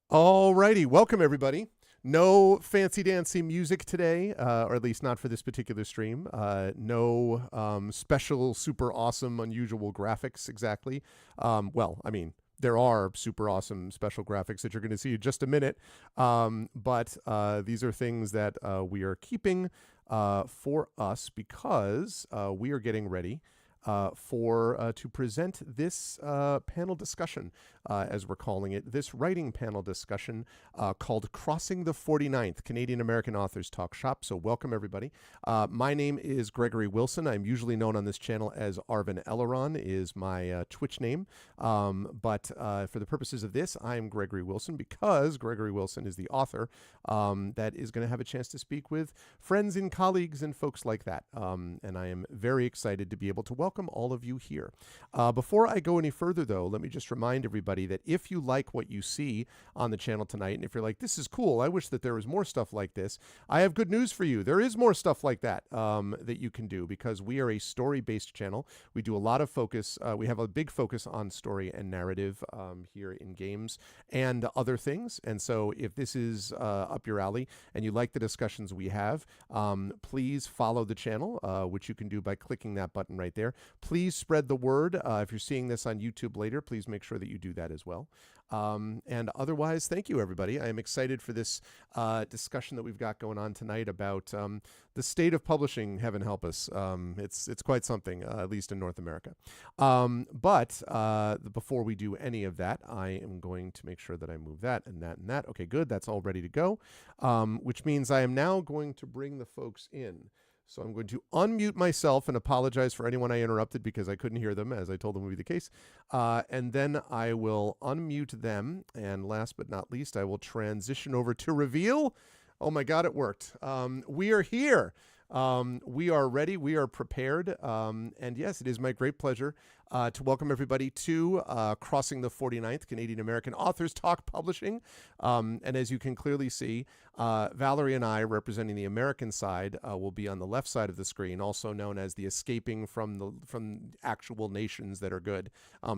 Alrighty, welcome everybody. No fancy dancy music today, or at least not for this particular stream. No special, super awesome, unusual graphics exactly. Well, I mean, there are super awesome special graphics that you're going to see in just a minute, but these are things that we are keeping for us because we are getting ready for to present this panel discussion, as we're calling it, this writing panel discussion called Crossing the 49th Canadian American Authors Talk Shop. So welcome everybody. My name is Gregory Wilson. I'm usually known on this channel as Arvin Eleron is my Twitch name. But for the purposes of this, I'm Gregory Wilson because Gregory Wilson is the author that is going to have a chance to speak with friends and colleagues and folks like that. And I am very excited to be able to welcome all of you here. Before I go any further, though, let me just remind everybody that if you like what you see on the channel tonight, and if you're like, this is cool, I wish that there was more stuff like this, I have good news for you. There is more stuff like that that you can do because we are a story-based channel. We do a lot of focus. We have a big focus on story and narrative here in games and other things. And so if this is up your alley and you like the discussions we have, please follow the channel, which you can do by clicking that button right there. Please spread the word. If you're seeing this on YouTube later, please make sure that you do that as well. And otherwise, thank you, everybody. I am excited for this discussion that we've got going on tonight about the state of publishing. Heaven help us. It's quite something, at least in North America. But before we do any of that, I am going to make sure that I move that and that and that. Okay, good. That's all ready to go, which means I am now going to bring the folks in. So I'm going to unmute myself and apologize for anyone I interrupted because I couldn't hear them, as I told them would be the case. And then I will unmute them. And last but not least, I will transition over to reveal. Oh my God, it worked. We are here. We are ready. We are prepared. And yes, it is my great pleasure to welcome everybody to Crossing the 49th Canadian American Authors Talk Publishing. And as you can clearly see, Valerie and I, representing the American side, will be on the left side of the screen, also known as the escaping from actual nations that are good.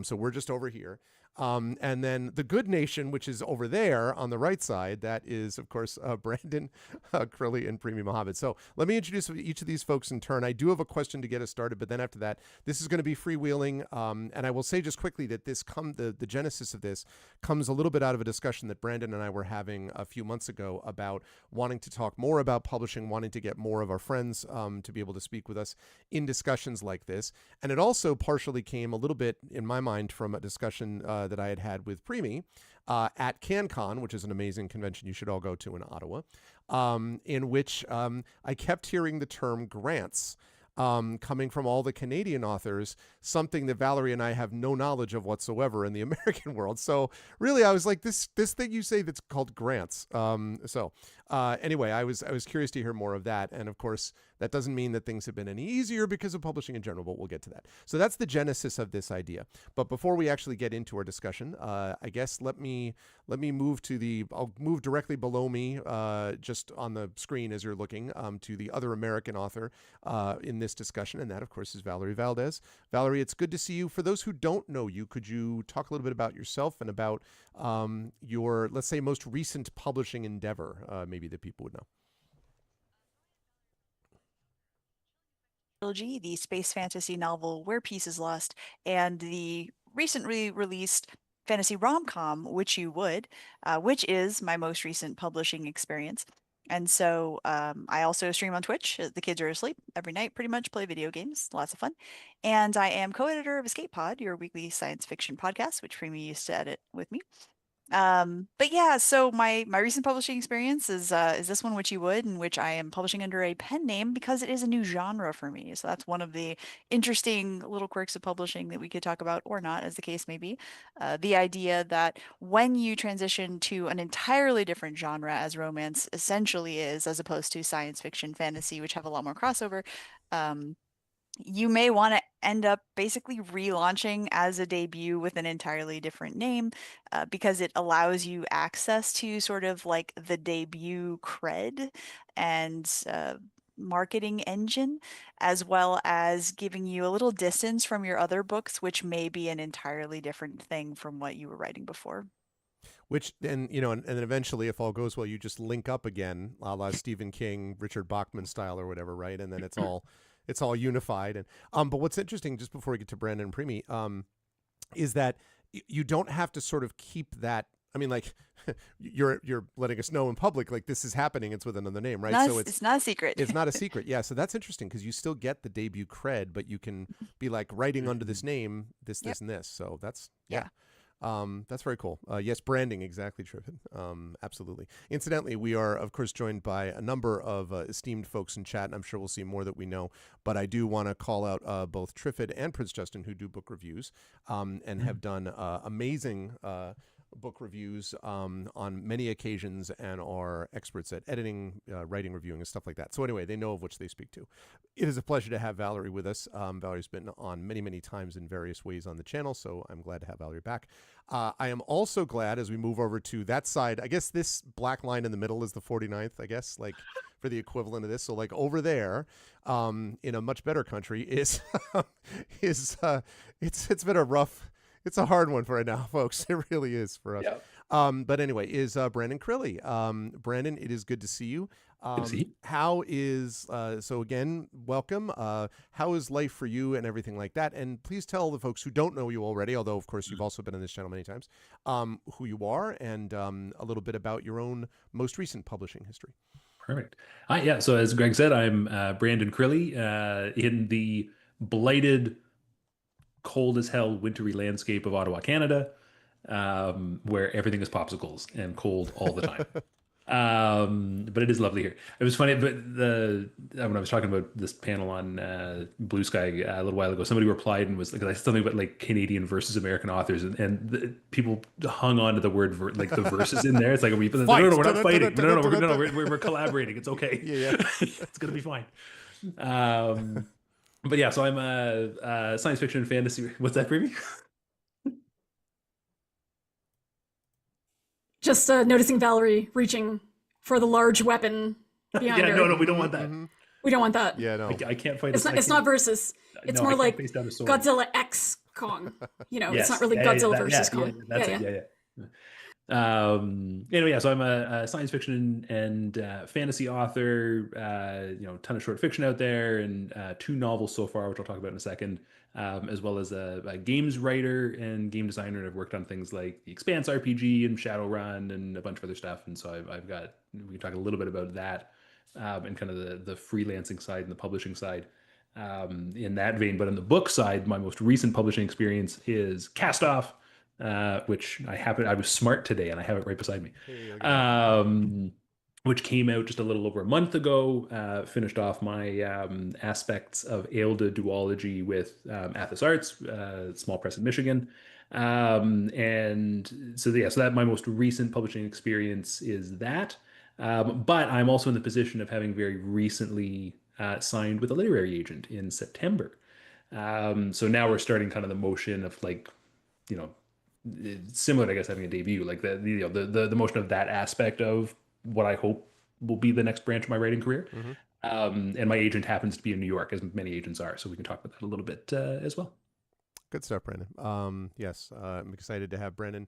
So we're just over here. And then the good nation, which is over there on the right side, that is, of course, Brandon, Crilly, and Premee Mohamed. So let me introduce each of these folks in turn. I do have a question to get us started, but then after that, this is going to be freewheeling. And I will say just quickly that the genesis of this comes a little bit out of a discussion that Brandon and I were having a few months ago about wanting to talk more about publishing, wanting to get more of our friends to be able to speak with us in discussions like this. And it also partially came a little bit, in my mind, from a discussion that I had with Premee at CanCon, which is an amazing convention you should all go to in Ottawa, in which I kept hearing the term grants coming from all the Canadian authors, something that Valerie and I have no knowledge of whatsoever in the American world. So really, I was like, this thing you say that's called grants. Anyway, I was curious to hear more of that. And of course, that doesn't mean that things have been any easier because of publishing in general, but we'll get to that. So that's the genesis of this idea. But before we actually get into our discussion, I guess let me move to I'll move directly below me, just on the screen as you're looking, to the other American author in this discussion, and that, of course, is Valerie Valdes. Valerie, it's good to see you. For those who don't know you, could you talk a little bit about yourself and about your, let's say, most recent publishing endeavor, maybe that people would know? Trilogy, the space fantasy novel Where Peace is Lost, and the recently released fantasy rom-com Which You Would, which is my most recent publishing experience. And so I also stream on Twitch. The kids are asleep every night, pretty much, play video games, lots of fun. And I am co-editor of Escape Pod, your weekly science fiction podcast, which Premee used to edit with me. But yeah, so my recent publishing experience is this one, Which You Would, in which I am publishing under a pen name because it is a new genre for me. So that's one of the interesting little quirks of publishing that we could talk about, or not, as the case may be. The idea that when you transition to an entirely different genre, as romance essentially is, as opposed to science fiction, fantasy, which have a lot more crossover, um, you may want to end up basically relaunching as a debut with an entirely different name, because it allows you access to sort of like the debut cred and marketing engine, as well as giving you a little distance from your other books, which may be an entirely different thing from what you were writing before. Which and and then eventually, if all goes well, you just link up again, a la Stephen King, Richard Bachman style or whatever, right? And then it's all unified. And but what's interesting, just before we get to Brandon and Premee, is that you don't have to sort of keep that. I mean, like you're letting us know in public, like this is happening. It's with another name, right? So It's not a secret. it's not a secret. Yeah, so that's interesting because you still get the debut cred, but you can be like writing under this name, this, Yep. this, and this. So that's Yeah. That's very cool. Yes, branding, exactly, Triffin. Absolutely. Incidentally, we are, of course, joined by a number of esteemed folks in chat, and I'm sure we'll see more that we know. But I do want to call out both Triffid and Prince Justin, who do book reviews and have done amazing book reviews on many occasions and are experts at editing, writing, reviewing, and stuff like that. So anyway, they know of which they speak to. It is a pleasure to have Valerie with us. Valerie's been on many, many times in various ways on the channel, so I'm glad to have Valerie back. I am also glad as we move over to that side. I guess this black line in the middle is the 49th, I guess, like for the equivalent of this. So like over there in a much better country is it's been a rough. It's a hard one for right now, folks. It really is for us. Yep. But anyway, is Brandon Crilly. Brandon, it is good to see you. Good to see you. How is, so again, welcome. How is life for you and everything like that? And please tell the folks who don't know you already, although, of course, you've also been on this channel many times, who you are and a little bit about your own most recent publishing history. Perfect. Yeah, so as Greg said, I'm Brandon Crilly in the blighted, cold as hell, wintry landscape of Ottawa, Canada, where everything is popsicles and cold all the time. But it is lovely here. It was funny, but when I was talking about this panel on Blue Sky a little while ago, somebody replied and was like, something about like Canadian versus American authors, and people hung on to the word like the verses in there. It's like, no, we're not fighting. No, we're collaborating. It's okay. Yeah. It's gonna be fine. But yeah, so I'm a science fiction and fantasy. What's that, Premee? Just noticing Valerie reaching for the large weapon behind her. No, we don't want that. Mm-hmm. We don't want that. Yeah, no. I can't fight. It's not versus. It's more like Godzilla X Kong. Yes. It's not really Godzilla versus Kong. Anyway, so I'm a science fiction and fantasy author. Ton of short fiction out there, and 2 novels so far, which I'll talk about in a second, as well as a games writer and game designer. And I've worked on things like the Expanse RPG and Shadowrun and a bunch of other stuff. And so we can talk a little bit about that and kind of the freelancing side and the publishing side in that vein. But on the book side, my most recent publishing experience is Cast Off, which I was smart today and I have it right beside me, which came out just a little over a month ago. Finished off my aspects of Ailda duology with Athos Arts, small press in Michigan. And so that my most recent publishing experience is that. But I'm also in the position of having very recently signed with a literary agent in September. So now we're starting kind of the motion of like, it's similar to, I guess, having a debut, like the motion of that aspect of what I hope will be the next branch of my writing career. Mm-hmm. And my agent happens to be in New York, as many agents are. So we can talk about that a little bit as well. Good stuff, Brandon. Yes, I'm excited to have Brandon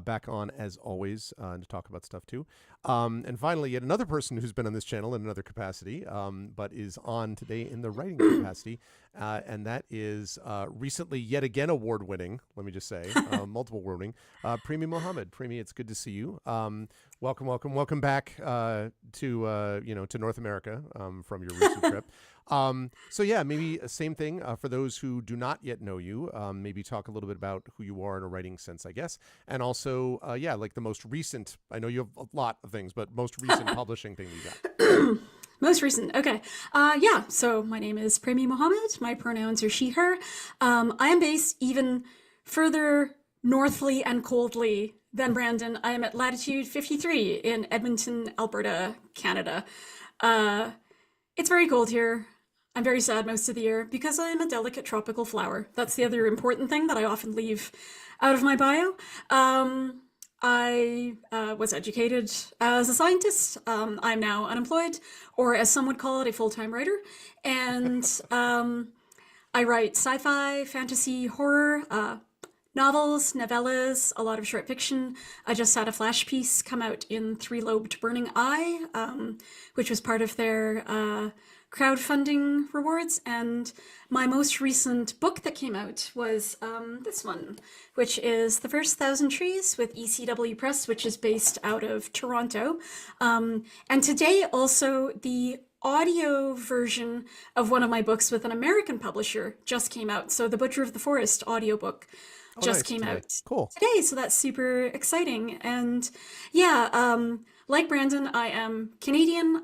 back on as always to talk about stuff too. And finally, yet another person who's been on this channel in another capacity, but is on today in the writing capacity, and that is recently yet again award-winning. Let me just say, multiple award-winning, Premee Mohamed. Premee, it's good to see you. Welcome back to North America from your recent trip. So yeah, maybe same thing for those who do not yet know you. Maybe talk a little bit about who you are in a writing sense, I guess, and also like the most recent. I know you have a lot of things, but most recent publishing thing you got. Most recent, okay. So my name is Premee Mohamed. My pronouns are she, her. I am based even further northly and coldly than Brandon. I am at latitude 53 in Edmonton, Alberta, Canada. It's very cold here. I'm very sad most of the year because I am a delicate tropical flower. That's the other important thing that I often leave out of my bio. I was educated as a scientist. I'm now unemployed, or as some would call it, a full-time writer. And I write sci-fi, fantasy, horror, novels, novellas, a lot of short fiction. I just had a flash piece come out in Three Lobed Burning Eye, which was part of their crowdfunding rewards. And my most recent book that came out was this one, which is The First Thousand Trees with ECW Press, which is based out of Toronto. And today also the audio version of one of my books with an American publisher just came out. So the Butcher of the Forest audiobook just came out today. So that's super exciting. And yeah, like Brandon, I am Canadian.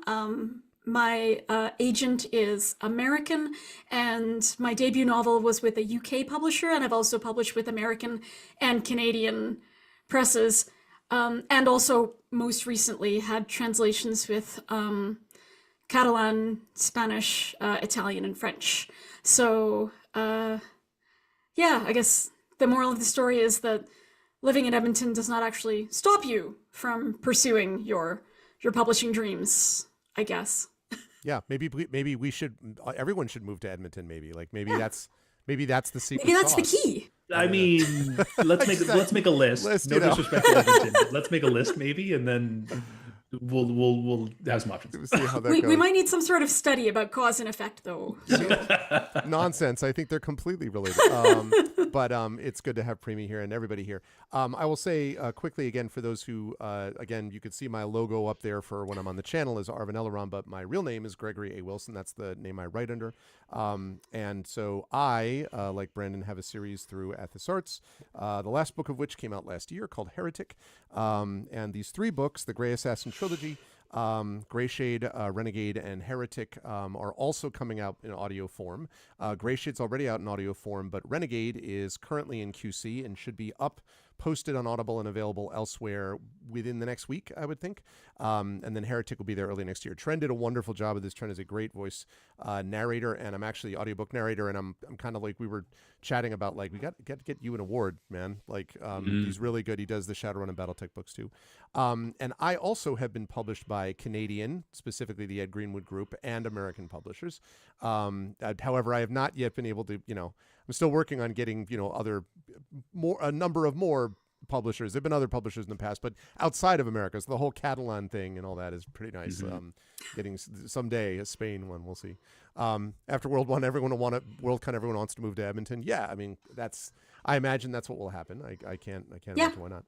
My agent is American, and my debut novel was with a UK publisher, and I've also published with American and Canadian presses, and also most recently had translations with Catalan, Spanish, Italian, and French. So yeah, I guess the moral of the story is that living in Edmonton does not actually stop you from pursuing your publishing dreams, I guess. Yeah, maybe we should. Everyone should move to Edmonton. Maybe that's the secret. Maybe that's sauce. the key. I mean, let's make a list. No disrespect to Edmonton, but let's make a list maybe, and then we'll have some options. See how that we goes. might need some sort of study about cause and effect, though. So. Nonsense. I think they're completely related. But it's good to have Premee here and everybody here. I will say quickly again for those who, again, you could see my logo up there for when I'm on the channel is Arvin Eleron, but my real name is Gregory A. Wilson. That's the name I write under. And so I, like Brandon, have a series through Athos Arts, the last book of which came out last year called Heretic. And these 3 books, the Grey Assassin Trilogy, Grey Shade, Renegade, and Heretic are also coming out in audio form. Grey Shade's already out in audio form, but Renegade is currently in QC and should be posted on Audible and available elsewhere within the next week, I would think. And then Heretic will be there early next year. Trent did a wonderful job of this. Trent is a great voice narrator, and I'm actually audiobook narrator, and I'm kind of like, we were chatting about, like, we got to get you an award, man. Like, he's really good. He does the Shadowrun and Battletech books too. And I also have been published by Canadian, specifically the Ed Greenwood Group, and American publishers. However, I have not yet been able to, I'm still working on getting, a number of more publishers. There've been other publishers in the past, but outside of America. So the whole Catalan thing and all that is pretty nice. Getting someday a Spain one, we'll see. After World One, WorldCon, everyone wants to move to Edmonton. Yeah, I mean, I imagine that's what will happen. I can't imagine why not.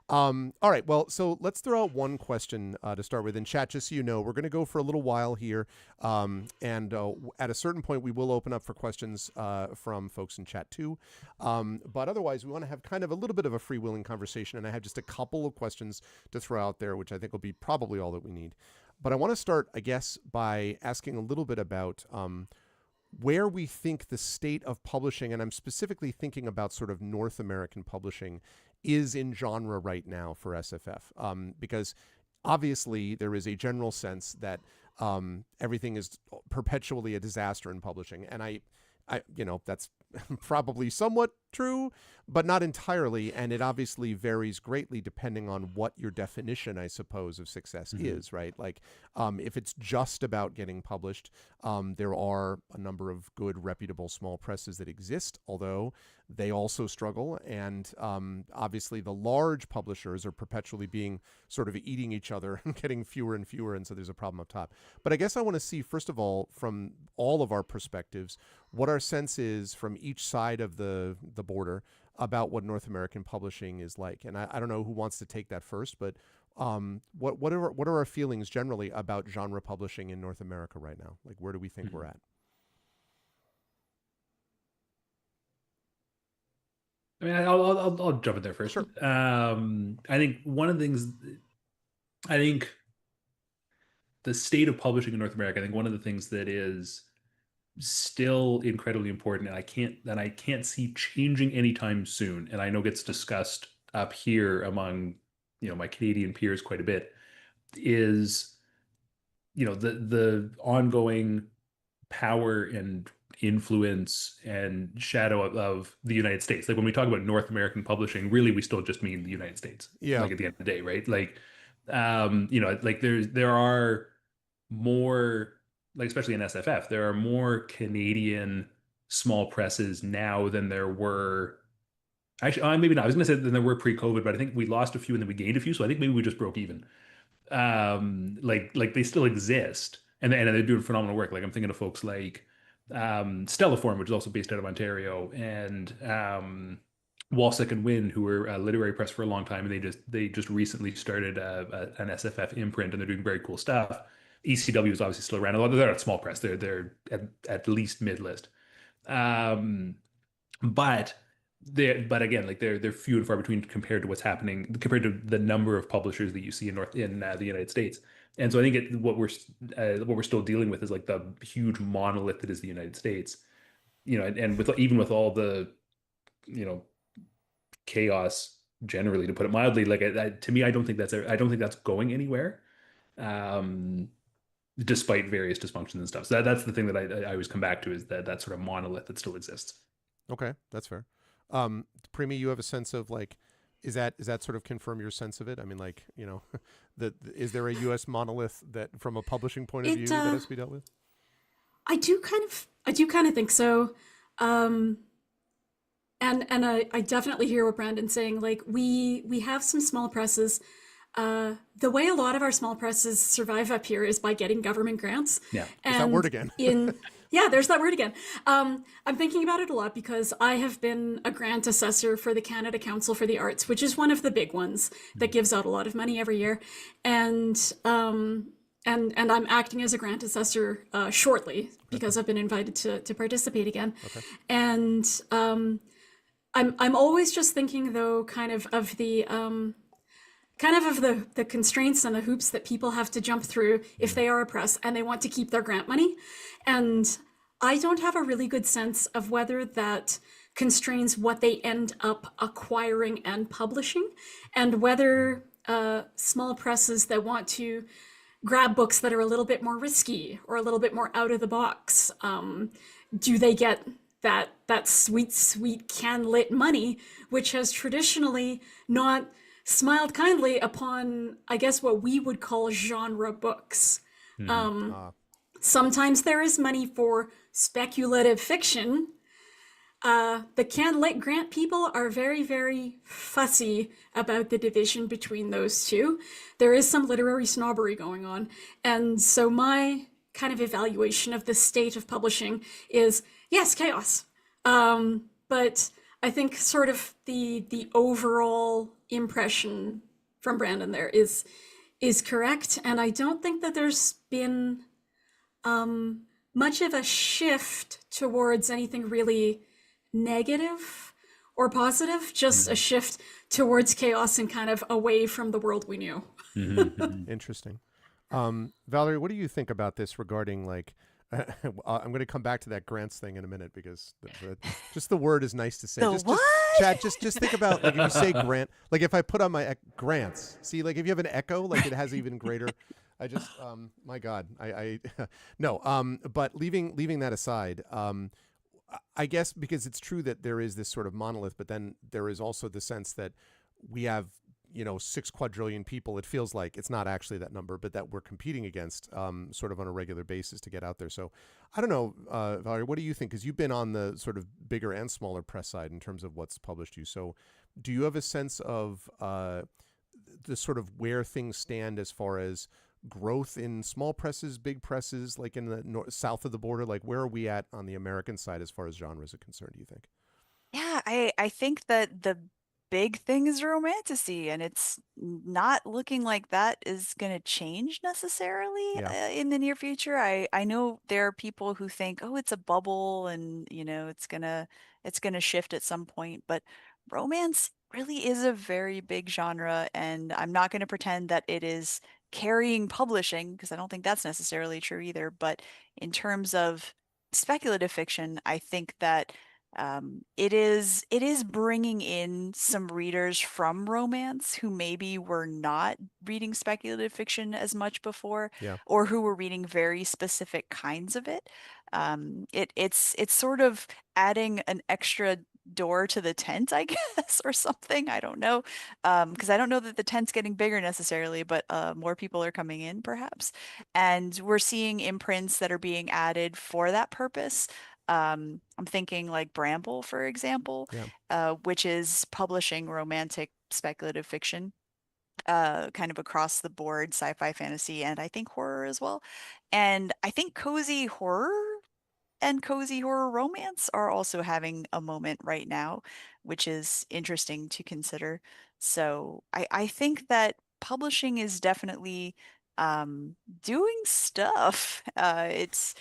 All right, well, so let's throw out one question to start with. In chat, just so you know, we're going to go for a little while here, and at a certain point, we will open up for questions from folks in chat too. But otherwise, we want to have kind of a little bit of a freewheeling conversation, and I have just a couple of questions to throw out there, which I think will be probably all that we need. But I want to start, I guess, by asking a little bit about where we think the state of publishing, and I'm specifically thinking about sort of North American publishing, is in genre right now for SFF, because obviously there is a general sense that everything is perpetually a disaster in publishing, and I that's probably somewhat true, but not entirely, and it obviously varies greatly depending on what your definition, I suppose, of success is, right? Like, if it's just about getting published, there are a number of good, reputable small presses that exist, although they also struggle, and obviously the large publishers are perpetually being sort of eating each other and getting fewer and fewer, and so there's a problem up top. But I guess I want to see, first of all, from all of our perspectives, what our sense is from each side of the border about what North American publishing is like. And I don't know who wants to take that first, but what are our feelings generally about genre publishing in North America right now? Like, where do we think we're at? I mean, I'll jump in there first. Sure. I think one of the things, the state of publishing in North America, I think one of the things that is still incredibly important, and I can't see changing anytime soon, and I know gets discussed up here among my Canadian peers quite a bit, is the ongoing power and influence and shadow of the United States. Like, when we talk about North American publishing, really we still just mean the United States. Yeah. Like, at the end of the day, right? Like, like there are more, like, especially in SFF, there are more Canadian small presses now than there were Actually, maybe not. I was going to say that there were pre-COVID, but I think we lost a few and then we gained a few. So I think maybe we just broke even. Like they still exist, and they're doing phenomenal work. Like I'm thinking of folks like Stellaform, which is also based out of Ontario, and Walsick and Wynn, who were a literary press for a long time, and they just recently started an SFF imprint, and they're doing very cool stuff. ECW is obviously still around, although they're not small press. They're at least mid list. Um, but but again, like they're few and far between compared to what's happening, compared to the number of publishers that you see in the United States. And so I think what we're still dealing with is like the huge monolith that is the United States. And with even with all the you know chaos generally, to put it mildly, like to me, I don't think that's going anywhere. Um, Despite various dysfunctions and stuff. So that's the thing that I always come back to, is that sort of monolith that still exists. Okay, that's fair. Premee, you have a sense of like, is that sort of confirm your sense of it? I mean, like, is there a U.S. monolith that, from a publishing point of view, that has to be dealt with? I do kind of think so. And I definitely hear what Brandon's saying. Like we have some small presses. The way a lot of our small presses survive up here is by getting government grants. Yeah, there's that word again. There's that word again. I'm thinking about it a lot because I have been a grant assessor for the Canada Council for the Arts, which is one of the big ones that gives out a lot of money every year. And I'm acting as a grant assessor shortly because I've been invited to participate again. Okay. And I'm always just thinking, though, kind of the constraints and the hoops that people have to jump through if they are a press and they want to keep their grant money. And I don't have a really good sense of whether that constrains what they end up acquiring and publishing, and whether small presses that want to grab books that are a little bit more risky or a little bit more out of the box, do they get that sweet can-lit money, which has traditionally not smiled kindly upon, I guess, what we would call genre books. Sometimes there is money for speculative fiction. The can-lit grant people are very, very fussy about the division between those two. There is some literary snobbery going on. And so my kind of evaluation of the state of publishing is, yes, chaos. But I think sort of the overall impression from Brandon there is correct, and I don't think that there's been much of a shift towards anything really negative or positive, just a shift towards chaos and kind of away from the world we knew. Interesting. Valerie, what do you think about this regarding, like, I'm going to come back to that grants thing in a minute, because just the word is nice to say. What? Chad, just think about, like, if you say grant, like if I put on my grants, see, like if you have an echo, like it has even greater. I just, my God, I no. But leaving that aside, I guess because it's true that there is this sort of monolith, but then there is also the sense that we have, 6 quadrillion people. It feels like it's not actually that number, but that we're competing against sort of on a regular basis to get out there. So I don't know, Valerie, what do you think? Because you've been on the sort of bigger and smaller press side in terms of what's published you. So do you have a sense of the sort of where things stand as far as growth in small presses, big presses, like in the south of the border? Like, where are we at on the American side as far as genres are concerned, do you think? Yeah, I think that the big thing is romantasy, and it's not looking like that is going to change necessarily in the near future. I know there are people who think, oh, it's a bubble, and it's gonna shift at some point, but romance really is a very big genre, and I'm not going to pretend that it is carrying publishing, because I don't think that's necessarily true either. But in terms of speculative fiction, I think that it is bringing in some readers from romance who maybe were not reading speculative fiction as much before, or who were reading very specific kinds of it. It's sort of adding an extra door to the tent, I guess, or something. I don't know, because I don't know that the tent's getting bigger necessarily, but more people are coming in, perhaps, and we're seeing imprints that are being added for that purpose. I'm thinking like Bramble, for example, Yeah. which is publishing romantic speculative fiction, kind of across the board, sci-fi, fantasy, and I think horror as well. And I think cozy horror and cozy horror romance are also having a moment right now, which is interesting to consider. So I think that publishing is definitely um, doing stuff. It's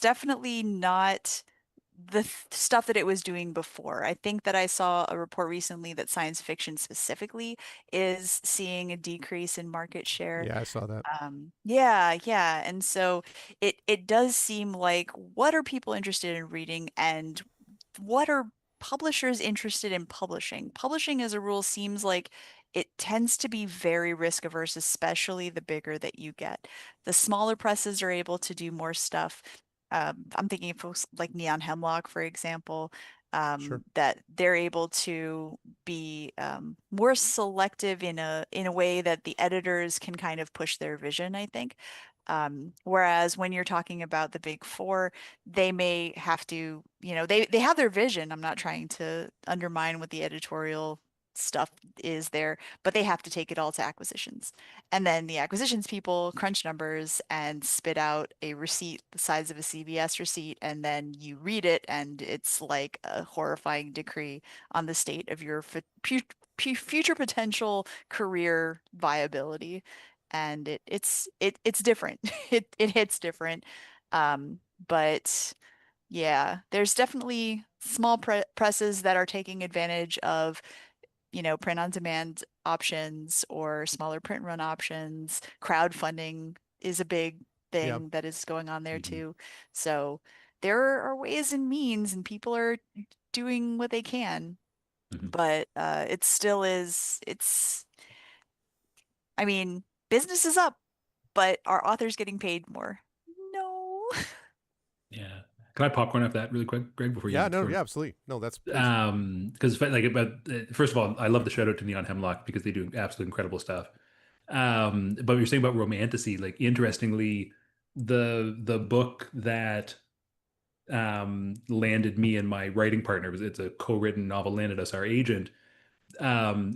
definitely not the stuff that it was doing before. I think that I saw a report recently that science fiction specifically is seeing a decrease in market share. Yeah, I saw that. Yeah, yeah. And so it does seem like, what are people interested in reading, and what are publishers interested in publishing? Publishing as a rule seems like it tends to be very risk averse, especially the bigger that you get. The smaller presses are able to do more stuff. I'm thinking of folks like Neon Hemlock, for example, Sure. that they're able to be more selective in a way that the editors can kind of push their vision, I think. Whereas when you're talking about the big four, they may have to, they have their vision. I'm not trying to undermine what the editorial stuff is there, but they have to take it all to acquisitions. And then the acquisitions people crunch numbers and spit out a receipt the size of a CVS receipt, and then you read it, and it's like a horrifying decree on the state of your future potential career viability. And it's different. It hits different. But yeah, there's definitely small presses that are taking advantage of, print on demand options or smaller print run options. Crowdfunding is a big Yeah. thing that is going on there Mhm. too. So there are ways and means, and people are doing what they can. Mhm. But it still is, I mean, business is up, but are authors getting paid more? No. Yeah. Can I popcorn off that really quick, Greg, before Yeah, you no, sort yeah, of absolutely. No, that's please. because like about first of all, I love the shout out to Neon Hemlock because they do absolutely incredible stuff. But you're saying about romantasy, like interestingly, the book that landed me and my writing partner, it's a co-written novel, landed us our agent,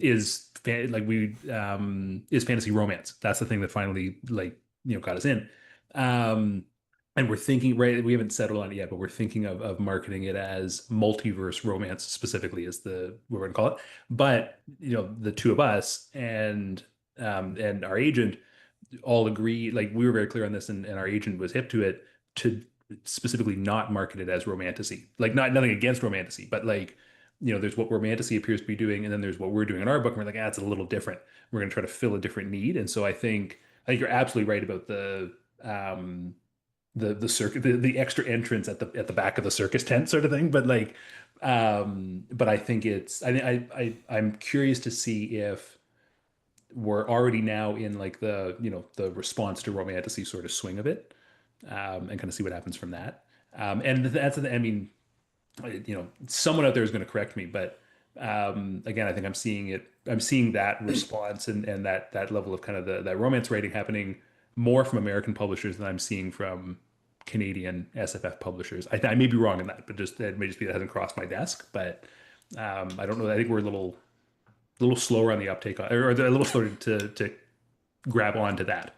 is fantasy romance. That's the thing that finally got us in. Um, and we're thinking, right, we haven't settled on it yet, but we're thinking of marketing it as multiverse romance specifically, is the what we're gonna call it. But the two of us and our agent all agree, like we were very clear on this, and our agent was hip to it, to specifically not market it as romantasy. Like, nothing against romantasy, but like, there's what romantasy appears to be doing, and then there's what we're doing in our book, and we're like, it's a little different. We're going to try to fill a different need. And so I think you're absolutely right about the circuit, the extra entrance at the back of the circus tent sort of thing. But like, but I think I'm curious to see if we're already now in like the response to romantasy sort of swing of it, and kind of see what happens from that. And that's, I mean, someone out there is going to correct me, but again, I think I'm seeing it. I'm seeing that response and that level of kind of that romance writing happening more from American publishers than I'm seeing from Canadian SFF publishers. I may be wrong in that, but just it may just be that hasn't crossed my desk. But I don't know. I think we're a little slower on the uptake, or a little slower to grab onto that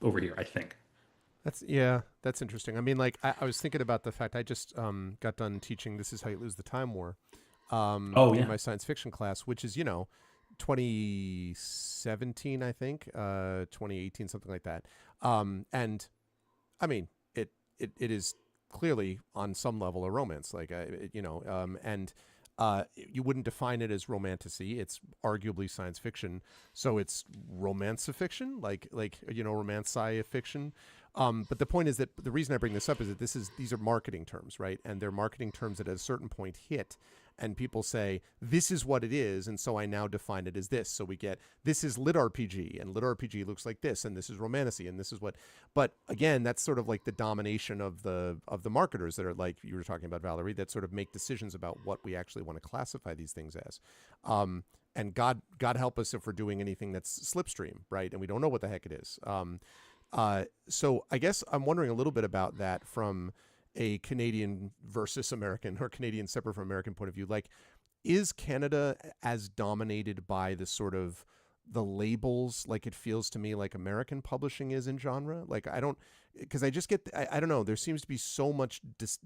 over here, I think. That's interesting. I mean, like I was thinking about the fact I just got done teaching This Is How You Lose the Time War Oh in yeah. my science fiction class, which is 2017, I think, 2018, something like that. And I mean, it is clearly on some level a romance, like and you wouldn't define it as romantasy. It's arguably science fiction, so it's romance fiction, like romance sci fiction. But the point is that the reason I bring this up is that these are marketing terms, right? And they're marketing terms that at a certain point hit, and people say this is what it is, and so I now define it as this. So we get, this is lit RPG, and lit RPG looks like this, and this is romantasy, and this is what. But again, that's sort of like the domination of the marketers that are, like you were talking about, Valerie, that sort of make decisions about what we actually want to classify these things as. And God help us if we're doing anything that's slipstream, right? And we don't know what the heck it is. So I guess I'm wondering a little bit about that from a Canadian versus American or Canadian separate from American point of view. Like, is Canada as dominated by the sort of the labels, like it feels to me like American publishing is in genre? Like, I don't, because I just get, I don't know, there seems to be so much,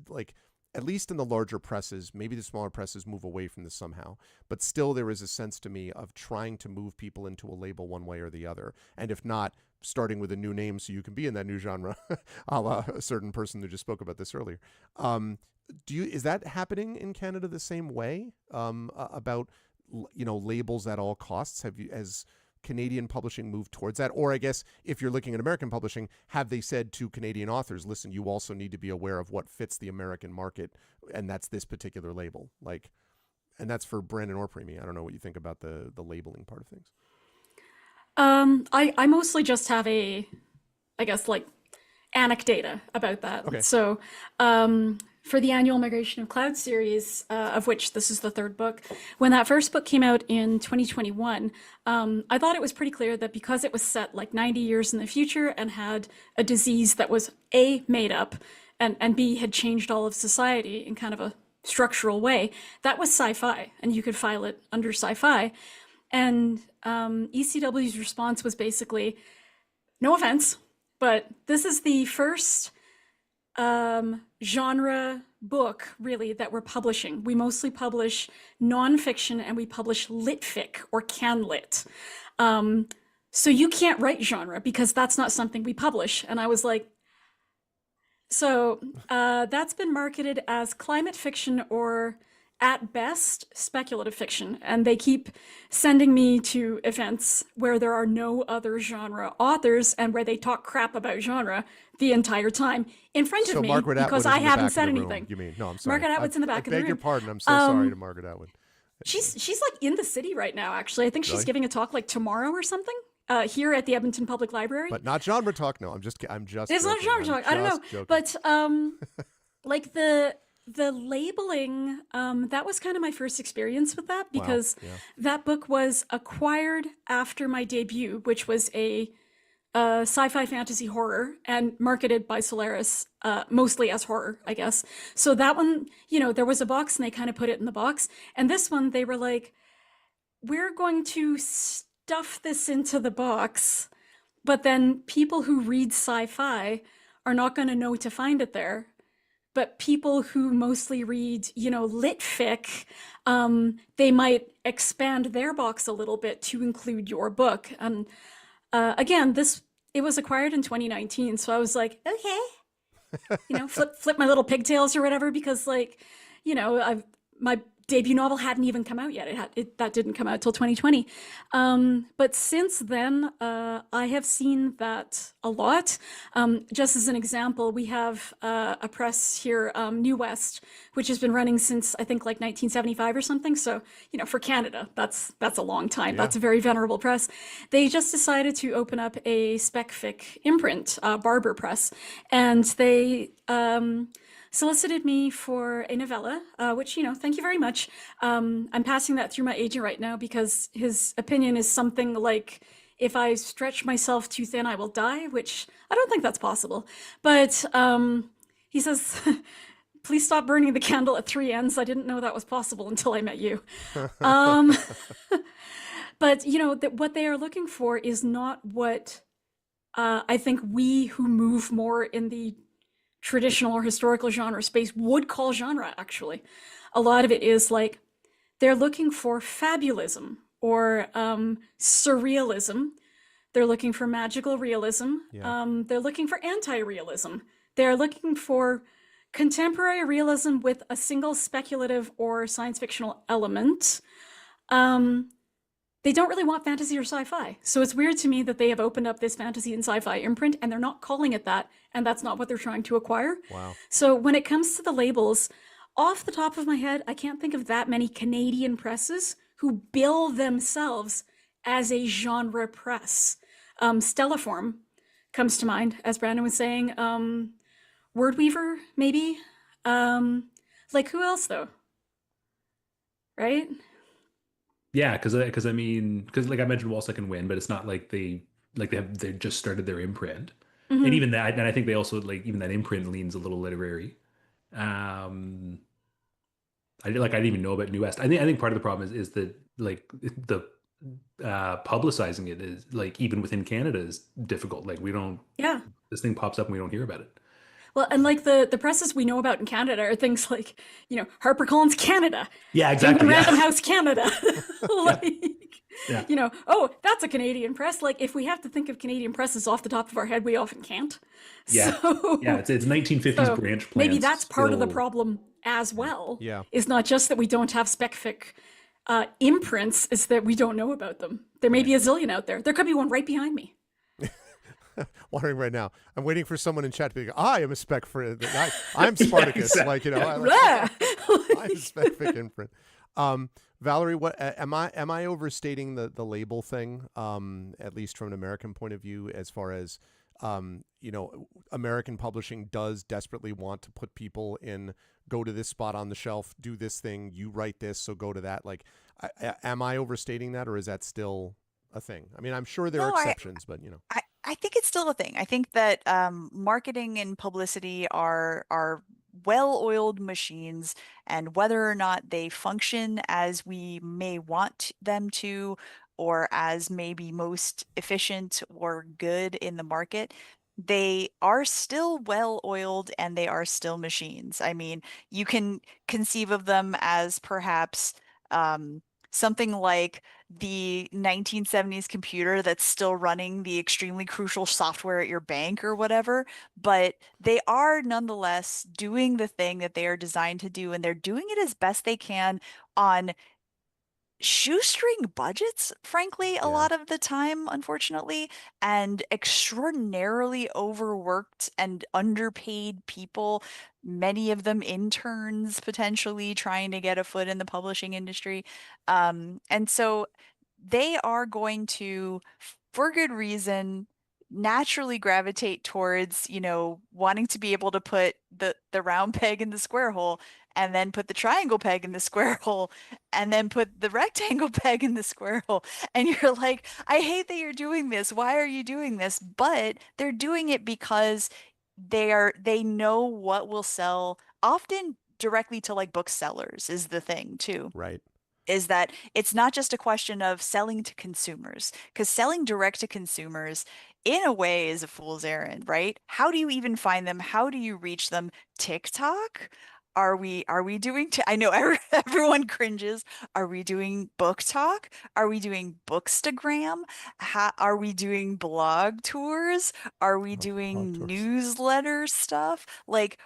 like, at least in the larger presses, maybe the smaller presses move away from this somehow, but still there is a sense to me of trying to move people into a label one way or the other. And if not, starting with a new name so you can be in that new genre, a la a certain person who just spoke about this earlier. Is that happening in Canada the same way, about, labels at all costs? Has Canadian publishing moved towards that? Or I guess if you're looking at American publishing, have they said to Canadian authors, listen, you also need to be aware of what fits the American market, and that's this particular label? Like, and that's for Brandon or Premee. I don't know what you think about the labeling part of things. I mostly just have I guess, like, anecdata about that. Okay. So, for the annual Migration of Cloud series, of which this is the third book, when that first book came out in 2021, I thought it was pretty clear that because it was set like 90 years in the future and had a disease that was A, made up, and B, had changed all of society in kind of a structural way, that was sci-fi, and you could file it under sci-fi. And ECW's response was basically, no offense, but this is the first genre book, really, that we're publishing. We mostly publish nonfiction, and we publish litfic or canlit. So you can't write genre because that's not something we publish. And I was like, so that's been marketed as climate fiction or, at best, speculative fiction. And they keep sending me to events where there are no other genre authors and where they talk crap about genre the entire time in front of me, Margaret because Atwood is I in the haven't back said of the room, anything. you mean? No, I'm sorry. Margaret Atwood's in the back of the room. I beg your pardon. I'm so sorry to Margaret Atwood. She's like in the city right now, actually. I think she's Really? giving a talk like tomorrow or something here at the Edmonton Public Library. But not genre talk. No, I'm just It's not joking. genre I'm talk. I don't know. just joking. But like the labeling, that was kind of my first experience with that, because yeah. that book was acquired after my debut, which was a sci-fi fantasy horror, and marketed by Solaris, mostly as horror, I guess. So that one, there was a box and they kind of put it in the box. And this one, they were like, we're going to stuff this into the box, but then people who read sci-fi are not going to know to find it there. But people who mostly read, litfic, they might expand their box a little bit to include your book. And again, it was acquired in 2019, so I was like, okay, flip my little pigtails or whatever, because, like, my debut novel hadn't even come out yet. That didn't come out till 2020. But since then, I have seen that a lot. Just as an example, we have a press here, New West, which has been running since, I think, like 1975 or something. So, for Canada, that's a long time. Yeah. That's a very venerable press. They just decided to open up a spec fic imprint, Barber Press, and they solicited me for a novella, which, thank you very much. I'm passing that through my agent right now, because his opinion is something like, if I stretch myself too thin, I will die, which I don't think that's possible. But he says, please stop burning the candle at three ends. I didn't know that was possible until I met you. But, what they are looking for is not what I think we who move more in the traditional or historical genre space would call genre, actually. A lot of it is like, they're looking for fabulism or surrealism. They're looking for magical realism. Yeah. They're looking for anti-realism. They're looking for contemporary realism with a single speculative or science fictional element. They don't really want fantasy or sci-fi. So it's weird to me that they have opened up this fantasy and sci-fi imprint, and they're not calling it that, and that's not what they're trying to acquire. Wow. So when it comes to the labels, off the top of my head, I can't think of that many Canadian presses who bill themselves as a genre press. Stellaform comes to mind, as Brandon was saying. Wordweaver, maybe. Like, who else, though? Right? Yeah, because I mean, like I mentioned, Wall Second Wind, but it's not like they just started their imprint, Mhm. and even that, and I think they also, like, even that imprint leans a little literary. I didn't even know about New West. I think part of the problem is that like the publicizing it is like even within Canada is difficult. Like we don't Yeah. this thing pops up and we don't hear about it. Well, and like the presses we know about in Canada are things like, HarperCollins Canada, Yeah, Penguin exactly. Random Yeah. House Canada. Yeah. Like, Yeah. oh, that's a Canadian press. Like, if we have to think of Canadian presses off the top of our head, we often can't. Yeah. Yeah. So, It's 1950s so branch maybe plans that's part of the still. problem as well. Yeah. Is not just that we don't have spec-fic imprints, is that we don't know about them. There may be a zillion out there. There could be one right behind me. Wondering right now. I'm waiting for someone in chat to be like, I am a spec for I'm Spartacus. exactly. Like, I'm a spec fic imprint. Valerie, what am I overstating the label thing? At least from an American point of view, as far as American publishing does desperately want to put people in, go to this spot on the shelf, do this thing, you write this, so go to that. Like, am I overstating that, or is that still a thing? I mean, I'm sure there are exceptions, but I think it's still a thing. I think that marketing and publicity are well-oiled machines, and whether or not they function as we may want them to, or as maybe most efficient or good in the market, they are still well-oiled and they are still machines. I mean, you can conceive of them as perhaps something like the 1970s computer that's still running the extremely crucial software at your bank or whatever, but they are nonetheless doing the thing that they are designed to do, and they're doing it as best they can on shoestring budgets, frankly, a Yeah. lot of the time, unfortunately, and extraordinarily overworked and underpaid people, many of them interns potentially trying to get a foot in the publishing industry. And so they are going to, for good reason, naturally gravitate towards, wanting to be able to put the round peg in the square hole, and then put the triangle peg in the square hole, and then put the rectangle peg in the square hole. And you're like, I hate that you're doing this. Why are you doing this? But they're doing it because they know what will sell, often directly to like booksellers is the thing too. right. Is that it's not just a question of selling to consumers, because selling direct to consumers in a way is a fool's errand, right? How do you even find them? How do you reach them? TikTok? Are we doing I know everyone cringes. Are we doing book talk? Are we doing bookstagram? Are we doing blog tours? Are we Blog doing tours. newsletter stuff? Like,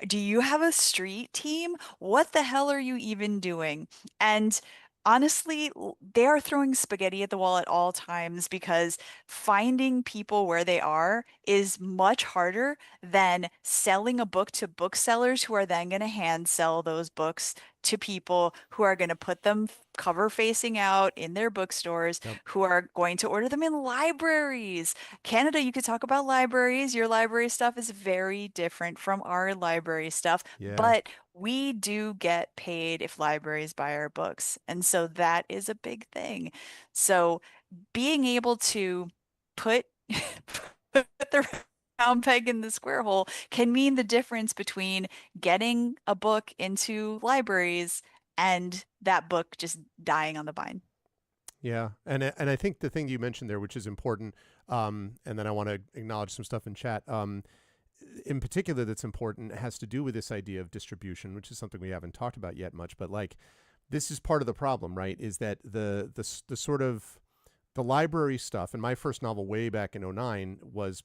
do you have a street team? What the hell are you even doing? And honestly, they are throwing spaghetti at the wall at all times, because finding people where they are is much harder than selling a book to booksellers who are then going to hand sell those books to people who are going to put them cover facing out in their bookstores, Yep. who are going to order them in libraries. Canada, you could talk about libraries. Your library stuff is very different from our library stuff, Yeah. but we do get paid if libraries buy our books. And so that is a big thing. So being able to put put the round peg in the square hole can mean the difference between getting a book into libraries and that book just dying on the vine. Yeah, and I think the thing you mentioned there, which is important, and then I want to acknowledge some stuff in chat. In particular, that's important, has to do with this idea of distribution, which is something we haven't talked about yet much. But like, this is part of the problem, right? Is that the sort of the library stuff, and my first novel way back in 2009 was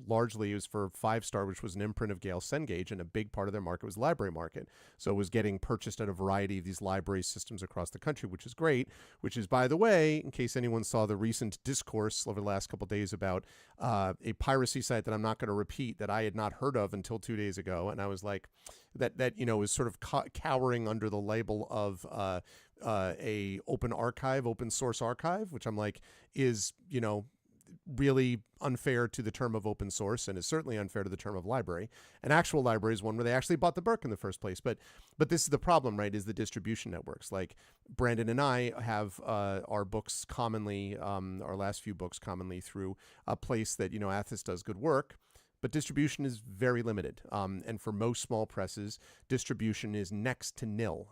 largely, it was for Five Star, which was an imprint of Gale Cengage, and a big part of their market was the library market. So it was getting purchased at a variety of these library systems across the country, which is great, which is, by the way, in case anyone saw the recent discourse over the last couple of days about a piracy site that I'm not going to repeat, that I had not heard of until 2 days ago. And I was like, that is sort of cowering under the label of a open source archive, which I'm like is really unfair to the term of open source, and is certainly unfair to the term of library. An actual library is one where they actually bought the book in the first place. But this is the problem, right? Is the distribution networks. Like Brandon and I have our books commonly, our last few books commonly through a place that Athos does good work. but distribution is very limited. And for most small presses, distribution is next to nil.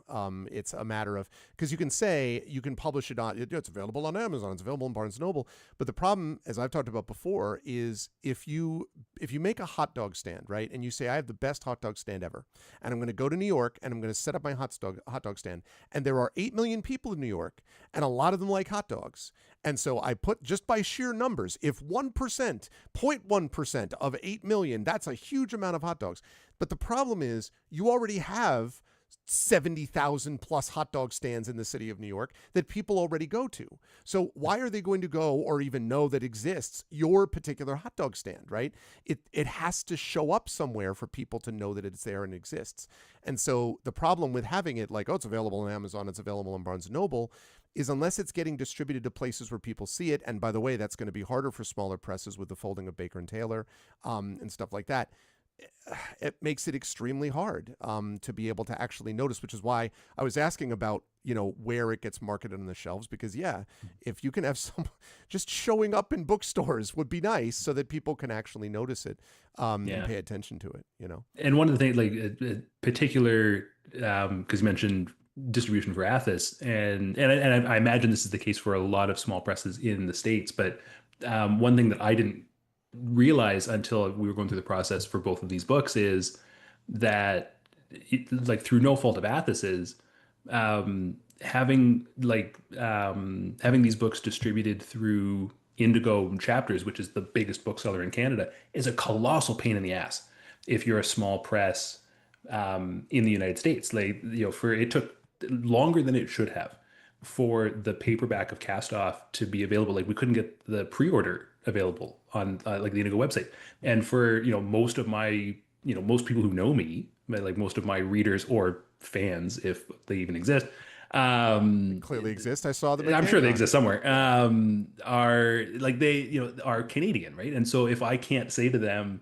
It's a matter of, because you can say you can publish it on, it's available on Amazon, it's available in Barnes & Noble. But the problem, as I've talked about before, is if you make a hot dog stand, right, and you say, I have the best hot dog stand ever, and I'm going to go to New York and I'm going to set up my hot dog stand, and there are 8 million people in New York, and a lot of them like hot dogs. And so I put, just by sheer numbers, if 1%, 0.1% of 8 million, that's a huge amount of hot dogs. But the problem is you already have 70,000 plus hot dog stands in the city of New York that people already go to. So why are they going to go or even know that exists your particular hot dog stand, right? It has to show up somewhere for people to know that it's there and exists. And so the problem with having it like, oh, it's available on Amazon, it's available on Barnes & Noble, is unless it's getting distributed to places where people see it, and by the way, that's going to be harder for smaller presses with the folding of Baker and Taylor and stuff like that, it makes it extremely hard to be able to actually notice, which is why I was asking about, where it gets marketed on the shelves, because if you can have some just showing up in bookstores would be nice so that people can actually notice it and pay attention to it, And one of the things, like particular, because you mentioned distribution for Athos, and I imagine this is the case for a lot of small presses in the States, but one thing that I didn't realize until we were going through the process for both of these books is that like through no fault of Athos's, having these books distributed through Indigo Chapters, which is the biggest bookseller in Canada, is a colossal pain in the ass if you're a small press in the United States. Like, it took longer than it should have for the paperback of Cast Off to be available. Like, we couldn't get the pre-order available on like the Indigo website. And for, most of my, most people who know me, like most of my readers or fans, if they even exist, clearly exist. I saw them. I'm sure they exist somewhere. Are like are Canadian, right? And so if I can't say to them,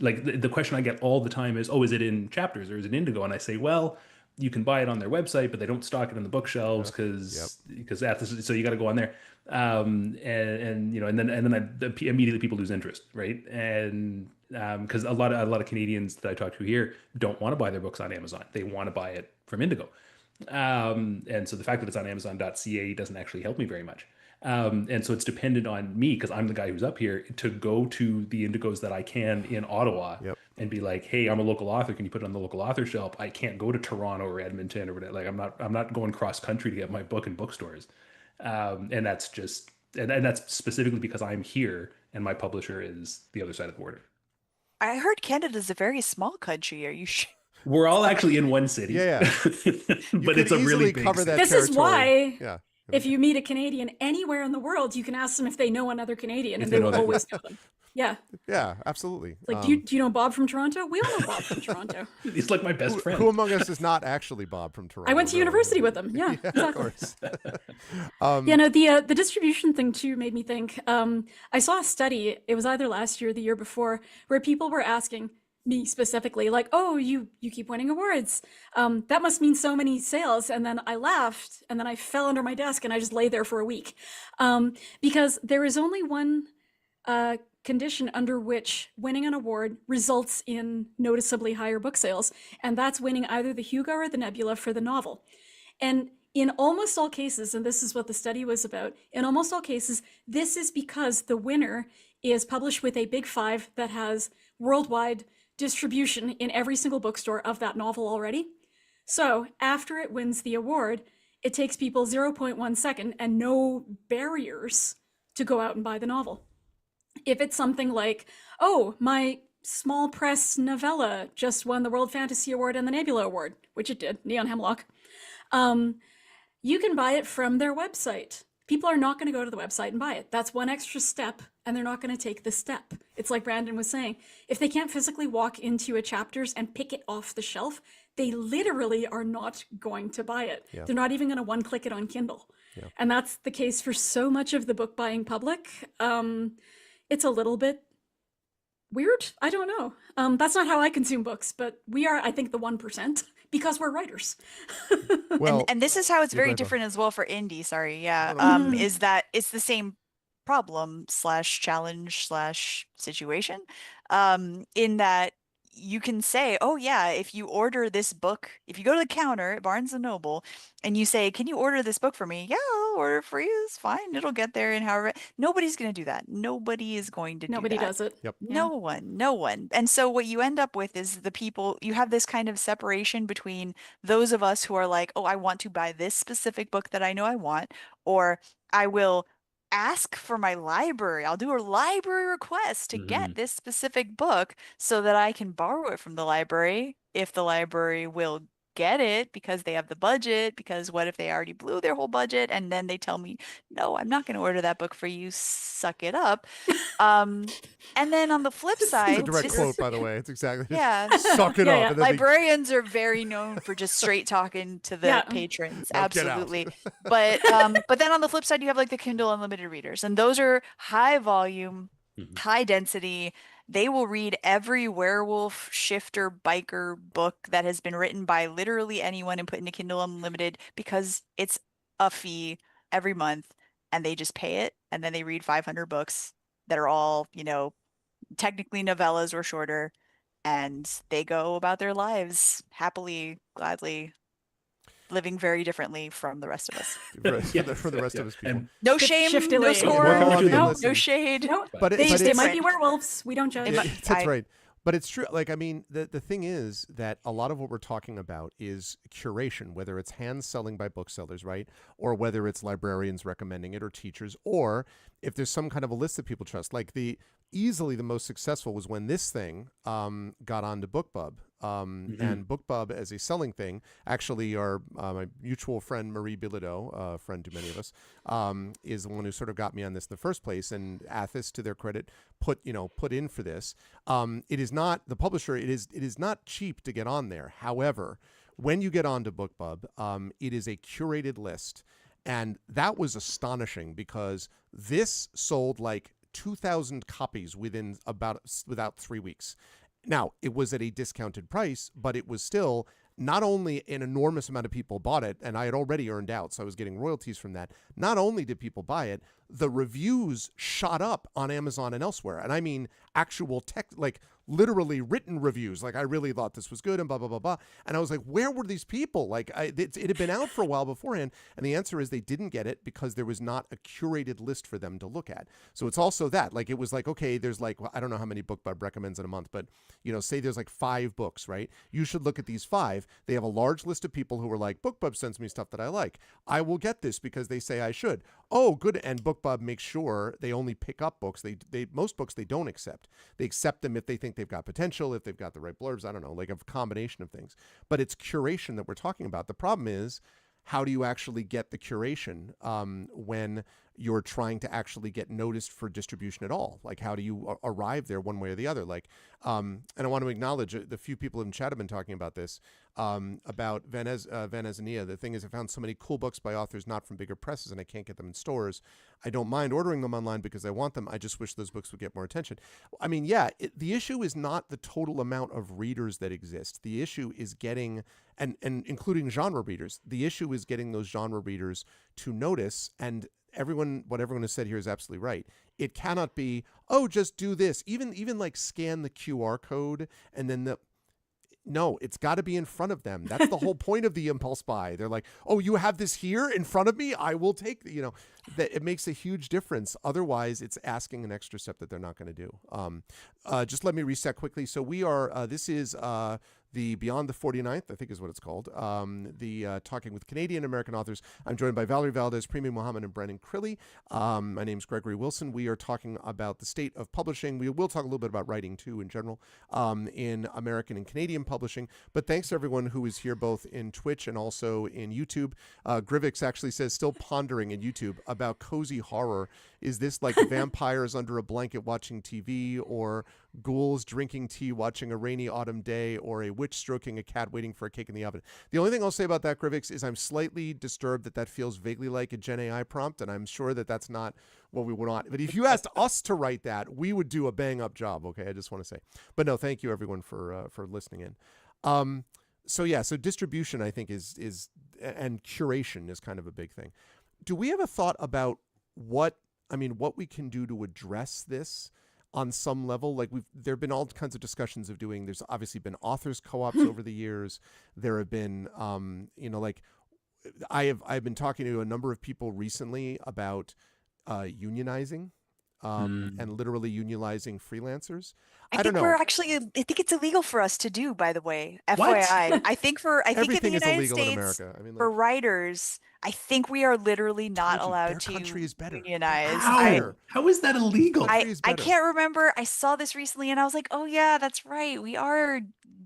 like the question I get all the time is, oh, is it in Chapters or is it Indigo? And I say, well, you can buy it on their website, but they don't stock it on the bookshelves because so you got to go on there. And then immediately people lose interest, right? And because a lot of Canadians that I talk to here don't want to buy their books on Amazon; they want to buy it from Indigo. And so the fact that it's on Amazon.ca doesn't actually help me very much. And so it's dependent on me, because I'm the guy who's up here, to go to the Indigos that I can in Ottawa and be like, hey, I'm a local author. Can you put it on the local author shelf? I can't go to Toronto or Edmonton or whatever. Like, I'm not going cross country to get my book in bookstores. And that's just, and that's specifically because I'm here and my publisher is the other side of the border. I heard Canada's a very small country. Are you sure? We're all actually in one city. Yeah. But it's a really big cover that This territory. is why Yeah. if you meet a Canadian anywhere in the world, you can ask them if they know another Canadian, and they will always know them. Yeah. Yeah, absolutely. Like, do you know Bob from Toronto? We all know Bob from Toronto. He's like my best friend. Who among us is not actually Bob from Toronto? I went to really? university with him. Yeah, exactly. Of course. The distribution thing too made me think. I saw a study, it was either last year or the year before, where people were asking me specifically, like, oh, you keep winning awards. That must mean so many sales. And then I laughed, and then I fell under my desk, and I just lay there for a week. Because there is only one condition under which winning an award results in noticeably higher book sales, and that's winning either the Hugo or the Nebula for the novel. And in almost all cases, and this is what the study was about, in almost all cases, this is because the winner is published with a big five that has worldwide distribution in every single bookstore of that novel already. So after it wins the award, it takes people 0.1 second and no barriers to go out and buy the novel. If it's something like, oh, my small press novella just won the World Fantasy Award and the Nebula Award, which it did, Neon Hemlock, you can buy it from their website. People are not going to go to the website and buy it. That's one extra step, and they're not going to take the step. It's like Brandon was saying, if they can't physically walk into a Chapters and pick it off the shelf, they literally are not going to buy it. Yeah. They're not even going to one-click it on Kindle. Yeah. And that's the case for so much of the book buying public. It's a little bit weird. I don't know. That's not how I consume books, but we are, I think, the 1%. Because we're writers. Well, and this is how it's very different as well for indie. Sorry, yeah. Is that it's the same problem slash challenge slash situation, in that you can say, oh yeah, if you order this book, if you go to the counter at Barnes and Noble and you say, can you order this book for me? Yeah, I'll order it for you. It's fine. It'll get there in however. Nobody's going to do that. Nobody is going to do Nobody that. does it. Yep. Yeah. No one. And so what you end up with is the people, you have this kind of separation between those of us who are like, oh, I want to buy this specific book that I know I want, or I will ask for my library. I'll do a library request to get this specific book so that I can borrow it from the library if the library will get it because they have the budget. Because what if they already blew their whole budget and then they tell me, no, I'm not going to order that book for you. Suck it up. And then on the flip It's side, a direct this quote, is, by the way. It's exactly yeah. suck it Yeah, up. yeah. And then they- Librarians are very known for just straight talking to the Yeah. patrons. Now get out. Absolutely. But then on the flip side, you have like the Kindle Unlimited readers, and those are high volume, high density. They will read every werewolf, shifter, biker book that has been written by literally anyone and put into Kindle Unlimited because it's a fee every month, and they just pay it, and then they read 500 books that are all, technically novellas or shorter, and they go about their lives happily, gladly, living very differently from the rest of us. for the rest of us people. And No shame, no Shiftily. score, More power to them. no Listen. shade. No, But it- they, but they it's- might be werewolves. We don't judge. That's I- right. But it's true. Like, I mean, the thing is that a lot of what we're talking about is curation, whether it's hand selling by booksellers, right? Or whether it's librarians recommending it or teachers, or if there's some kind of a list that people trust. Like easily the most successful was when this thing got onto BookBub. And BookBub as a selling thing, actually my mutual friend Marie Bilodeau, friend to many of us, is the one who sort of got me on this in the first place. And Athos, to their credit, put in for this. It is not the publisher. It is not cheap to get on there. However, when you get onto BookBub, it is a curated list, and that was astonishing because this sold like 2,000 copies without 3 weeks. Now, it was at a discounted price, but it was still not only an enormous amount of people bought it, and I had already earned out, so I was getting royalties from that. Not only did people buy it, the reviews shot up on Amazon and elsewhere. And I mean actual text, like literally written reviews. Like, I really thought this was good and blah, blah, blah, blah. And I was like, where were these people? Like, it had been out for a while beforehand. And the answer is they didn't get it because there was not a curated list for them to look at. So it's also that, like, it was like, okay, there's like, well, I don't know how many BookBub recommends in a month, but, say there's like 5 books, right? You should look at these 5. They have a large list of people who are like, BookBub sends me stuff that I like. I will get this because they say I should. Oh, good. And BookBub makes sure they only pick up books. Most books they don't accept. They accept them if they think they've got potential, if they've got the right blurbs. I don't know, like a combination of things. But it's curation that we're talking about. The problem is, how do you actually get the curation when you're trying to actually get noticed for distribution at all? Like, how do you arrive there one way or the other? Like, and I want to acknowledge the few people in chat have been talking about this, about Venezia. The thing is, I found so many cool books by authors not from bigger presses, and I can't get them in stores. I don't mind ordering them online because I want them. I just wish those books would get more attention. I mean, yeah, the issue is not the total amount of readers that exist. The issue is getting, and including genre readers, the issue is getting those genre readers to notice. And what everyone has said here is absolutely right. It cannot be, oh, just do this. Even like scan the QR code and then no, it's got to be in front of them. That's the whole point of the impulse buy. They're like, oh, you have this here in front of me? I will take, that it makes a huge difference. Otherwise, it's asking an extra step that they're not going to do. Just let me reset quickly. So we are, this is the Beyond the 49th, I think is what it's called, Talking with Canadian American Authors. I'm joined by Valerie Valdes, Premee, Mohamed, and Brennan Crilly. My name's Gregory Wilson. We are talking about the state of publishing. We will talk a little bit about writing, too, in general, in American and Canadian publishing. But thanks to everyone who is here, both in Twitch and also in YouTube. Grivix actually says, still pondering in YouTube about cozy horror. Is this like vampires under a blanket watching TV, or ghouls drinking tea watching a rainy autumn day, or a witch stroking a cat waiting for a cake in the oven? The only thing I'll say about that, Grivix, is I'm slightly disturbed that feels vaguely like a Gen AI prompt, and I'm sure that that's not what we would want. But if you asked us to write that, we would do a bang-up job, okay? I just want to say. But no, thank you, everyone, for listening in. So distribution, I think, is and curation is kind of a big thing. Do we have a thought about what I mean, what we can do to address this on some level. Like there have been all kinds of discussions of doing. There's obviously been authors co-ops over the years. There have been, like I've been talking to a number of people recently about unionizing. And literally unionizing freelancers. I don't know. I think it's illegal for us to do, by the way, What? FYI. I think in Everything the is United illegal in States, America. I mean, for writers, I think we are literally not allowed their to country is better. unionize. How is that illegal? Country is I better. can't remember. I saw this recently and I was like, oh yeah, that's right. We are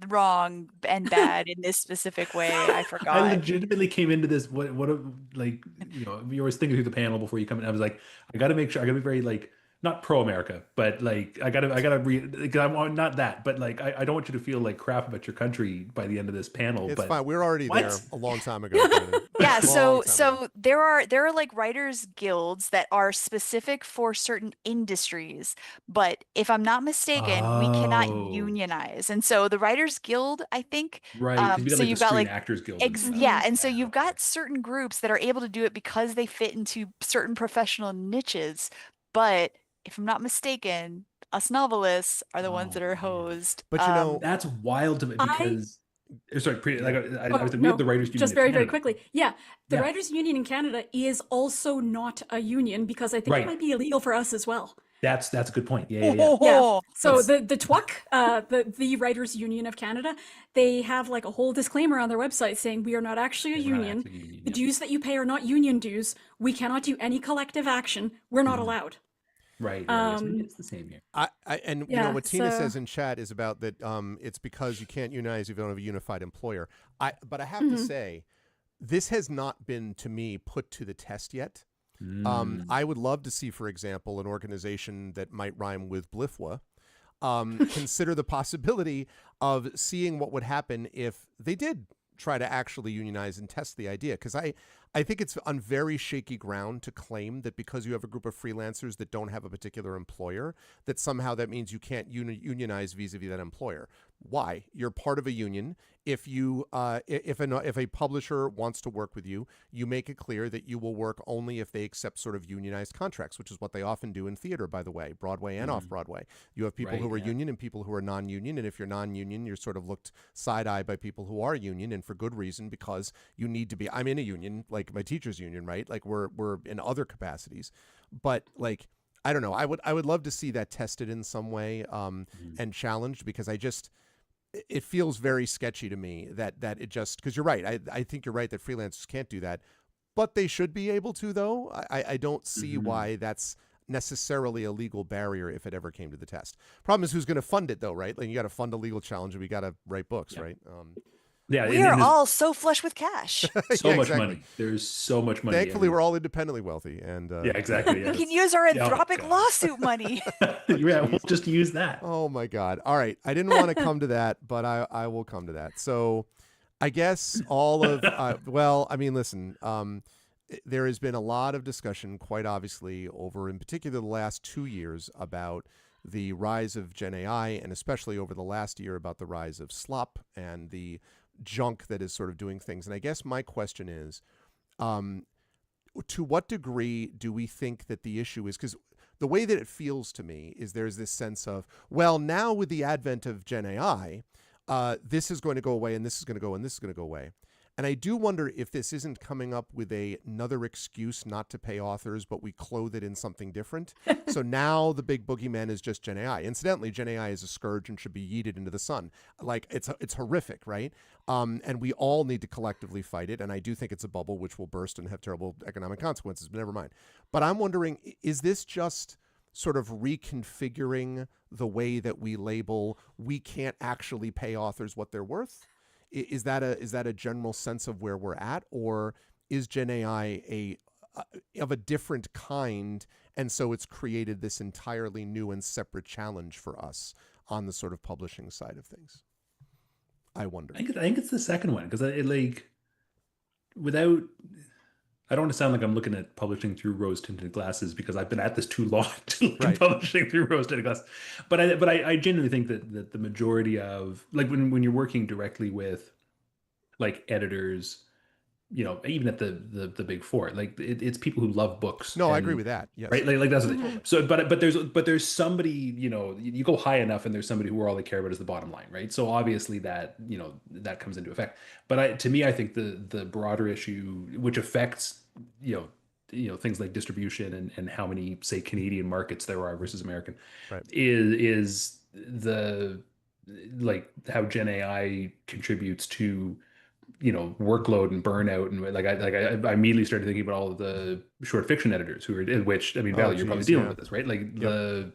wrong and bad in this specific way. I forgot. I legitimately came into this you always thinking through the panel before you come in. I was like, I got to make sure. I got to be very like not pro America, but like I gotta I'm not that, but like I don't want you to feel like crap about your country by the end of this panel. It's but fine. We're already there a long time ago. Yeah, Long time so ago. there are like writers guilds that are specific for certain industries, but if I'm not mistaken, we cannot Oh. unionize. And so the Writers Guild, I think, Right, because you got so like you've the got Screen like Actors Guild. And stuff. yeah, and so you've okay. got certain groups that are able to do it because they fit into certain professional niches. But if I'm not mistaken, us novelists are the ones that are man. hosed. But you know, That's wild to me because sorry, I was we no, have the Writers Union. just of very, very Canada. quickly. Yeah, the Yeah. Writers Union in Canada is also not a union because I think Right. it might be illegal for us as well. That's a good point. Yeah. Yeah. So That's- the TWUC, the Writers Union of Canada, they have like a whole disclaimer on their website saying we are not actually a Yeah, we're not union. actually a union, The yeah. dues that you pay are not union dues. We cannot do any collective action. We're not allowed. Right. So maybe it's the same here. And Yeah, what Tina so- says in chat is about that. It's because you can't unionize if you don't have a unified employer. But I have to say, this has not been to me put to the test yet. I would love to see, for example, an organization that might rhyme with Blifwa consider the possibility of seeing what would happen if they did try to actually unionize and test the idea. Because I think it's on very shaky ground to claim that because you have a group of freelancers that don't have a particular employer, that somehow that means you can't unionize vis-a-vis that employer. Why? You're part of a union. If you if a publisher wants to work with you, you make it clear that you will work only if they accept sort of unionized contracts, which is what they often do in theater, by the way, Broadway and off Broadway. You have people who are union and people who are non-union, and if you're non-union, you're sort of looked side-eye by people who are union, and for good reason, because you need to be. I'm in a union, like my teachers' union, right? Like we're in other capacities, but like I don't know. I would love to see that tested in some way and challenged, because it feels very sketchy to me that it just, because you're right. I think you're right that freelancers can't do that, but they should be able to, though. I don't see why that's necessarily a legal barrier if it ever came to the test. Problem is who's going to fund it, though, right? Like you got to fund a legal challenge and we got to write books, right? Yeah, We are all so flush with cash. so much money. There's so much money. Thankfully, we're all independently wealthy, and yeah, exactly. Yeah. We can use our Anthropic God. lawsuit money. Yeah, we'll just use that. Oh my God! All right, I didn't want to come to that, but I will come to that. So, I guess all of well, I mean, listen. There has been a lot of discussion, quite obviously, over in particular the last 2 years about the rise of Gen AI, and especially over the last year about the rise of slop and the junk that is sort of doing things. And I guess my question is, to what degree do we think that the issue is, because the way that it feels to me is there's this sense of, well, now with the advent of Gen AI, this is going to go away and this is going to go and this is going to go away. And I do wonder if this isn't coming up with another excuse not to pay authors, but we clothe it in something different. So now the big boogeyman is just Gen AI. Incidentally, Gen AI is a scourge and should be yeeted into the sun. Like it's horrific, right? And we all need to collectively fight it. And I do think it's a bubble which will burst and have terrible economic consequences, but never mind. But I'm wondering, is this just sort of reconfiguring the way that we label we can't actually pay authors what they're worth? Is that a general sense of where we're at, or is Gen AI of a different kind, and so it's created this entirely new and separate challenge for us on the sort of publishing side of things? I wonder. I think it's the second one, because I don't want to sound like I'm looking at publishing through rose-tinted glasses, because I've been at this too long to look at publishing through rose-tinted glasses. But I genuinely think that the majority of, like, when you're working directly with like editors even at the big four, like it's people who love books. No, I agree And with that. Yes. right, like that's Mhm. so. But there's somebody, you go high enough, and there's somebody who all they care about is the bottom line, right? So obviously that comes into effect. But to me, I think the broader issue, which affects things like distribution and how many, say, Canadian markets there are versus American, Right. is the like how Gen AI contributes to workload and burnout. And I immediately started thinking about all of the short fiction editors who are, which, I mean, Oh, Valerie, you're probably geez, dealing yeah. with this, right? Like Yep.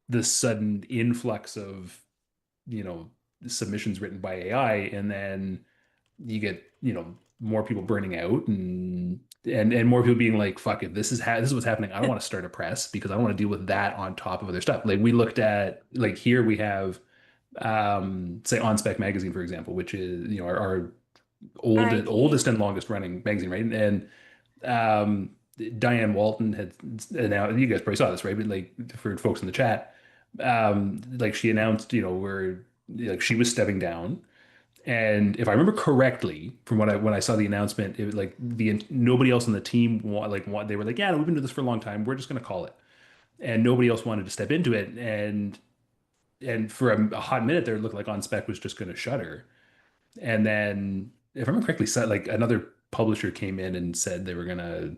the sudden influx of submissions written by AI, and then you get more people burning out, and more people being like, fuck it, this is what's happening. I don't want to start a press because I don't want to deal with that on top of other stuff. Like we looked at, like, here we have say On Spec magazine, for example, which is our RIP. oldest and longest running magazine, right? And Diane Walton had announced, you guys probably saw this, right? But like, for folks in the chat, like, she announced, where, like, she was stepping down. And if I remember correctly, from when I saw the announcement, it was like nobody else on the team they were like, yeah, no, we've been doing this for a long time. We're just going to call it, and nobody else wanted to step into it. And for a hot minute there, it looked like On Spec was just going to shutter. And then, if I remember correctly, said like another publisher came in and said they were gonna,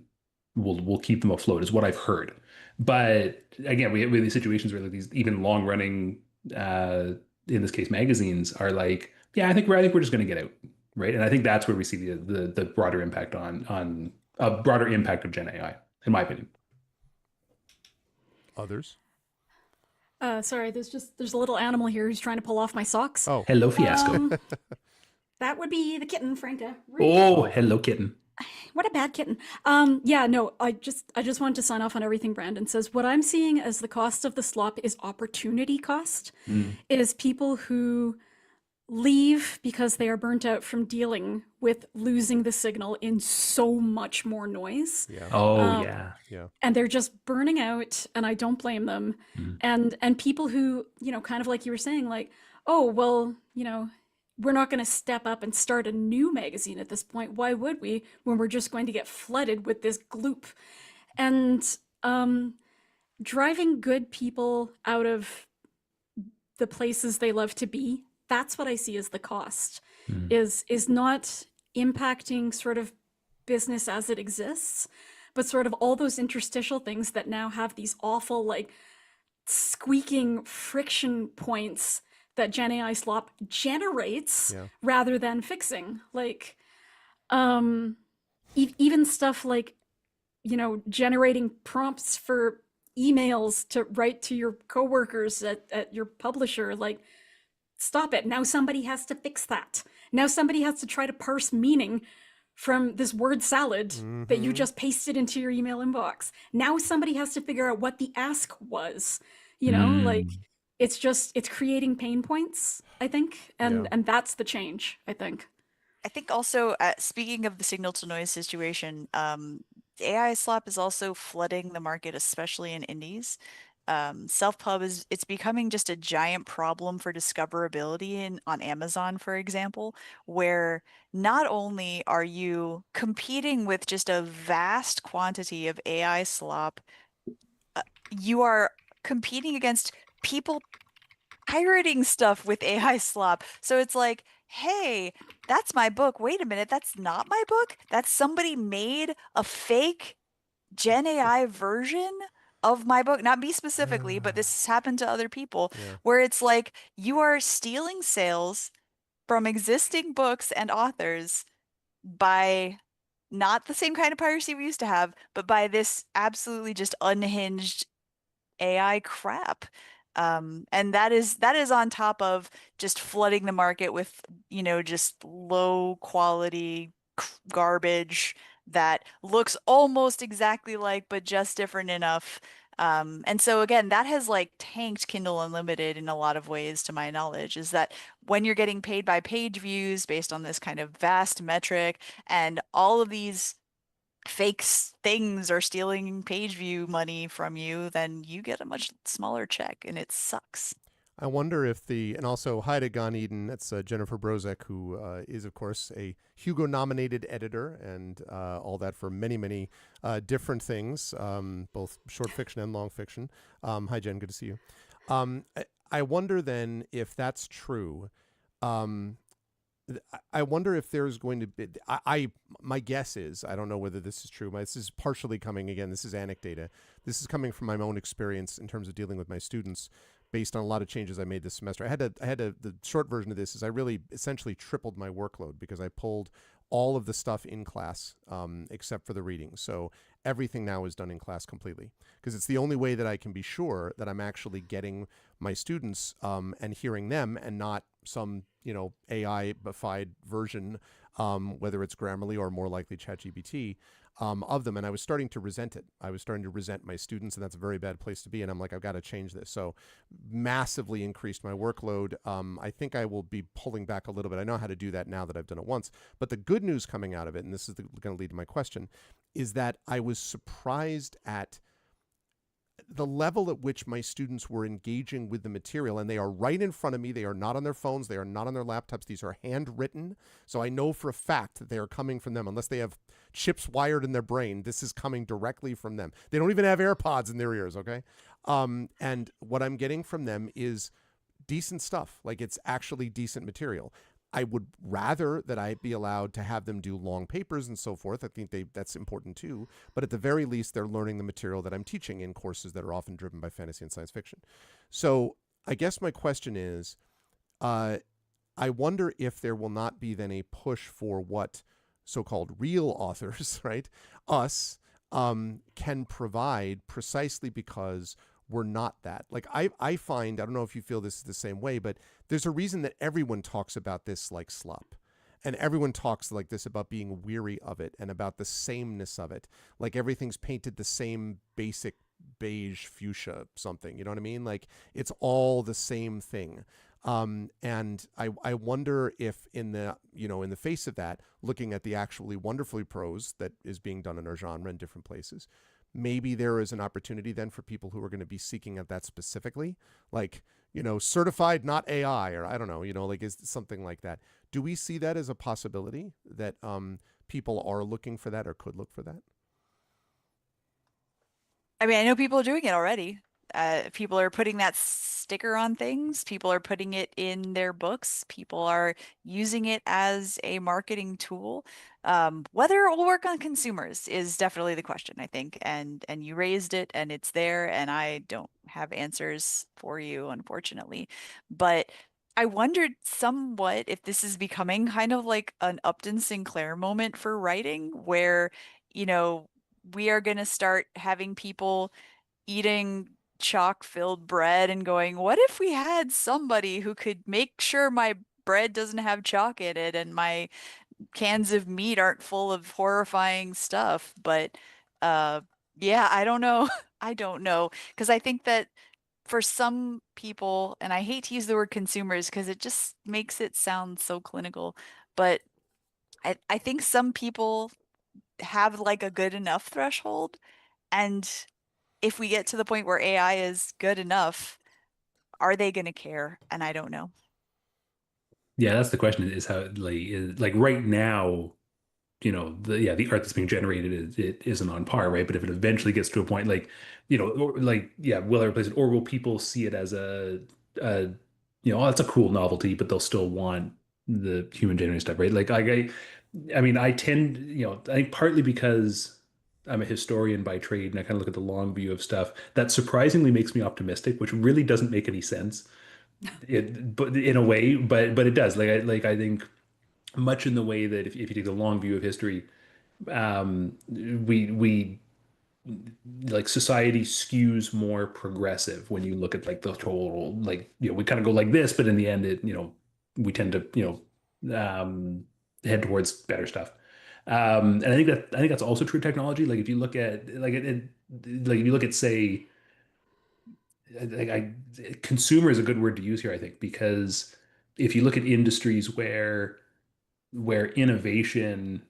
we'll keep them afloat, is what I've heard. But again, we have these situations where, like, these even long running, uh, in this case, magazines are like, yeah, I think we're just gonna get out, right? And I think that's where we see the broader impact on a broader impact of Gen AI, in my opinion. Others? Sorry, there's a little animal here who's trying to pull off my socks. Oh. Hello, Fiasco. That would be the kitten, Franca. Oh, hello, kitten. What a bad kitten. Yeah, no, I just wanted to sign off on everything Brandon says. What I'm seeing as the cost of the slop is opportunity cost. It is people who leave because they are burnt out from dealing with losing the signal in so much more noise. Yeah. Oh, yeah. Yeah. And they're just burning out, and I don't blame them. And people who, kind of like you were saying, like, oh, well, we're not going to step up and start a new magazine at this point. Why would we, when we're just going to get flooded with this gloop? And driving good people out of the places they love to be, that's what I see as the cost, is not impacting sort of business as it exists, but sort of all those interstitial things that now have these awful, like, squeaking friction points that Gen AI slop generates rather than fixing. Like, even stuff like, generating prompts for emails to write to your coworkers at your publisher. Like, stop it. Now somebody has to fix that. Now somebody has to try to parse meaning from this word salad that you just pasted into your email inbox. Now somebody has to figure out what the ask was. Like, it's creating pain points, I think, and that's the change, I think. I think also, speaking of the signal to noise situation, AI slop is also flooding the market, especially in indies. Self-pub it's becoming just a giant problem for discoverability on Amazon, for example, where not only are you competing with just a vast quantity of AI slop, you are competing against people pirating stuff with AI slop. So it's like, hey, that's my book. Wait a minute, that's not my book. That's somebody made a fake Gen AI version of my book. Not me specifically, but this has happened to other people, where it's like you are stealing sales from existing books and authors by not the same kind of piracy we used to have, but by this absolutely just unhinged AI crap. And that is on top of just flooding the market with, just low quality garbage that looks almost exactly like, but just different enough. And so again, that has like tanked Kindle Unlimited in a lot of ways, to my knowledge, is that when you're getting paid by page views based on this kind of vast metric, and all of these fake things are stealing page view money from you, then you get a much smaller check, and it sucks. I wonder if and also hi to Gan Eden. That's Jennifer Brozek, who is, of course, a Hugo nominated editor and all that for many, many different things, both short fiction and long fiction. Hi, Jen. Good to see you. I wonder then if that's true. Um, I wonder if there's going to be. My guess is, I don't know whether this is true. This is partially coming, again, this is anecdata. This is coming from my own experience in terms of dealing with my students, based on a lot of changes I made this semester. The short version of this is I really essentially tripled my workload because I pulled all of the stuff in class except for the reading. So everything now is done in class completely, because it's the only way that I can be sure that I'm actually getting my students and hearing them, and not some AI-ified version, whether it's Grammarly or more likely ChatGPT, of them. And I was starting to resent it. I was starting to resent my students, and that's a very bad place to be. And I'm like, I've got to change this. So massively increased my workload. I think I will be pulling back a little bit. I know how to do that now that I've done it once. But the good news coming out of it, and this is going to lead to my question, is that I was surprised at the level at which my students were engaging with the material, and they are right in front of me. They are not on their phones. They are not on their laptops. These are handwritten. So I know for a fact that they are coming from them, unless they have chips wired in their brain. This is coming directly from them. They don't even have AirPods in their ears. Okay. And what I'm getting from them is decent stuff. Like, it's actually decent material. I would rather that I be allowed to have them do long papers and so forth. I think that's important too. But at the very least, they're learning the material that I'm teaching in courses that are often driven by fantasy and science fiction. So I guess my question is, I wonder if there will not be then a push for what so-called real authors, right, us, can provide, precisely because we're not that. Like, I find, I don't know if you feel this is the same way, but there's a reason that everyone talks about this like slop. And everyone talks like this about being weary of it and about the sameness of it. Like, everything's painted the same basic beige fuchsia something. You know what I mean? Like, it's all the same thing. And I wonder if in the face of that, looking at the actually wonderfully prose that is being done in our genre in different places, maybe there is an opportunity then for people who are going to be seeking out that specifically, like, certified, not AI, or I don't know, like, is something like that. Do we see that as a possibility that people are looking for that or could look for that? I mean, I know people are doing it already. People are putting that sticker on things. People are putting it in their books. People are using it as a marketing tool. Whether it will work on consumers is definitely the question, I think. And you raised it, and it's there, and I don't have answers for you, unfortunately. But I wondered somewhat if this is becoming kind of like an Upton Sinclair moment for writing, where, you know, we are going to start having people eating chalk-filled bread and going, what if we had somebody who could make sure my bread doesn't have chalk in it and my cans of meat aren't full of horrifying stuff? But uh yeah, I don't know. I don't know. Because I think that for some people, and I hate to use the word consumers because it just makes it sound so clinical, but I think some people have like a good enough threshold. And if we get to the point where AI is good enough, are they going to care? And I don't know. Yeah, that's the question, is how, like right now, the art that's being generated it isn't on par, right? But if it eventually gets to a point, like, or like, yeah, will I replace it, or will people see it as a oh, it's a cool novelty, but they'll still want the human generated stuff, right? Like, I mean, I tend, I think partly because I'm a historian by trade and I kind of look at the long view of stuff, that surprisingly makes me optimistic, which really doesn't make any sense. But in a way, but it does. I think much in the way that if you take the long view of history, we like society skews more progressive when you look at like the total, like, we kind of go like this, but in the end we tend to head towards better stuff. And I think that's also true of technology. Like, if you look at like if you look at, say, consumer is a good word to use here, I think, because if you look at industries where innovation,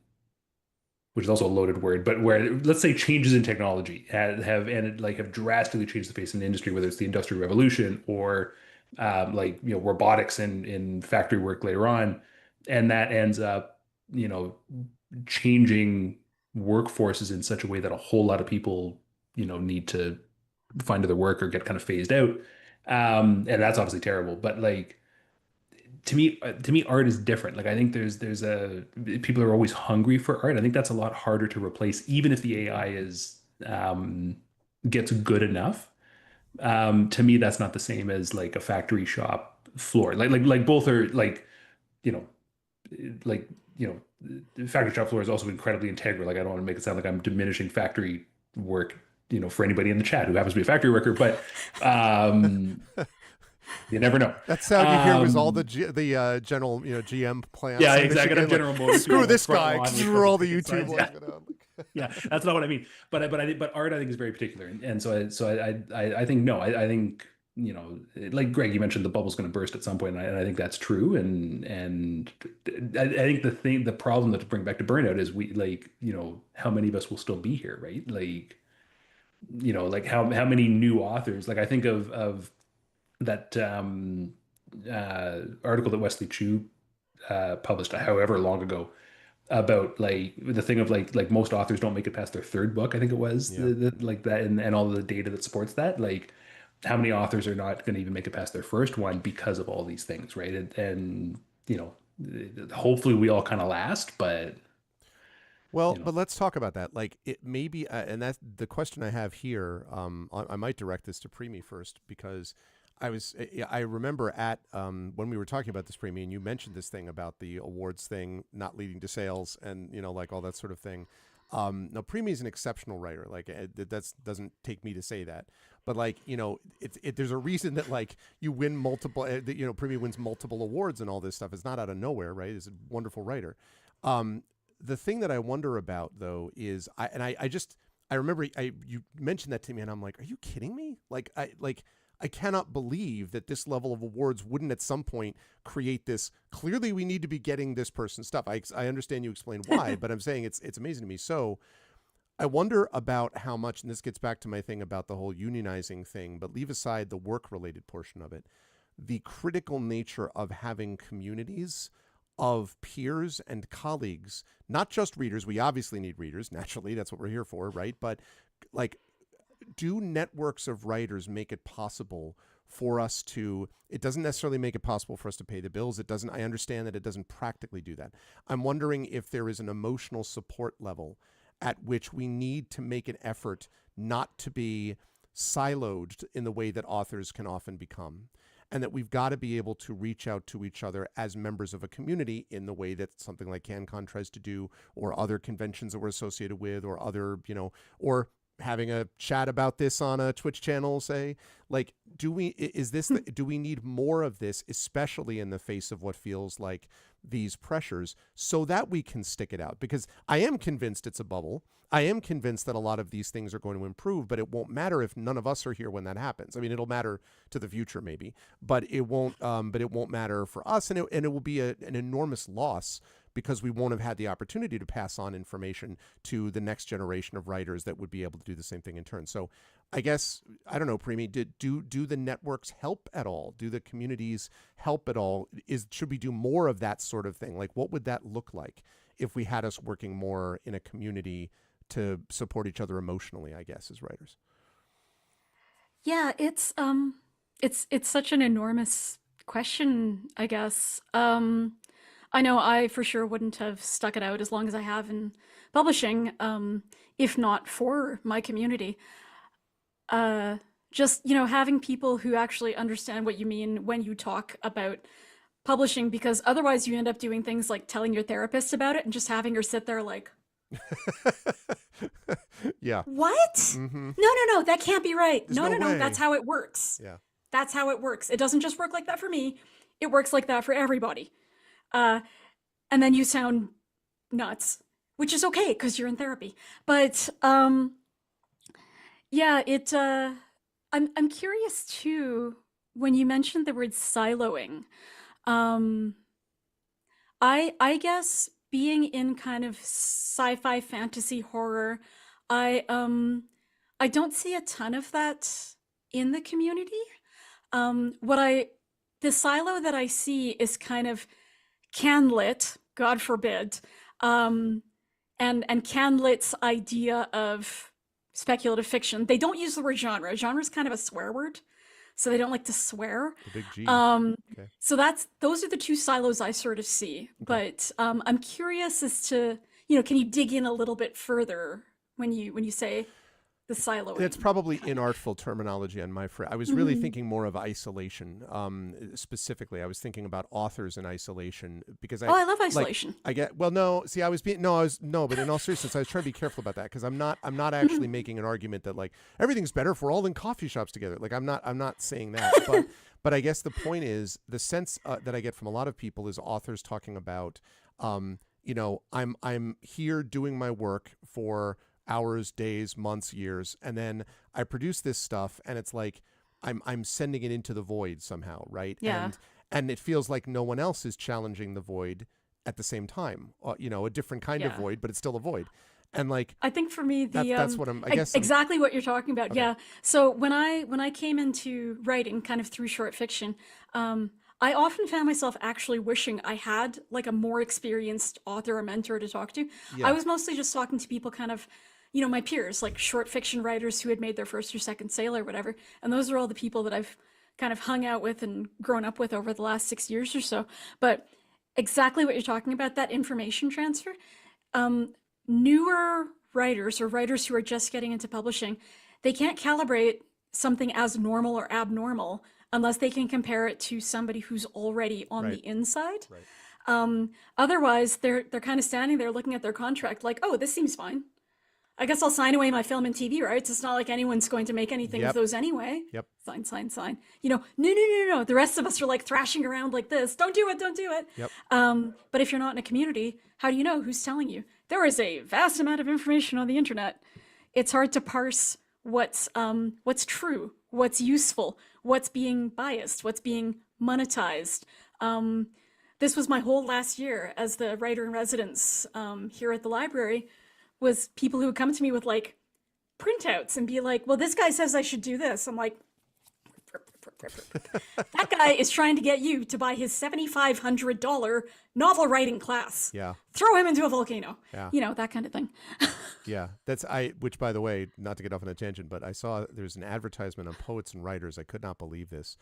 which is also a loaded word, but where, let's say, changes in technology have drastically changed the face of the industry, whether it's the Industrial Revolution or like robotics in factory work later on, and that ends up changing workforces in such a way that a whole lot of people need to find other work or get kind of phased out, and that's obviously terrible. But like to me, art is different. Like I think there's a people are always hungry for art. I think that's a lot harder to replace, even if the AI is gets good enough. To me, that's not the same as like a factory shop floor. Like both are like you know like the factory shop floor is also incredibly integral. Like I don't want to make it sound like I'm diminishing factory work, for anybody in the chat who happens to be a factory worker, but um, you never know. That sound you hear was all Um, the general GM plants. yeah, in exactly. Michigan, General Motors screw people this front guy. lawn with Screw all the picket YouTube signs. ones. Yeah. Yeah, that's not what I mean. But art I think is very particular, and so I think no, I think like Greg, you mentioned the bubble's going to burst at some point, and I think that's true. And I think the problem that to bring back to burnout is we like how many of us will still be here, right? Like like how many new authors? Like I think of that article that Wesley Chu published however long ago about like the thing of like most authors don't make it past their third book. I think it was Yeah. like that, and all the data that supports that. Like how many authors are not going to even make it past their first one because of all these things, right? And hopefully we all kind of last, but Well, you know, but let's talk about that. Like it may be, and that's the question I have here. I might direct this to Premee first because I remember at when we were talking about this Premee, and you mentioned this thing about the awards thing not leading to sales, and like all that sort of thing. Now Premee is an exceptional writer. Like that doesn't take me to say that, but like there's a reason that like you win multiple. That, Premee wins multiple awards and all this stuff. It's not out of nowhere, right? He's a wonderful writer. The thing that I wonder about though is I remember you mentioned that to me and I'm like, are you kidding me? I cannot believe that this level of awards wouldn't at some point create this. Clearly, we need to be getting this person's stuff. I understand you explained why, but I'm saying it's amazing to me. So I wonder about how much, and this gets back to my thing about the whole unionizing thing, but leave aside the work related portion of it, the critical nature of having communities of peers and colleagues, not just readers. We obviously need readers, naturally, that's what we're here for, right? But like, do networks of writers make it possible for us to, it doesn't necessarily make it possible for us to pay the bills. It doesn't, I understand that it doesn't practically do that. I'm wondering if there is an emotional support level at which we need to make an effort not to be siloed in the way that authors can often become. And that we've got to be able to reach out to each other as members of a community in the way that something like CanCon tries to do, or other conventions that we're associated with, or other, or having a chat about this on a Twitch channel, say, like, do we need more of this, especially in the face of what feels like these pressures, so that we can stick it out? Because I am convinced it's a bubble. I am convinced that a lot of these things are going to improve, but it won't matter if none of us are here when that happens. I mean, it'll matter to the future maybe, but it won't matter for us. And it will be an enormous loss because we won't have had the opportunity to pass on information to the next generation of writers that would be able to do the same thing in turn. So I guess, I don't know, Premee, do the networks help at all? Do the communities help at all? Should we do more of that sort of thing? Like, what would that look like if we had us working more in a community to support each other emotionally, I guess, as writers? Yeah, it's such an enormous question, I guess. I know I for sure wouldn't have stuck it out as long as I have in publishing, if not for my community. Just, having people who actually understand what you mean when you talk about publishing, because otherwise you end up doing things like telling your therapist about it and just having her sit there like, Yeah. what? Mm-hmm. No, that can't be right. There's No, no way. that's how it works. Yeah. That's how it works. It doesn't just work like that for me. It works like that for everybody. And then you sound nuts, which is okay because you're in therapy. But yeah, I'm curious too when you mentioned the word siloing. I guess being in kind of sci-fi fantasy horror, I don't see a ton of that in the community. What I the silo that I see is kind of Canlit, God forbid, and Canlit's idea of speculative fiction. They don't use the word genre. Genre is kind of a swear word, so they don't like to swear. The big G. Okay. So those are the two silos I sort of see. But I'm curious as to, can you dig in a little bit further when you say the siloing? It's probably inartful terminology on my front. I was really thinking more of isolation. Specifically, I was thinking about authors in isolation because I love isolation. But in all seriousness, I was trying to be careful about that because I'm not actually making an argument that like everything's better if we're all in coffee shops together. Like I'm not saying that, but I guess the point is the sense that I get from a lot of people is authors talking about, I'm here doing my work for hours, days, months, years, and then I produce this stuff, and it's like I'm sending it into the void somehow, right? Yeah. And it feels like no one else is challenging the void at the same time. A different kind of void, but it's still a void. And like I think for me, that's what I guess exactly what you're talking about. Okay. Yeah. So when I came into writing, kind of through short fiction, I often found myself actually wishing I had like a more experienced author or mentor to talk to. Yeah. I was mostly just talking to people kind of, my peers, like short fiction writers who had made their first or second sale or whatever. And those are all the people that I've kind of hung out with and grown up with over the last 6 years or so. But exactly what you're talking about, that information transfer, newer writers or writers who are just getting into publishing, they can't calibrate something as normal or abnormal unless they can compare it to somebody who's already on the inside. Right. Otherwise, they're kind of standing there looking at their contract like, oh, this seems fine. I guess I'll sign away my film and TV rights. It's not like anyone's going to make anything of those anyway. Yep. Sign. No. The rest of us are like thrashing around like this. Don't do it. Yep. But if you're not in a community, how do you know who's telling you? There is a vast amount of information on the internet. It's hard to parse what's true, what's useful, what's being biased, what's being monetized. This was my whole last year as the writer in residence here at the library, was people who would come to me with like printouts and be like, well, this guy says I should do this. I'm like, that guy is trying to get you to buy his $7,500 novel writing class. Yeah. Throw him into a volcano. Yeah. That kind of thing. Yeah. Which by the way, not to get off on a tangent, but I saw there's an advertisement on Poets and Writers. I could not believe this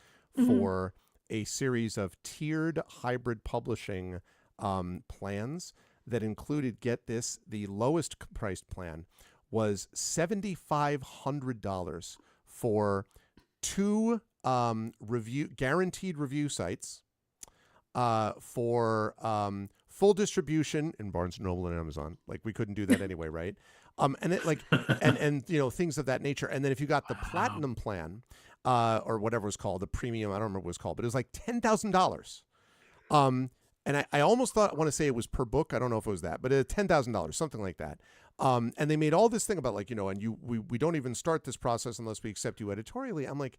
for a series of tiered hybrid publishing plans that included, get this, the lowest priced plan was $7,500 for 2 guaranteed review sites, for full distribution in Barnes & Noble and Amazon. Like we couldn't do that anyway, right? And it like and things of that nature. And then if you got the platinum plan, or whatever it was called, the premium, I don't remember what it was called, but it was like $10,000. And I almost want to say it was per book. I don't know if it was that, but $10,000, something like that. And they made all this thing about like, we don't even start this process unless we accept you editorially. I'm like,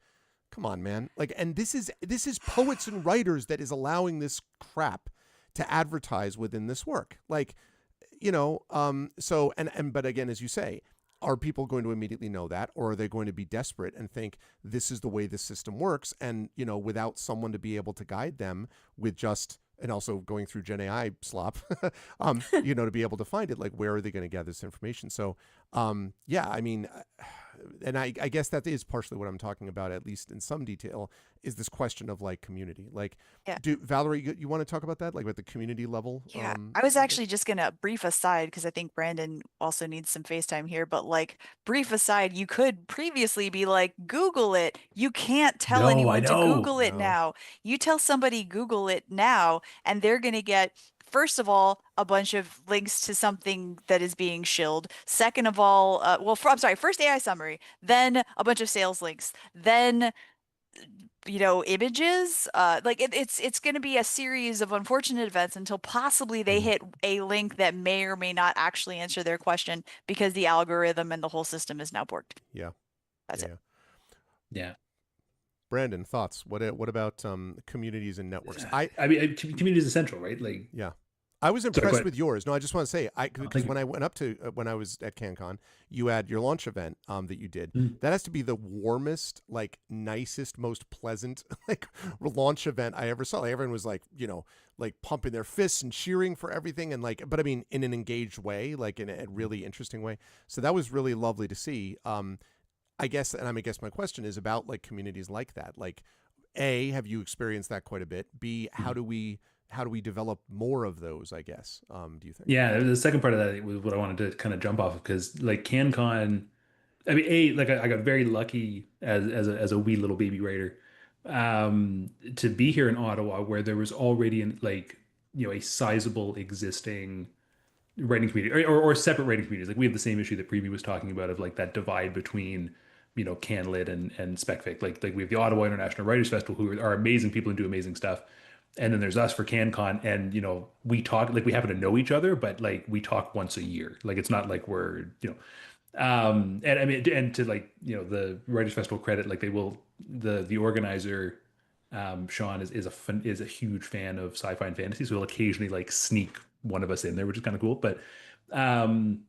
come on, man. Like, and this is Poets and Writers that is allowing this crap to advertise within this work. Like, but again, as you say, are people going to immediately know that, or are they going to be desperate and think this is the way the system works? And, without someone to be able to guide them with just, and also going through Gen AI slop, to be able to find it, like, where are they going to gather this information? So, and I guess that is partially what I'm talking about, at least in some detail, is this question of like community. Like, Valerie, you want to talk about that, like at the community level? Yeah, I was actually just gonna brief aside because I think Brandon also needs some FaceTime here, but like brief aside, you could previously be like, Google it. You can't tell No, I anyone to know. Google it now. You tell somebody Google it now, and they're gonna get, first of all, a bunch of links to something that is being shilled. Second of all, first AI summary, then a bunch of sales links, then images. It's going to be a series of unfortunate events until possibly they hit a link that may or may not actually answer their question because the algorithm and the whole system is now borked. Yeah, that's it. Yeah. Brandon, thoughts? What about communities and networks? I mean, community is essential, right? Like, yeah. I was Sorry, go impressed ahead. with yours. No, I just want to say, Oh, because thank when you. I went up to when I was at CanCon, you had your launch event that you did. Mm. That has to be the warmest, like nicest, most pleasant like launch event I ever saw. Like, everyone was like, like pumping their fists and cheering for everything, and like, but I mean, in an engaged way, like in a really interesting way. So that was really lovely to see. I guess, and I guess my question is about like communities like that. Like, A, have you experienced that quite a bit? B, how do we develop more of those, I guess, do you think? Yeah, the second part of that was what I wanted to kind of jump off of because like CanCon, I mean, like I got very lucky as a wee little baby writer, to be here in Ottawa where there was already like a sizable existing writing community or separate writing communities. Like we have the same issue that Premee was talking about of like that divide between CanLit and SpecFic. Like we have the Ottawa International Writers Festival who are amazing people and do amazing stuff. And then there's us for CanCon, and we talk like we happen to know each other, but like we talk once a year. Like it's not like we're and I mean, and to like the Writers Festival credit, like they will the organizer, Sean is a huge fan of sci-fi and fantasy, so he'll occasionally like sneak one of us in there, which is kind of cool. Um,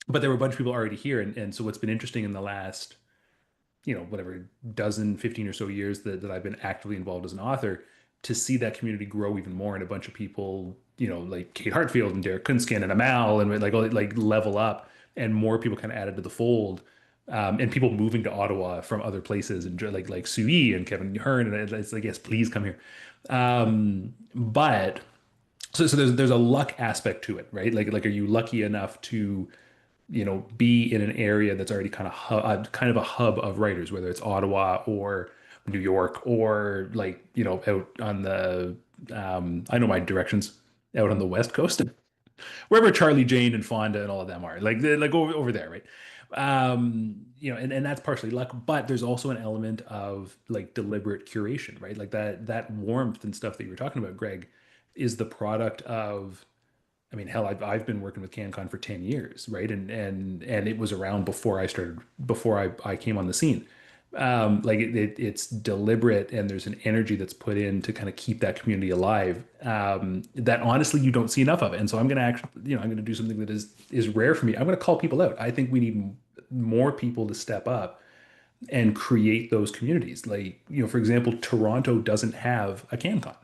but there were a bunch of people already here, and so what's been interesting in the last whatever dozen 15 or so years that I've been actively involved as an author, to see that community grow even more, and a bunch of people like Kate Hartfield and Derek Kunskin and Amal and like level up, and more people kind of added to the fold, and people moving to Ottawa from other places, and like Sui and Kevin Hearn, and it's like, yes, please come here. But so there's a luck aspect to it, right? Like are you lucky enough to be in an area that's already kind of a hub of writers, whether it's Ottawa or New York or like out on the I know my directions, out on the West Coast, wherever Charlie Jane and Fonda and all of them are, like like over there, right? And that's partially luck, but there's also an element of like deliberate curation, right? Like that warmth and stuff that you were talking about, Greg, is the product of, I mean, hell, I've been working with CanCon for 10 years, right? And it was around before I came on the scene. Like it's deliberate, and there's an energy that's put in to kind of keep that community alive. That honestly you don't see enough of it. And so I'm gonna actually, I'm gonna do something that is rare for me. I'm gonna call people out. I think we need more people to step up and create those communities. Like, for example, Toronto doesn't have a CanCon.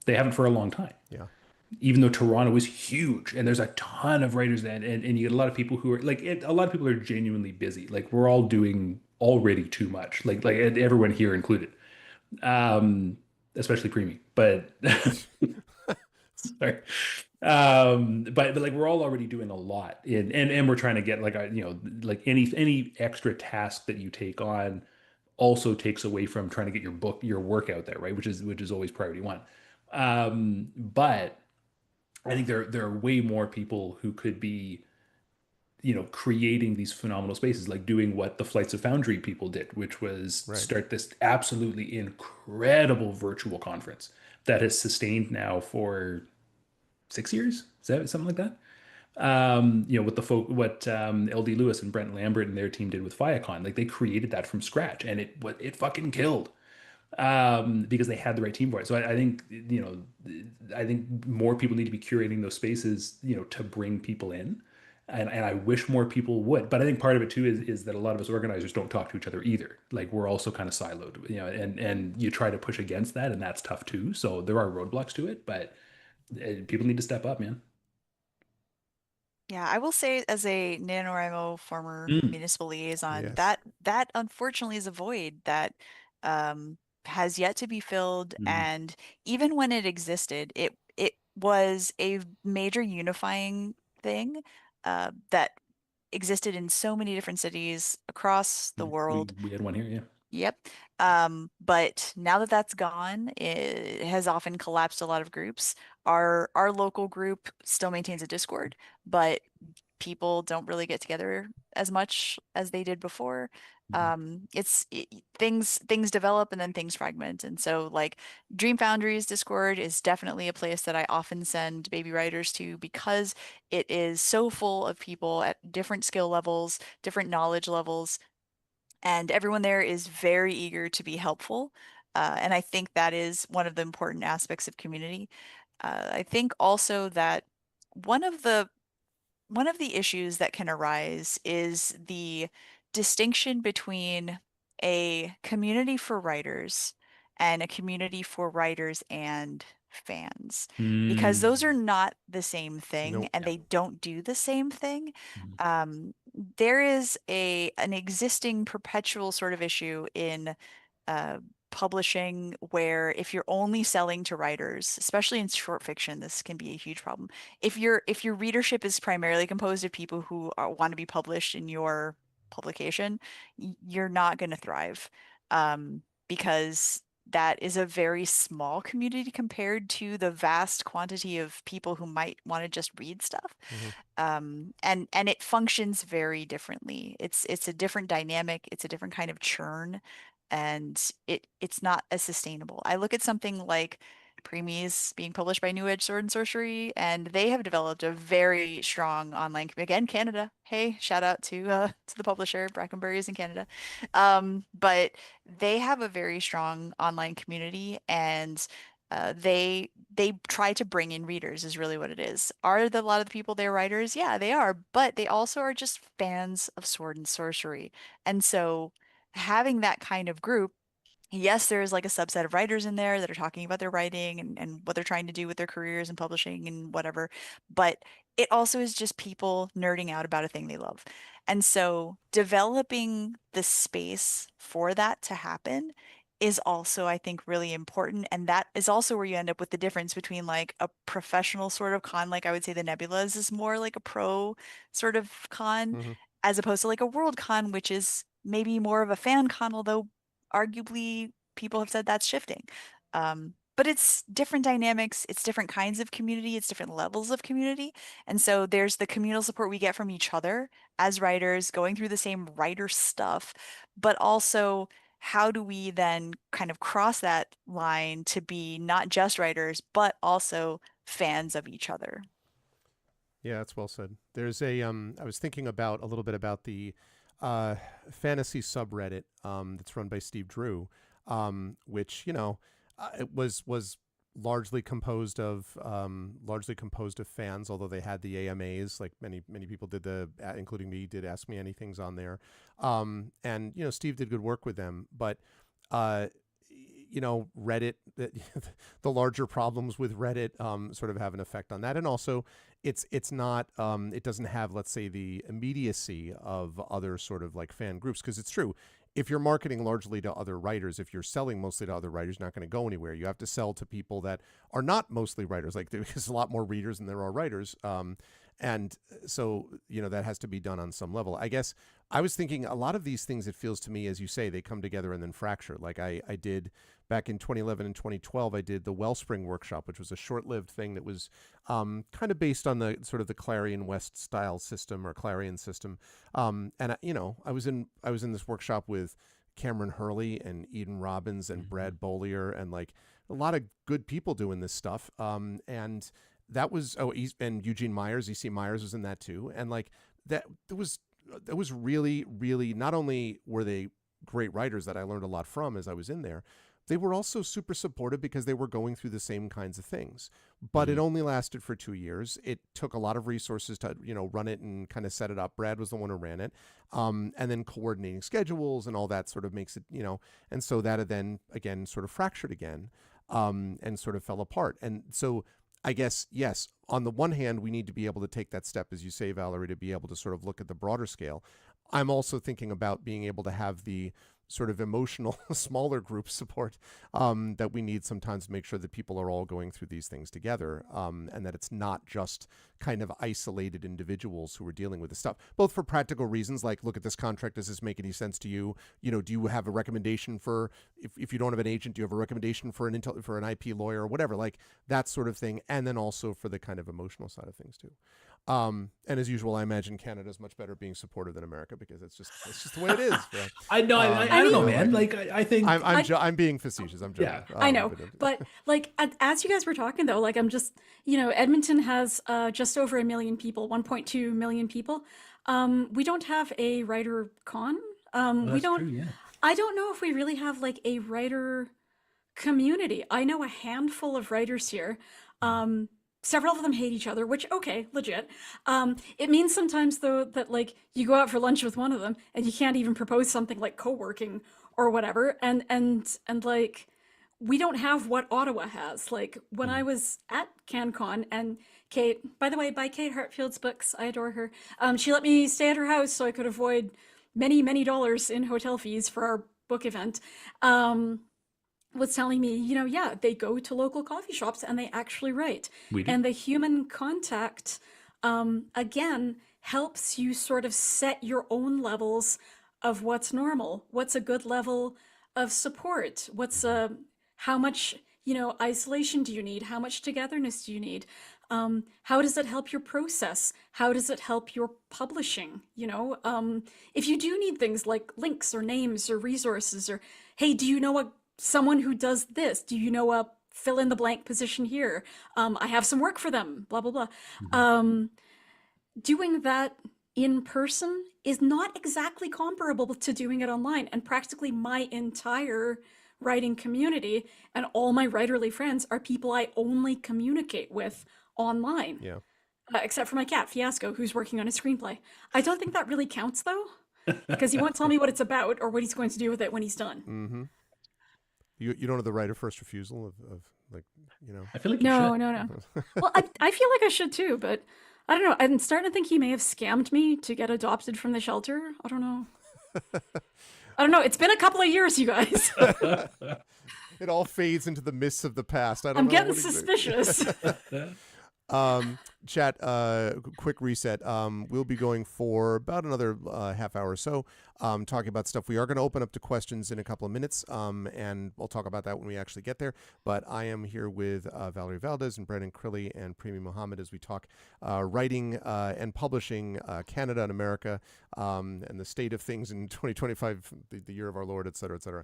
They haven't for a long time, Yeah. even though Toronto is huge and there's a ton of writers there, and you get a lot of people who are like a lot of people are genuinely busy. Like we're all doing already too much, like everyone here included, especially Premee. But sorry, but like we're all already doing a lot, and we're trying to get like like any extra task that you take on also takes away from trying to get your work out there, right? Which is always priority one. But I think there are way more people who could be, creating these phenomenal spaces, like doing what the Flights of Foundry people did, which was Right. start this absolutely incredible virtual conference that has sustained now for 6 years. Is that something like that? With what LD Lewis and Brent Lambert and their team did with Fiacon, like they created that from scratch, and it fucking killed, because they had the right team for it. So I think I think more people need to be curating those spaces, to bring people in, and I wish more people would. But I think part of it too is that a lot of us organizers don't talk to each other either. Like we're also kind of siloed, and you try to push against that, and that's tough too. So there are roadblocks to it, but people need to step up, man. Yeah, I will say as a NaNoWriMo former Mm. municipal liaison, Yes. that unfortunately is a void that has yet to be filled. Mm. And even when it existed, it was a major unifying thing that existed in so many different cities across the Yeah, world. we had one here, yeah. Yep. But now that that's gone, it has often collapsed a lot of groups. Our local group still maintains a Discord, but people don't really get together as much as they did before. Mhm. Things develop and then things fragment. And so like Dream Foundry's Discord is definitely a place that I often send baby writers to because it is so full of people at different skill levels, different knowledge levels, and everyone there is very eager to be helpful. And I think that is one of the important aspects of community. I think also that one of the one of the issues that can arise is the distinction between a community for writers and a community for writers and fans, because those Mm. are not the same thing Nope. and Yeah. they don't do the same thing. Mhm. There is an existing perpetual sort of issue in uh, publishing where if you're only selling to writers, especially in short fiction, this can be a huge problem. If your readership is primarily composed of people who want to be published in your publication, you're not going to thrive, because that is a very small community compared to the vast quantity of people who might want to just read stuff. Mhm. And it functions very differently. It's a different dynamic, it's a different kind of churn, and it's not as sustainable. I look at something like Premee's being published by New Edge Sword and Sorcery, and they have developed a very strong online again, Canada. Hey, shout out to the publisher, Brackenbury is in Canada. But they have a very strong online community, and they try to bring in readers is really what it is. Are a lot of the people there writers? Yeah, they are, but they also are just fans of sword and sorcery. And so having that kind of group, yes, there's like a subset of writers in there that are talking about their writing and what they're trying to do with their careers and publishing and whatever, but it also is just people nerding out about a thing they love. And so developing the space for that to happen is also, I think, really important. And that is also where you end up with the difference between like a professional sort of con, like I would say the Nebulas is more like a pro sort of con, Mhm. as opposed to like a world con, which is maybe more of a fan con, although arguably people have said that's shifting. But it's different dynamics, it's different kinds of community, it's different levels of community. And so there's the communal support we get from each other as writers going through the same writer stuff, but also how do we then kind of cross that line to be not just writers, but also fans of each other? Yeah, that's well said. There's a I was thinking about a little bit about the uh fantasy subreddit that's run by Steve Drew, which, it was largely composed of fans, although they had the AMAs, like many people did, including me, did Ask Me Anythings on there. And Steve did good work with them, but uh Reddit, the larger problems with Reddit sort of have an effect on that. And also it's not it doesn't have, let's say, the immediacy of other sort of like fan groups, because it's true, if you're marketing largely to other writers, if you're selling mostly to other writers, you're not going to go anywhere. You have to sell to people that are not mostly writers, like there's a lot more readers than there are writers. And so that has to be done on some level, I guess. I was thinking a lot of these things, it feels to me, as you say, they come together and then fracture. Like I did back in 2011 and 2012, I did the Wellspring Workshop, which was a short-lived thing that was kind of based on the sort of the Clarion West style system, or Clarion system. And I was in this workshop with Cameron Hurley and Eden Robbins and Brad Bollier, and like a lot of good people doing this stuff. And that was and Eugene Myers, EC Myers was in that too. And like that was really, really, not only were they great writers that I learned a lot from as I was in there, they were also super supportive because they were going through the same kinds of things. But it only lasted for 2 years. It took a lot of resources to, run it and kind of set it up. Brad was the one who ran it. And then coordinating schedules and all that sort of makes it, and so that then again sort of fractured again, and sort of fell apart. And so I guess, yes, on the one hand, we need to be able to take that step, as you say, Valerie, to be able to sort of look at the broader scale. I'm also thinking about being able to have the sort of emotional smaller group support that we need sometimes to make sure that people are all going through these things together, and that it's not just kind of isolated individuals who are dealing with this stuff, both for practical reasons, like, look at this contract, does this make any sense to you? Do you have a recommendation for, if you don't have an agent, do you have a recommendation for an IP lawyer or whatever, like that sort of thing. And then also for the kind of emotional side of things too. And as usual, I imagine Canada's much better being supportive than America, because it's just the way it is. Right? I know. I don't know, man. Like I think I'm being facetious. I'm joking. Yeah. I know, but like as you guys were talking though, like I'm just, Edmonton has just over 1 million people, 1.2 million people. We don't have a writer con. We that's don't. true, yeah. I don't know if we really have like a writer community. I know a handful of writers here. Several of them hate each other, which, okay, legit. It means sometimes, though, that like you go out for lunch with one of them and you can't even propose something like co-working or whatever. And like, we don't have what Ottawa has. Like when I was at CanCon, and Kate, by the way, buy Kate Hartfield's books. I adore her. She let me stay at her house so I could avoid many, many dollars in hotel fees for our book event. Was telling me, yeah, they go to local coffee shops and they actually write. We do. And the human contact, again, helps you sort of set your own levels of what's normal, what's a good level of support, how much, isolation do you need? How much togetherness do you need? How does it help your process? How does it help your publishing? If you do need things like links or names or resources, or, hey, do you know someone who does this? Do you know a fill in the blank position here? I have some work for them, blah, blah, blah. Doing that in person is not exactly comparable to doing it online. And practically my entire writing community and all my writerly friends are people I only communicate with online. Yeah. Except for my cat, Fiasco, who's working on a screenplay. I don't think that really counts, though, because he won't tell me what it's about or what he's going to do with it when he's done. Mm-hmm. You don't have the right of first refusal of like, I feel like you No, should. no. Well, I feel like I should too, but I don't know. I'm starting to think he may have scammed me to get adopted from the shelter. I don't know. It's been a couple of years, you guys. It all fades into the mists of the past. I don't I'm know. getting What do you suspicious. Chat, quick reset. We'll be going for about another half hour or so, talking about stuff. We are going to open up to questions in a couple of minutes, and we'll talk about that when we actually get there. But I am here with Valerie Valdes and Brendan Crilly and Premee Mohamed as we talk writing and publishing, Canada and America, and the state of things in 2025, the year of our Lord, et cetera, et cetera.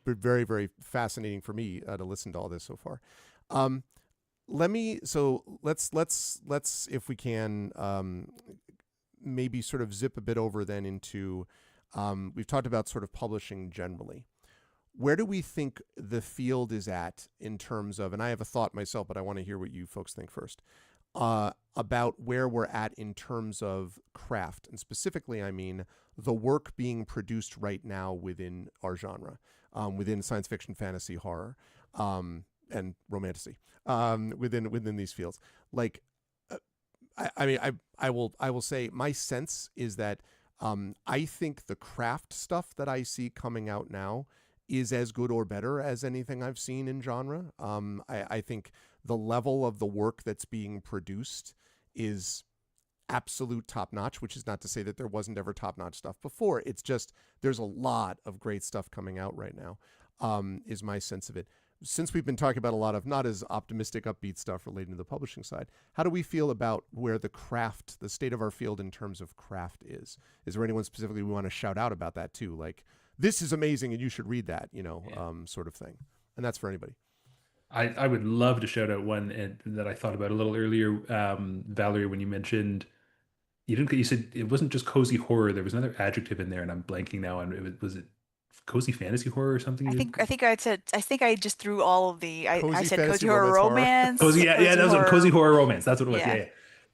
Very, very fascinating for me to listen to all this so far. Let's if we can maybe sort of zip a bit over then into we've talked about sort of publishing generally. Where do we think the field is at in terms of, and I have a thought myself, but I want to hear what you folks think first, about where we're at in terms of craft, and specifically I mean the work being produced right now within our genre, within science fiction, fantasy, horror, and romantasy, within these fields. Like, I will say my sense is that I think the craft stuff that I see coming out now is as good or better as anything I've seen in genre. I think the level of the work that's being produced is absolute top-notch, which is not to say that there wasn't ever top-notch stuff before. It's just there's a lot of great stuff coming out right now, is my sense of it. Since we've been talking about a lot of not as optimistic, upbeat stuff relating to the publishing side, how do we feel about where the craft, the state of our field in terms of craft is? Is there anyone specifically we want to shout out about that too? Like, this is amazing and you should read that, sort of thing. And that's for anybody. I would love to shout out one that I thought about a little earlier, Valerie, when you mentioned you said it wasn't just cozy horror. There was another adjective in there, and I'm blanking now. And was it cozy fantasy horror or something? I think I just threw all of the I Cozy said fantasy cozy horror romance. Cozy, that was horror. cozy horror romance. That's what it was. Yeah.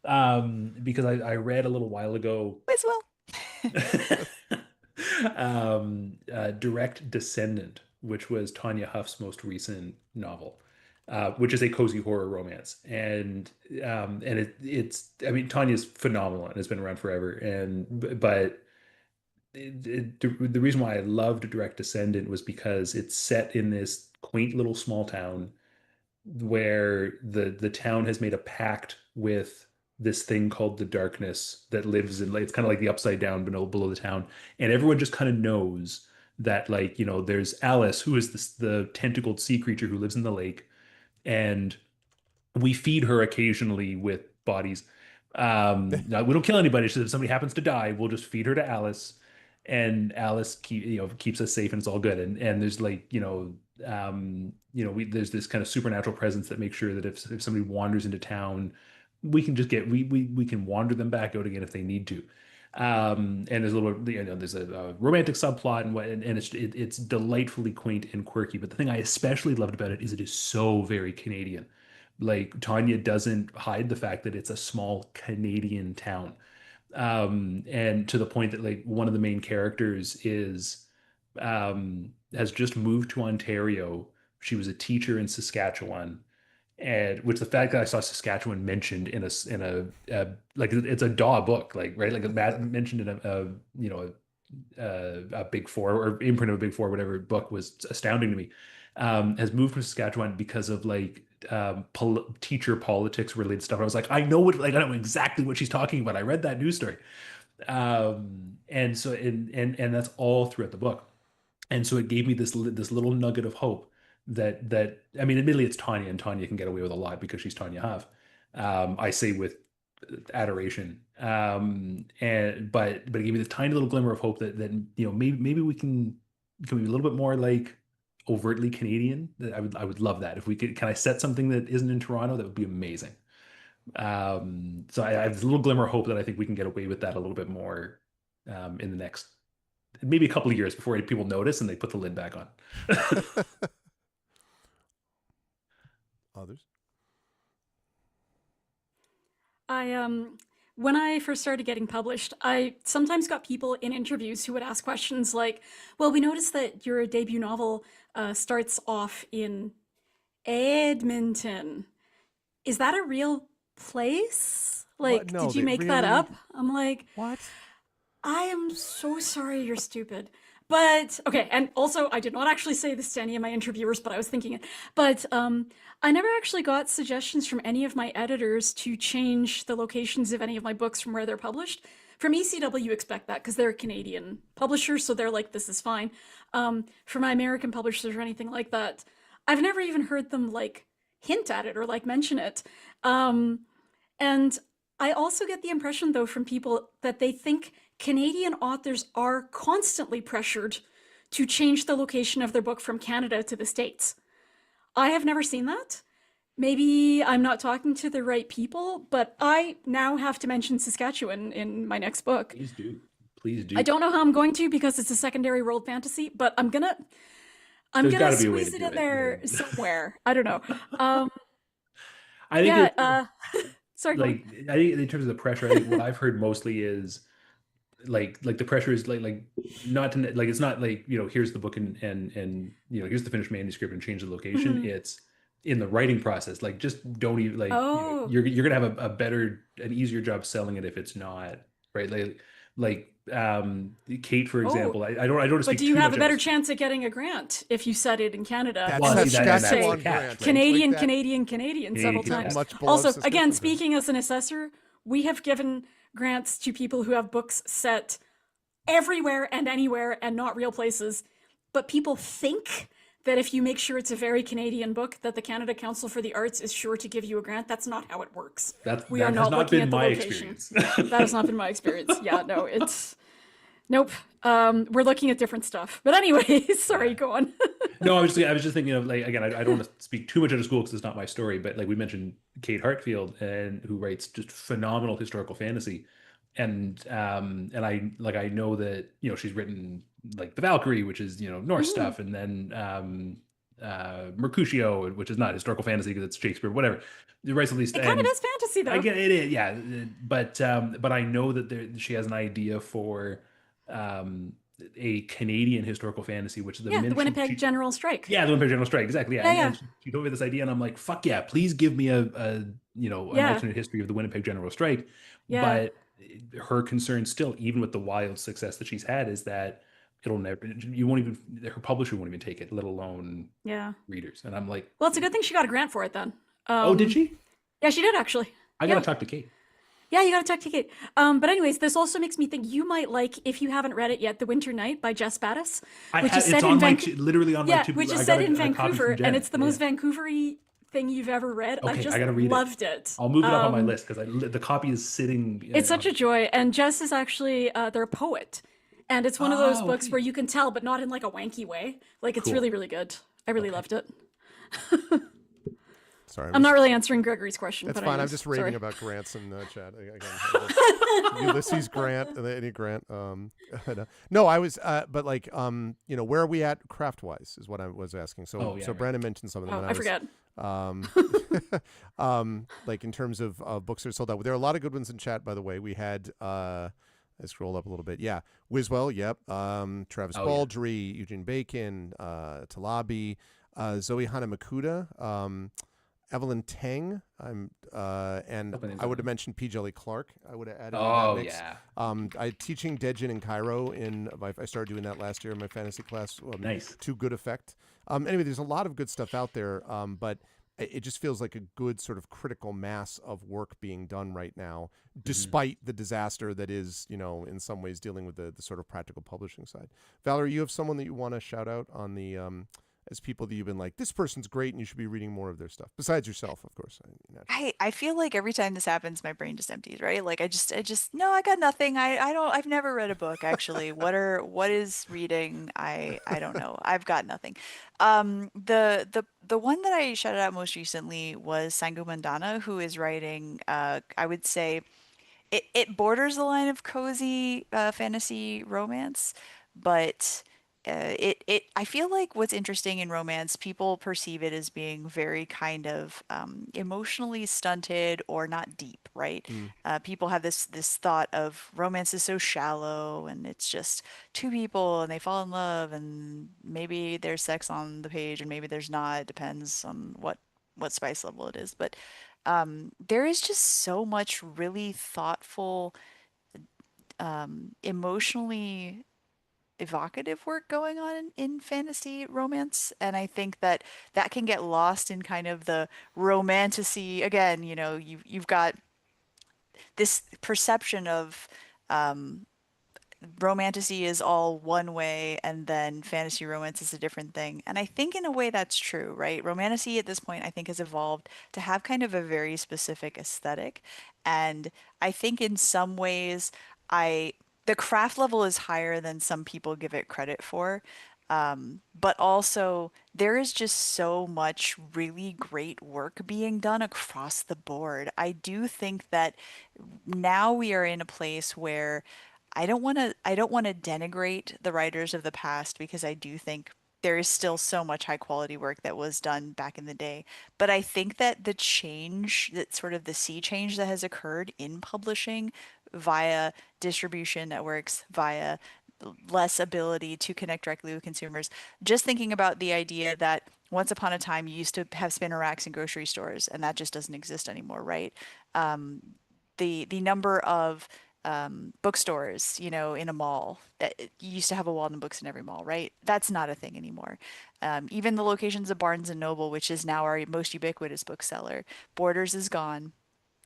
Yeah. Because I read a little while ago. As well. Direct Descendant, which was Tanya Huff's most recent novel, which is a cozy horror romance, and it's I mean, Tanya's phenomenal and has been around forever, but the reason why I loved Direct Descendant was because it's set in this quaint little small town where the town has made a pact with this thing called the darkness that lives in, it's kind of like the upside down below the town, and everyone just kind of knows that, like, there's Alice, who is the tentacled sea creature who lives in the lake, and we feed her occasionally with bodies. Now, we don't kill anybody. So if somebody happens to die, we'll just feed her to Alice, and Alice keeps us safe, and it's all good. And there's like there's this kind of supernatural presence that makes sure that if somebody wanders into town, we can just we can wander them back out again if they need to. And there's a little, there's a romantic subplot and it's delightfully quaint and quirky. But the thing I especially loved about it is so very Canadian. Like Tanya doesn't hide the fact that it's a small Canadian town. And to the point that like one of the main characters has just moved to Ontario. She was a teacher in Saskatchewan, and which the fact that I saw Saskatchewan mentioned in a like it's a DAW book, like right, like mentioned in a Big Four or imprint of a Big Four, whatever book was astounding to me. Has moved from Saskatchewan because of like teacher politics related stuff. I was like, I know exactly what she's talking about. I read that news story, and so and that's all throughout the book. And so it gave me this little nugget of hope that I mean, admittedly, it's Tanya, and Tanya can get away with a lot because she's Tanya Huff. I say with adoration, and but it gave me this tiny little glimmer of hope that maybe we can be a little bit more like overtly Canadian. I would love that if we could. Can I set something that isn't in Toronto? That would be amazing. So I have this little glimmer of hope that I think we can get away with that a little bit more in the next maybe a couple of years before people notice and they put the lid back on. Others? When I first started getting published, I sometimes got people in interviews who would ask questions like, well, we noticed that your debut novel starts off in Edmonton. Is that a real place? Like, No, did you they make that really- up? I'm like, What? I am so sorry, you're stupid. But okay, and also I did not actually say this to any of my interviewers, but I was thinking it. But I never actually got suggestions from any of my editors to change the locations of any of my books from where they're published. From ECW, you expect that because they're a Canadian publisher, so they're like, this is fine. For my American publishers or anything like that, I've never even heard them like hint at it or like mention it. And I also get the impression, though, from people that they think Canadian authors are constantly pressured to change the location of their book from Canada to the States. I have never seen that. Maybe I'm not talking to the right people, but I now have to mention Saskatchewan in my next book. Please do. Please do. I don't know how I'm going to because it's a secondary world fantasy, but I'm gonna There's gotta be a way squeeze to it do in it, there yeah. somewhere. I don't know. I think Yeah. Sorry. go on. like I think in terms of the pressure, I think what I've heard mostly is like the pressure is like not to like it's not like here's the book and here's the finished manuscript and change the location. Mhm. It's in the writing process. Like just don't even like Oh. you're gonna have an easier job selling it if it's not right. Like Kate, for example. I don't But speak do you too have much a better of- chance at getting a grant if you set it in Canada? That's Well, and see, you that's Saskatchewan the catch, grant. right? Canadian, Like that. Canadian, Canadian several Canadian, times. much below Also, Saskatchewan again, grant. speaking as an assessor, we have given grants to people who have books set everywhere and anywhere and not real places. But people think that if you make sure it's a very Canadian book, that the Canada Council for the Arts is sure to give you a grant. That's not how it works. That We are has not not looking been at the my location. experience. That has not been my experience. Yeah, no, it's nope. We're looking at different stuff. But anyways, sorry, go on. No, I was just thinking of like again. I don't want to speak too much out of school because it's not my story. But like we mentioned, Kate Hartfield, and who writes just phenomenal historical fantasy, and I know that she's written like the Valkyrie, which is Norse stuff, and then Mercutio, which is not historical fantasy because it's Shakespeare, whatever. It writes at least. It kind of is fantasy, though. I get it, yeah, but I know that she has an idea for a Canadian historical fantasy, which is Yeah, the Winnipeg General Strike. Yeah, the Winnipeg General Strike, exactly. Yeah, Yeah, and she told me this idea, and I'm like, "Fuck yeah! Please give me an Yeah. alternate history of the Winnipeg General Strike." Yeah. But her concern still, even with the wild success that she's had, is that it'll never. You won't even. Her publisher won't even take it, let alone Yeah. readers. And I'm like, Well, it's a good thing she got a grant for it then. "Oh, did she? Yeah, she did actually. I gotta yeah. talk to Kate." Yeah, you gotta talk to Kate. But anyways, this also makes me think you might like, if you haven't read it yet, The Winter Night by Jess Battis, which is set it's in on my Vancouver. literally on my Yeah, two. which I is got set in a copy from Vancouver, Jen. and it's the Yeah. most Vancouvery thing you've ever read. I Okay, just I gotta read it. loved it. I'll move it up on my list because the copy is sitting. It's such a joy, and Jess is actually they're a poet, and it's one of those Oh, books okay. where you can tell, but not in like a wanky way. Like it's Cool. really, really good. I really loved it. Sorry, I'm not really answering Gregory's question. That's but fine. I I'm am. just raving Sorry. about Grants in the chat Ulysses Grant, any Grant. No, I was, but like, where are we at craft wise is what I was asking. So, Oh, yeah, so right. Brandon mentioned some of them. Oh, and I forget. Like in terms of books that are sold out. There are a lot of good ones in chat, by the way. We had, I scroll up a little bit. Yeah, Wiswell. Yep. Travis Baldry, Eugene Bacon, Talabi, Zoe Hanamakuda. Evelyn Tang, and I would have mentioned P. Jelly Clark. I would have added in that mix. Yeah. I teaching Dejin in Cairo I started doing that last year in my fantasy class. Nice. To good effect. Anyway, there's a lot of good stuff out there, but it just feels like a good sort of critical mass of work being done right now, despite the disaster that is, in some ways dealing with the sort of practical publishing side. Valerie, you have someone that you want to shout out on the as people that you've been like, this person's great and you should be reading more of their stuff, besides yourself, of course. I feel like every time this happens, my brain just empties, right? Like I just no, I got nothing. I've never read a book actually. What is reading? I don't know. I've got nothing. The one that I shouted out most recently was Sangu Mandana, who is writing I would say it borders the line of cozy fantasy romance, but it I feel like what's interesting in romance, people perceive it as being very kind of emotionally stunted or not deep, right? People have this thought of romance is so shallow and it's just two people and they fall in love and maybe there's sex on the page and maybe there's not. It depends on what spice level it is, but there is just so much really thoughtful, emotionally evocative work going on in fantasy romance, and I think that that can get lost in kind of the romantasy. Again, you've got this perception of romantasy is all one way and then fantasy romance is a different thing. And I think in a way that's true, right? Romantasy at this point, I think, has evolved to have kind of a very specific aesthetic. And I think in some ways, the craft level is higher than some people give it credit for. But also, there is just so much really great work being done across the board. I do think that now we are in a place where I don't want to denigrate the writers of the past because I do think there is still so much high quality work that was done back in the day. But I think that the change, that sort of the sea change that has occurred in publishing via distribution networks, via less ability to connect directly with consumers, just thinking about the idea that once upon a time you used to have spinner racks in grocery stores and that just doesn't exist anymore, right? The number of bookstores, in a mall that you used to have a Walden Books in every mall, right? That's not a thing anymore. Even the locations of Barnes and Noble, which is now our most ubiquitous bookseller, Borders is gone.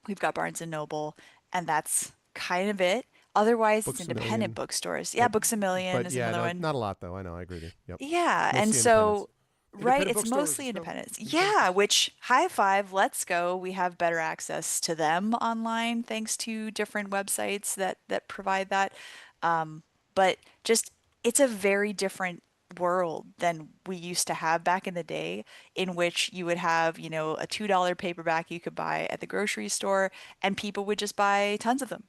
We've got Barnes and Noble, and that's kind of it. Otherwise, it's Books a independent Million. bookstores. Yeah, Books a Million But is yeah, another no, one. not a lot though. I know, I agree with you. Yep. Yeah, and Mostly independents. so right, Independent it's bookstores, mostly let's go. independents. Independent Yeah, books. which high five, let's go. We have better access to them online thanks to different websites that provide that. But just it's a very different world than we used to have back in the day, in which you would have, a $2 paperback you could buy at the grocery store and people would just buy tons of them.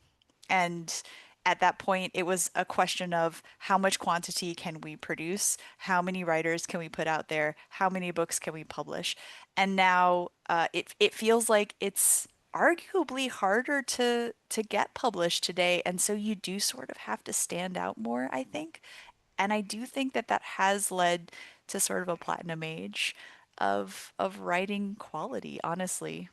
And at that point, it was a question of how much quantity can we produce? How many writers can we put out there? How many books can we publish? And now it feels like it's arguably harder to get published today. And so you do sort of have to stand out more, I think. And I do think that that has led to sort of a platinum age of writing quality, honestly.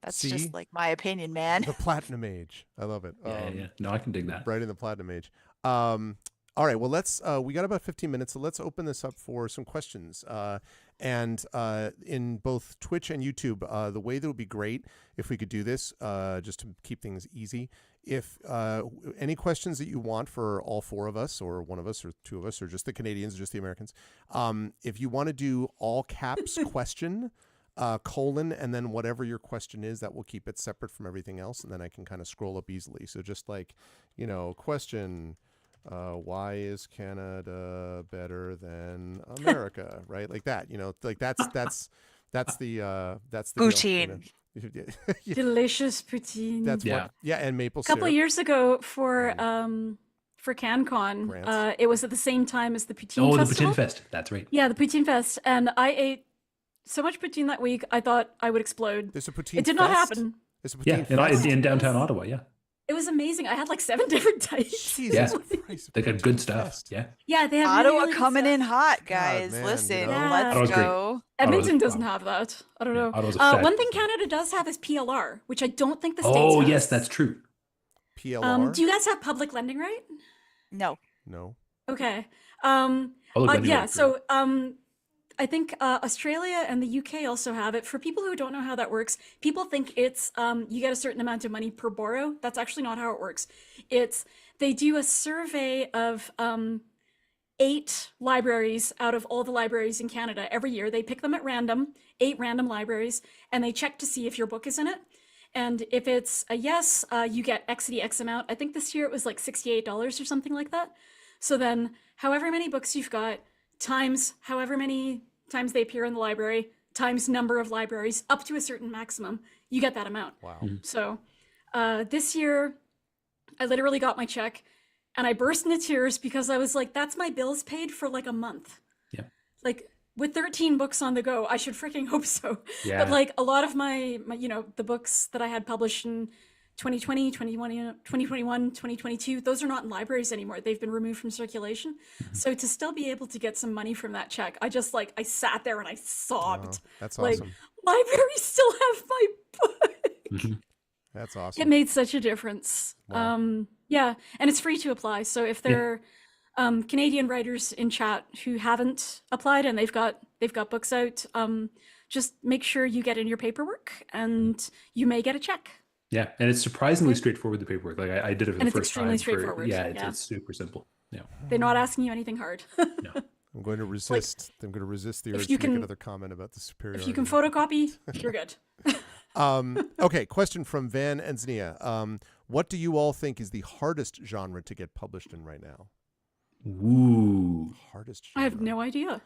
That's See, just like my opinion, man. the platinum age. I love it. Yeah. No, I can dig that. Right in the platinum age. All right. Well, let's. We got about 15 minutes, so let's open this up for some questions. And in both Twitch and YouTube, the way that would be great if we could do this, just to keep things easy. If any questions that you want for all four of us, or one of us, or two of us, or just the Canadians, or just the Americans, if you want to do all caps question. Colon, and then whatever your question is, that will keep it separate from everything else, and then I can kind of scroll up easily. So just like, question, why is Canada better than America, right? Like that, like that's That's the Poutine. Yeah, Delicious poutine. that's Yeah. what. Yeah, and maple A couple syrup. of years ago for CanCon, Grants. it was at the same time as the Poutine Oh, the Festival. Poutine Fest. That's right. Yeah, the Poutine Fest, and I ate so much poutine that week, I thought I would explode. There's a poutine. It did not fest? happen. There's a poutine. Yeah, fest? in downtown Ottawa. Yeah, It was amazing. I had like 7 different types. Jesus Yeah. Christ. they got poutine good stuff. fest. Yeah, Yeah, they have Ottawa really good coming stuff. in hot, God, guys. man, Listen, you know. Yeah. let's Ottawa's great. go. Edmonton Ottawa's- doesn't have that. I don't know. Ottawa's a One fabulous thing city. Canada does have is PLR, which I don't think the States Oh has. yes, that's true. PLR. Do you guys have public lending right? No. No. Okay. Public lending Yeah, rights, so I think Australia and the UK also have it. For people who don't know how that works, people think it's you get a certain amount of money per borrow. That's actually not how it works. They do a survey of 8 libraries out of all the libraries in Canada every year. They pick them at random, 8 random libraries, and they check to see if your book is in it. And if it's a yes, you get X amount. I think this year it was like $68 or something like that. So then however many books you've got times however many times they appear in the library times number of libraries up to a certain maximum, you get that amount. Wow. So this year I literally got my check and I burst into tears because I was like, that's my bills paid for like a month. Yeah. Like with 13 books on the go, I should freaking hope so. Yeah. But like a lot of my the books that I had published in 2020, 2021, 2022, those are not in libraries anymore. They've been removed from circulation. So to still be able to get some money from that check, I sat there and I sobbed. Wow, that's Like, awesome. libraries still have my book. That's awesome. It made such a difference. Wow. Yeah, and it's free to apply. So if there are Canadian writers in chat who haven't applied and they've got books out, just make sure you get in your paperwork and you may get a check. Yeah, and it's surprisingly straightforward, the paperwork. Like I did it for And the it's first extremely time. straightforward, Yeah, yeah. it's super simple. Yeah. They're not asking you anything hard. I'm going to resist. I'm going to resist the urge to you make can- another comment about the superiority. If you can photocopy, you're good. Okay, question from Van and Znia. What do you all think is the hardest genre to get published in right now? Ooh. Hardest I genre. have no idea.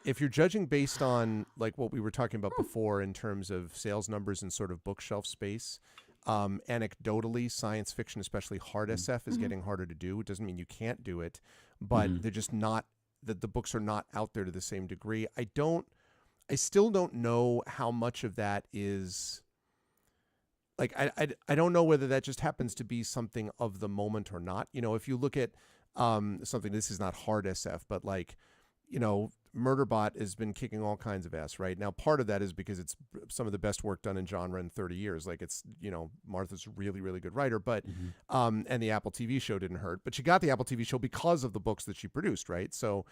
If you're judging based on like what we were talking about before in terms of sales numbers and sort of bookshelf space, anecdotally, science fiction, especially hard SF, is getting harder to do. It doesn't mean you can't do it, but they're just not, the books are not out there to the same degree. I still don't know how much of that is, like, I don't know whether that just happens to be something of the moment or not. You know, if you look at something, this is not hard SF, but like, you know, Murderbot has been kicking all kinds of ass right now. Part of that is because it's some of the best work done in genre in 30 years. Like, it's, you know, Martha's a really, really good writer, but and the Apple TV show didn't hurt, but she got the Apple TV show because of the books that she produced, right? So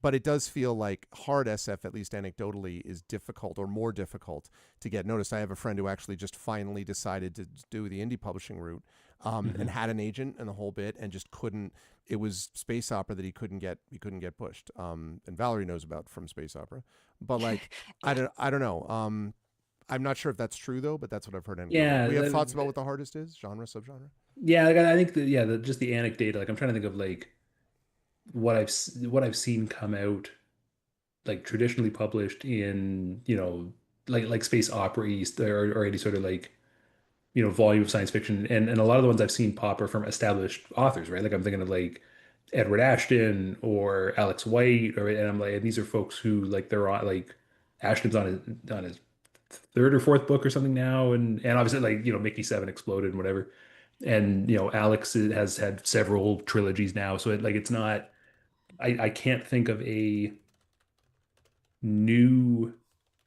but it does feel like hard SF, at least anecdotally, is difficult or more difficult to get noticed. I have a friend who actually just finally decided to do the indie publishing route and had an agent and the whole bit and just couldn't. It was space opera that he couldn't get pushed. And Valerie knows about from space opera, but like I don't know. I'm not sure if that's true though, but that's what I've heard. Yeah, we have thoughts about what the hardest is, genre, subgenre. Yeah, like I think just the anecdata. Like I'm trying to think of like what I've seen come out, like traditionally published in, you know, like space opera or any sort of like, you know, volume of science fiction, and a lot of the ones I've seen pop are from established authors, right? Like I'm thinking of like Edward Ashton or Alex White, and I'm like, and these are folks who like they're on, like Ashton's on his 3rd or 4th book or something now, and obviously like, you know, Mickey 7 exploded and whatever, and you know Alex has had several trilogies now, so it's not. I can't think of a new.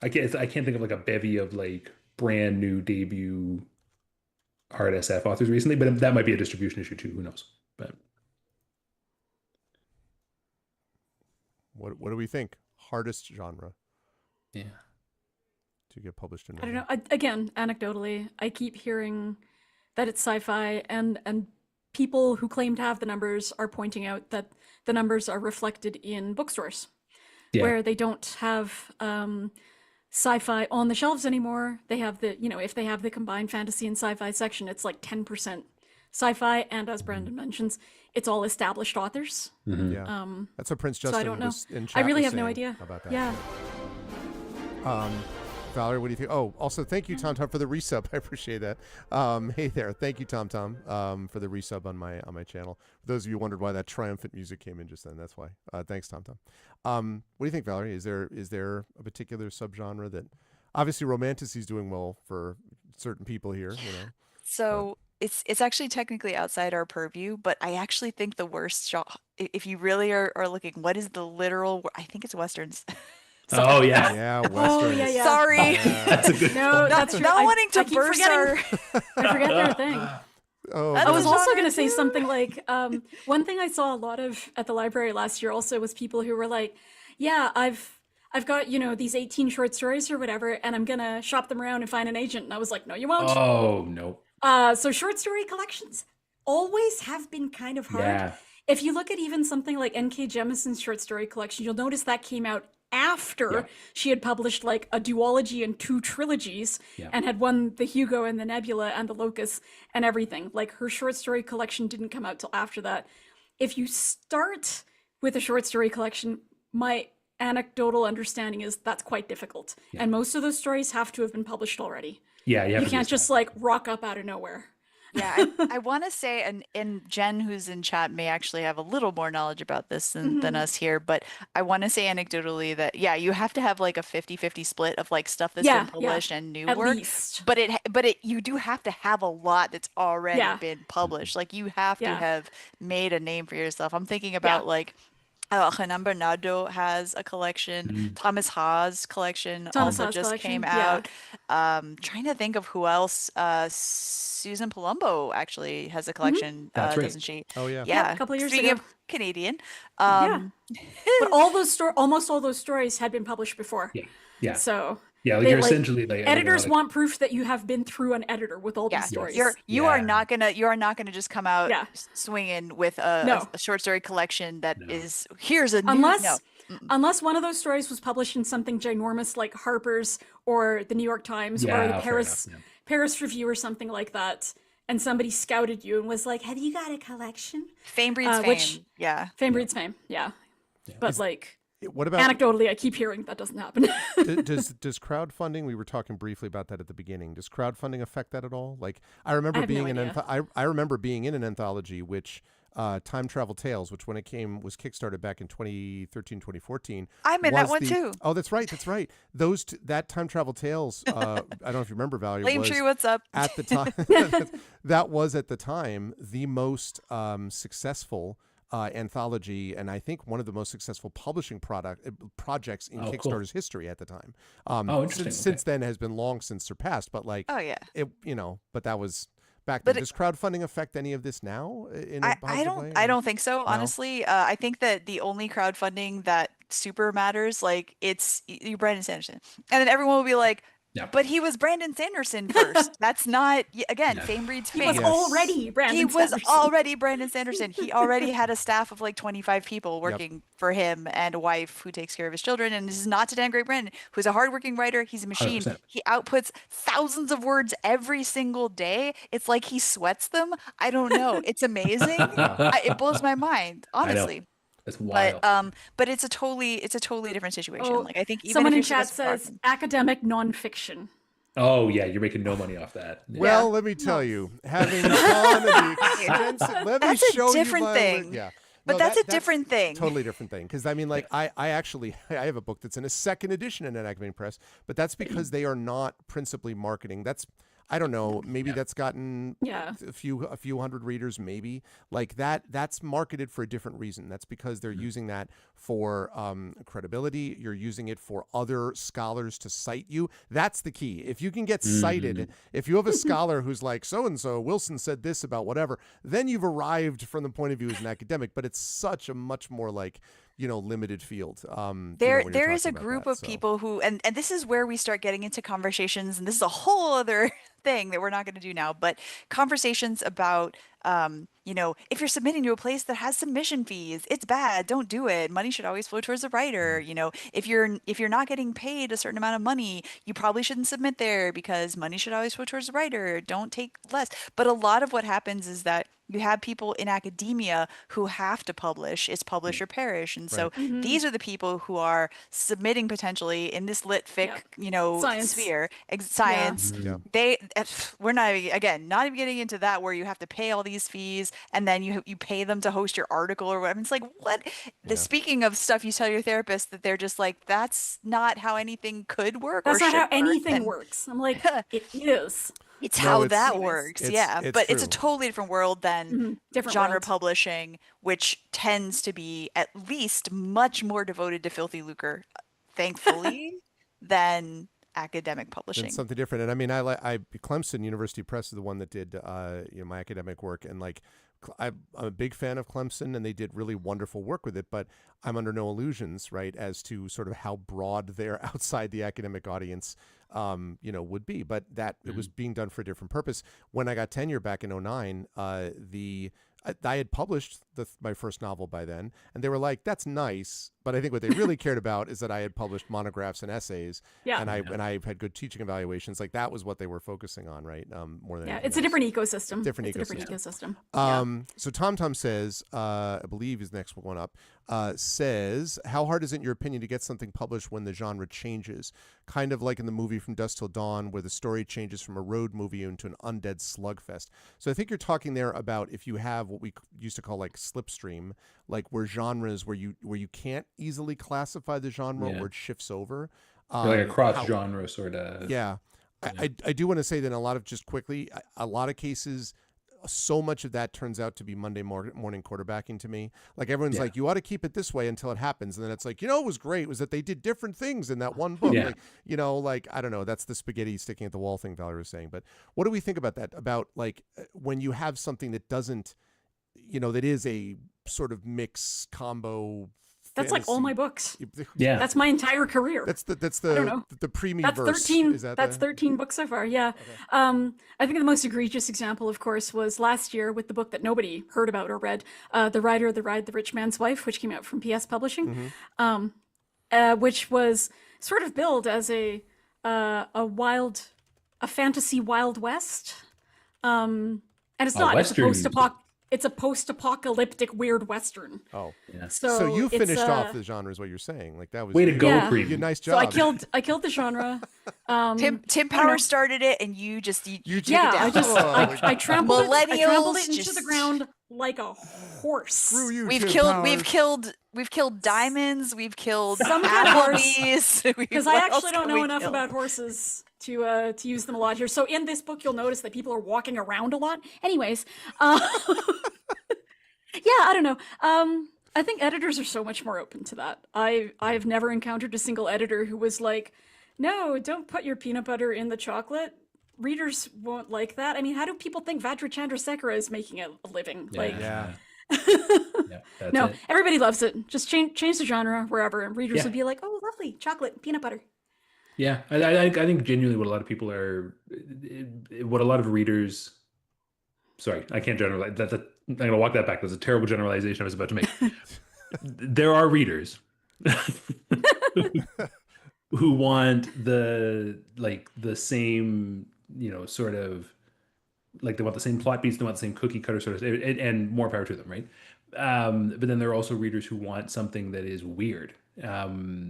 I can't think of like a bevy of like brand new debut hard SF authors recently, but that might be a distribution issue too. Who knows? But What do we think? Hardest genre yeah, to get published in? I don't know. Again, anecdotally, I keep hearing that it's sci-fi, and people who claim to have the numbers are pointing out that the numbers are reflected in bookstores, where they don't have sci-fi on the shelves anymore. They have the, you know, if they have the combined fantasy and sci-fi section, it's like 10% sci-fi, and as Brandon mentions, it's all established authors. Yeah. That's what Prince So Justin I don't know. was in chat I really was have no saying idea. about that. Yeah. Valerie, what do you think? Oh, also thank you, Tom Tom, for the resub. I appreciate that. Hey there, thank you, Tom Tom, for the resub on my channel. For those of you who wondered why that triumphant music came in just then, that's why. Thanks, Tom Tom. What do you think, Valerie? Is there a particular subgenre that obviously romanticy is doing well for certain people here? You know. So it's actually technically outside our purview, but I actually think the worst if you really are looking, what is the literal? I think it's westerns. Oh yeah. Yeah, Oh, westerns. yeah, yeah. Sorry. Yeah. That's a good No, point. that's true. Not wanting to I keep burst forgetting. our. I forget they're a thing. Oh, That's I a was man. also genre going to say too. something like, one thing I saw a lot of at the library last year also was people who were like, yeah, I've got, these 18 short stories or whatever, and I'm going to shop them around and find an agent. And I was like, no, you won't. Oh no. So short story collections always have been kind of hard. Yeah. If you look at even something like N.K. Jemison's short story collection, you'll notice that came out after she had published like a duology and 2 trilogies and had won the Hugo and the Nebula and the Locus and everything. Like her short story collection didn't come out till after that. If you start with a short story collection, my anecdotal understanding is that's quite difficult. And most of those stories have to have been published already. Yeah, You can't just like rock up out of nowhere. Yeah, I want to say, and Jen, who's in chat, may actually have a little more knowledge about this than us here, but I want to say anecdotally that, yeah, you have to have like a 50-50 split of like stuff that's been published and new At work. least. But you do have to have a lot that's already been published. Like you have to have made a name for yourself. I'm thinking about like, Renan Bernardo has a collection. Thomas Haas collection also just came out. Trying to think of who else. Susan Palumbo actually has a collection, That's right. doesn't she? Oh yeah. Yeah, a couple of years speaking ago. of Canadian. But almost all those stories had been published before. Yeah. So Yeah, like you're essentially like editors want proof that you have been through an editor with all these stories. You are not gonna just come out swinging with a short story collection that is here's a unless one of those stories was published in something ginormous like Harper's or the New York Times or the Paris Review or something like that, and somebody scouted you and was like, "Have you got a collection?" Fame breeds fame. Fame breeds fame. Yeah. But like. What about anecdotally? I keep hearing that doesn't happen. does crowdfunding? We were talking briefly about that at the beginning. Does crowdfunding affect that at all? Like I remember being I remember being in an anthology which Time Travel Tales, which when it came was kickstarted back in 2013, 2014. I'm in that one too. Oh, that's right. That Time Travel Tales. I don't know if you remember, Valerie. Flame Tree, what's up? At the time, that was at the time the most successful anthology, and I think one of the most successful publishing projects in Kickstarter's history at the time. Interesting. Since then has been long since surpassed, but like, but that was back then. Does crowdfunding affect any of this now? I don't think so. No? Honestly, I think that the only crowdfunding that super matters, like it's Brandon Sanderson, and then everyone will be like, but he was Brandon Sanderson first. That's not, again, fame breeds fame. He was already Brandon Sanderson. He already had a staff of like 25 people working for him and a wife who takes care of his children. And this is not to denigrate Brandon, who's a hardworking writer. He's a machine. 100%. He outputs thousands of words every single day. It's like he sweats them. I don't know. It's amazing. It blows my mind, honestly. It's wild. But it's a totally different situation. Like I think even someone if in chat says academic nonfiction. Oh yeah, you're making no money off that. Yeah. Well, let me tell you, having gone to the extensive, let me show you my thing. Yeah. But that's a different thing. Totally different thing. Because I mean, like, I actually I have a book that's in a second edition in an academic press, but that's because they are not principally marketing. I don't know. Maybe that's gotten a few hundred readers. Maybe like that. That's marketed for a different reason. That's because they're using that for credibility. You're using it for other scholars to cite you. That's the key. If you can get cited, if you have a scholar who's like so and so Wilson said this about whatever, then you've arrived from the point of view as an academic. But it's such a much more like limited field. There is a group of people who, and this is where we start getting into conversations, and this is a whole other thing that we're not going to do now, but conversations about, if you're submitting to a place that has submission fees, it's bad, don't do it. Money should always flow towards the writer. If you're not getting paid a certain amount of money, you probably shouldn't submit there because money should always flow towards the writer. Don't take less. But a lot of what happens is that you have people in academia who have to publish. It's publish or perish. And so these are the people who are submitting potentially in this lit fic, Science. sphere, science. We're not even getting into that where you have to pay all these fees and then you pay them to host your article or whatever. It's like, what? Speaking of stuff you tell your therapist that they're just like, that's not how anything could work. That's or not how work. anything works. I'm like, it is. It's how that works. But it's a true. totally different world than Different genre world. publishing, which tends to be at least much more devoted to filthy lucre, thankfully, than academic publishing. It's something different. And I mean, Clemson University Press is the one that did my academic work, and like I'm a big fan of Clemson, and they did really wonderful work with it. But I'm under no illusions, right, as to sort of how broad their outside the academic audience, would be. But that it was being done for a different purpose. When I got tenure back in 2009, I had published my first novel by then, and they were like, "That's nice," but I think what they really cared about is that I had published monographs and essays, and I had good teaching evaluations. Like that was what they were focusing on, right? More than it's a different ecosystem. Different ecosystem. So Tom says, I believe his next one up, says, how hard is it in your opinion to get something published when the genre changes? Kind of like in the movie From Dusk Till Dawn, where the story changes from a road movie into an undead slugfest. So I think you're talking there about if you have what we used to call like slipstream, like where genres where you can't easily classify the genre or it shifts over. Like a cross genre sort of. Yeah. I do want to say that in a lot of cases, so much of that turns out to be Monday morning quarterbacking to me. Like everyone's like, you ought to keep it this way until it happens. And then it's like, what was great was that they did different things in that one book. Like, I don't know, that's the spaghetti sticking at the wall thing Valerie was saying. But what do we think about that? About like when you have something that doesn't, that is a sort of mix combo. That's like all my books. Yeah. That's my entire career. That's the I don't know. the Premee That's verse. 13. Is that that's 13 books so far. Yeah. Okay. I think the most egregious example, of course, was last year with the book that nobody heard about or read, The Rider of the Ride, The Rich Man's Wife, which came out from PS Publishing, which was sort of billed as a fantasy Wild West. And it's not. It's a post-apocalyptic weird Western. Oh, yeah. So you finished off the genre, is what you're saying. Like that was way to go, Premee. Nice job. So I killed the genre. Tim Power started it, and you took it down. I trampled it into just the ground like a horse. Screw you, We've Tim killed diamonds. We've killed Applebee's. Because I actually don't know enough about horses to use them a lot here. So in this book, you'll notice that people are walking around a lot. Anyways, I don't know. I think editors are so much more open to that. I've never encountered a single editor who was like, "No, don't put your peanut butter in the chocolate. Readers won't like that." I mean, how do people think Vajra Chandrasekhara is making a living? No, everybody loves it. Just change the genre wherever, and readers would be like, "Oh, lovely, chocolate, peanut butter." Yeah, I think genuinely what a lot of people what a lot of readers. Sorry, I can't generalize. I'm going to walk that back. That's a terrible generalization I was about to make. There are readers who want the same, sort of like they want the same plot beats, they want the same cookie cutter sort of, and more power to them, right? But then there are also readers who want something that is weird,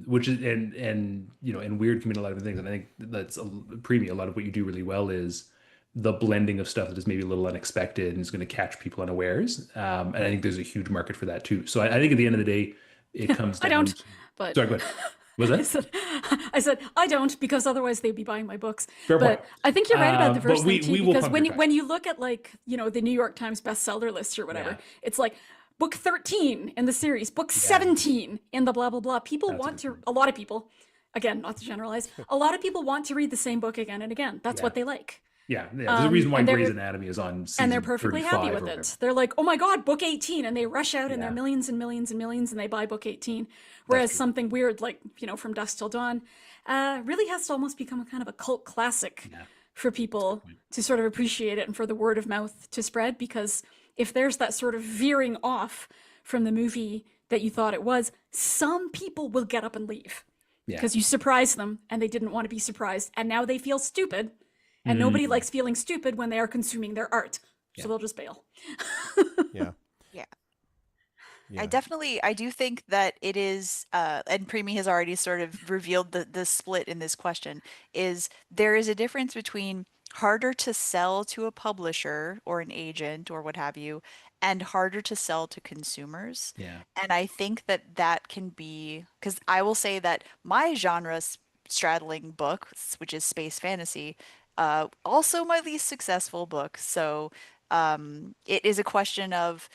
which is and weird can mean a lot of things. And I think that's Premee. A lot of what you do really well is the blending of stuff that is maybe a little unexpected and is going to catch people unawares. And I think there's a huge market for that too. So I think at the end of the day, it comes down. I don't. But sorry, go ahead. Was that? I said I don't, because otherwise they'd be buying my books. Fair but point. I think you're right about the first thing too, because when you look at like the New York Times bestseller list or whatever, it's like book 13 in the series, book 17 in the blah blah blah. A lot of people, again, not to generalize, a lot of people want to read the same book again and again. That's what they like. Yeah, there's a reason why and Grey's Anatomy is on season and they're perfectly happy 35 with or it. whatever. They're like, oh my God, book 18. And they rush out in their Yeah. millions and millions and millions and they buy book 18. Whereas true. something weird like, From Dusk Till Dawn really has to almost become a kind of a cult classic for people to sort of appreciate it and for the word of mouth to spread. Because if there's that sort of veering off from the movie that you thought it was, some people will get up and leave. Because you surprised them and they didn't want to be surprised. And now they feel stupid. And nobody likes feeling stupid when they are consuming their art. So they'll just bail. Yeah. I do think that it is, and Premee has already sort of revealed the split in this question, is there is a difference between harder to sell to a publisher or an agent or what have you, and harder to sell to consumers. Yeah. And I think that can be, because I will say that my genre straddling book, which is space fantasy, also my least successful book. So it is a question of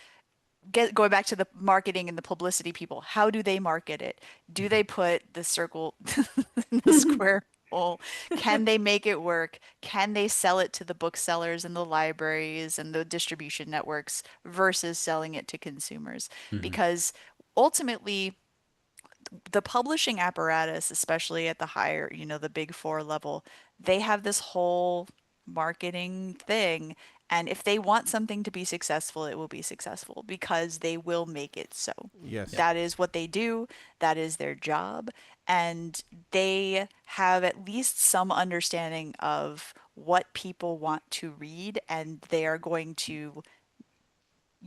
going back to the marketing and the publicity people. How do they market it? Do they put the circle in the square hole? Can they make it work? Can they sell it to the booksellers and the libraries and the distribution networks versus selling it to consumers? Because ultimately, the publishing apparatus, especially at the higher, the big four level, they have this whole marketing thing. And if they want something to be successful, it will be successful because they will make it so. Yes. That is what they do. That is their job. And they have at least some understanding of what people want to read. And they are going to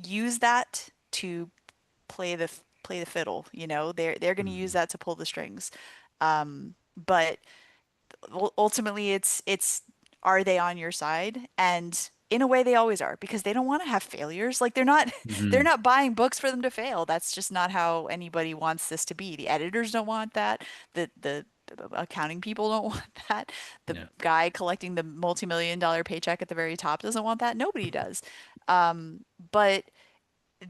use that to play the fiddle, they're going to use that to pull the strings. But ultimately it's are they on your side? And in a way they always are, because they don't want to have failures. Like they're not buying books for them to fail. That's just not how anybody wants this to be. The editors don't want that. The accounting people don't want that. The guy collecting the multi-million-dollar paycheck at the very top doesn't want that. Nobody does. But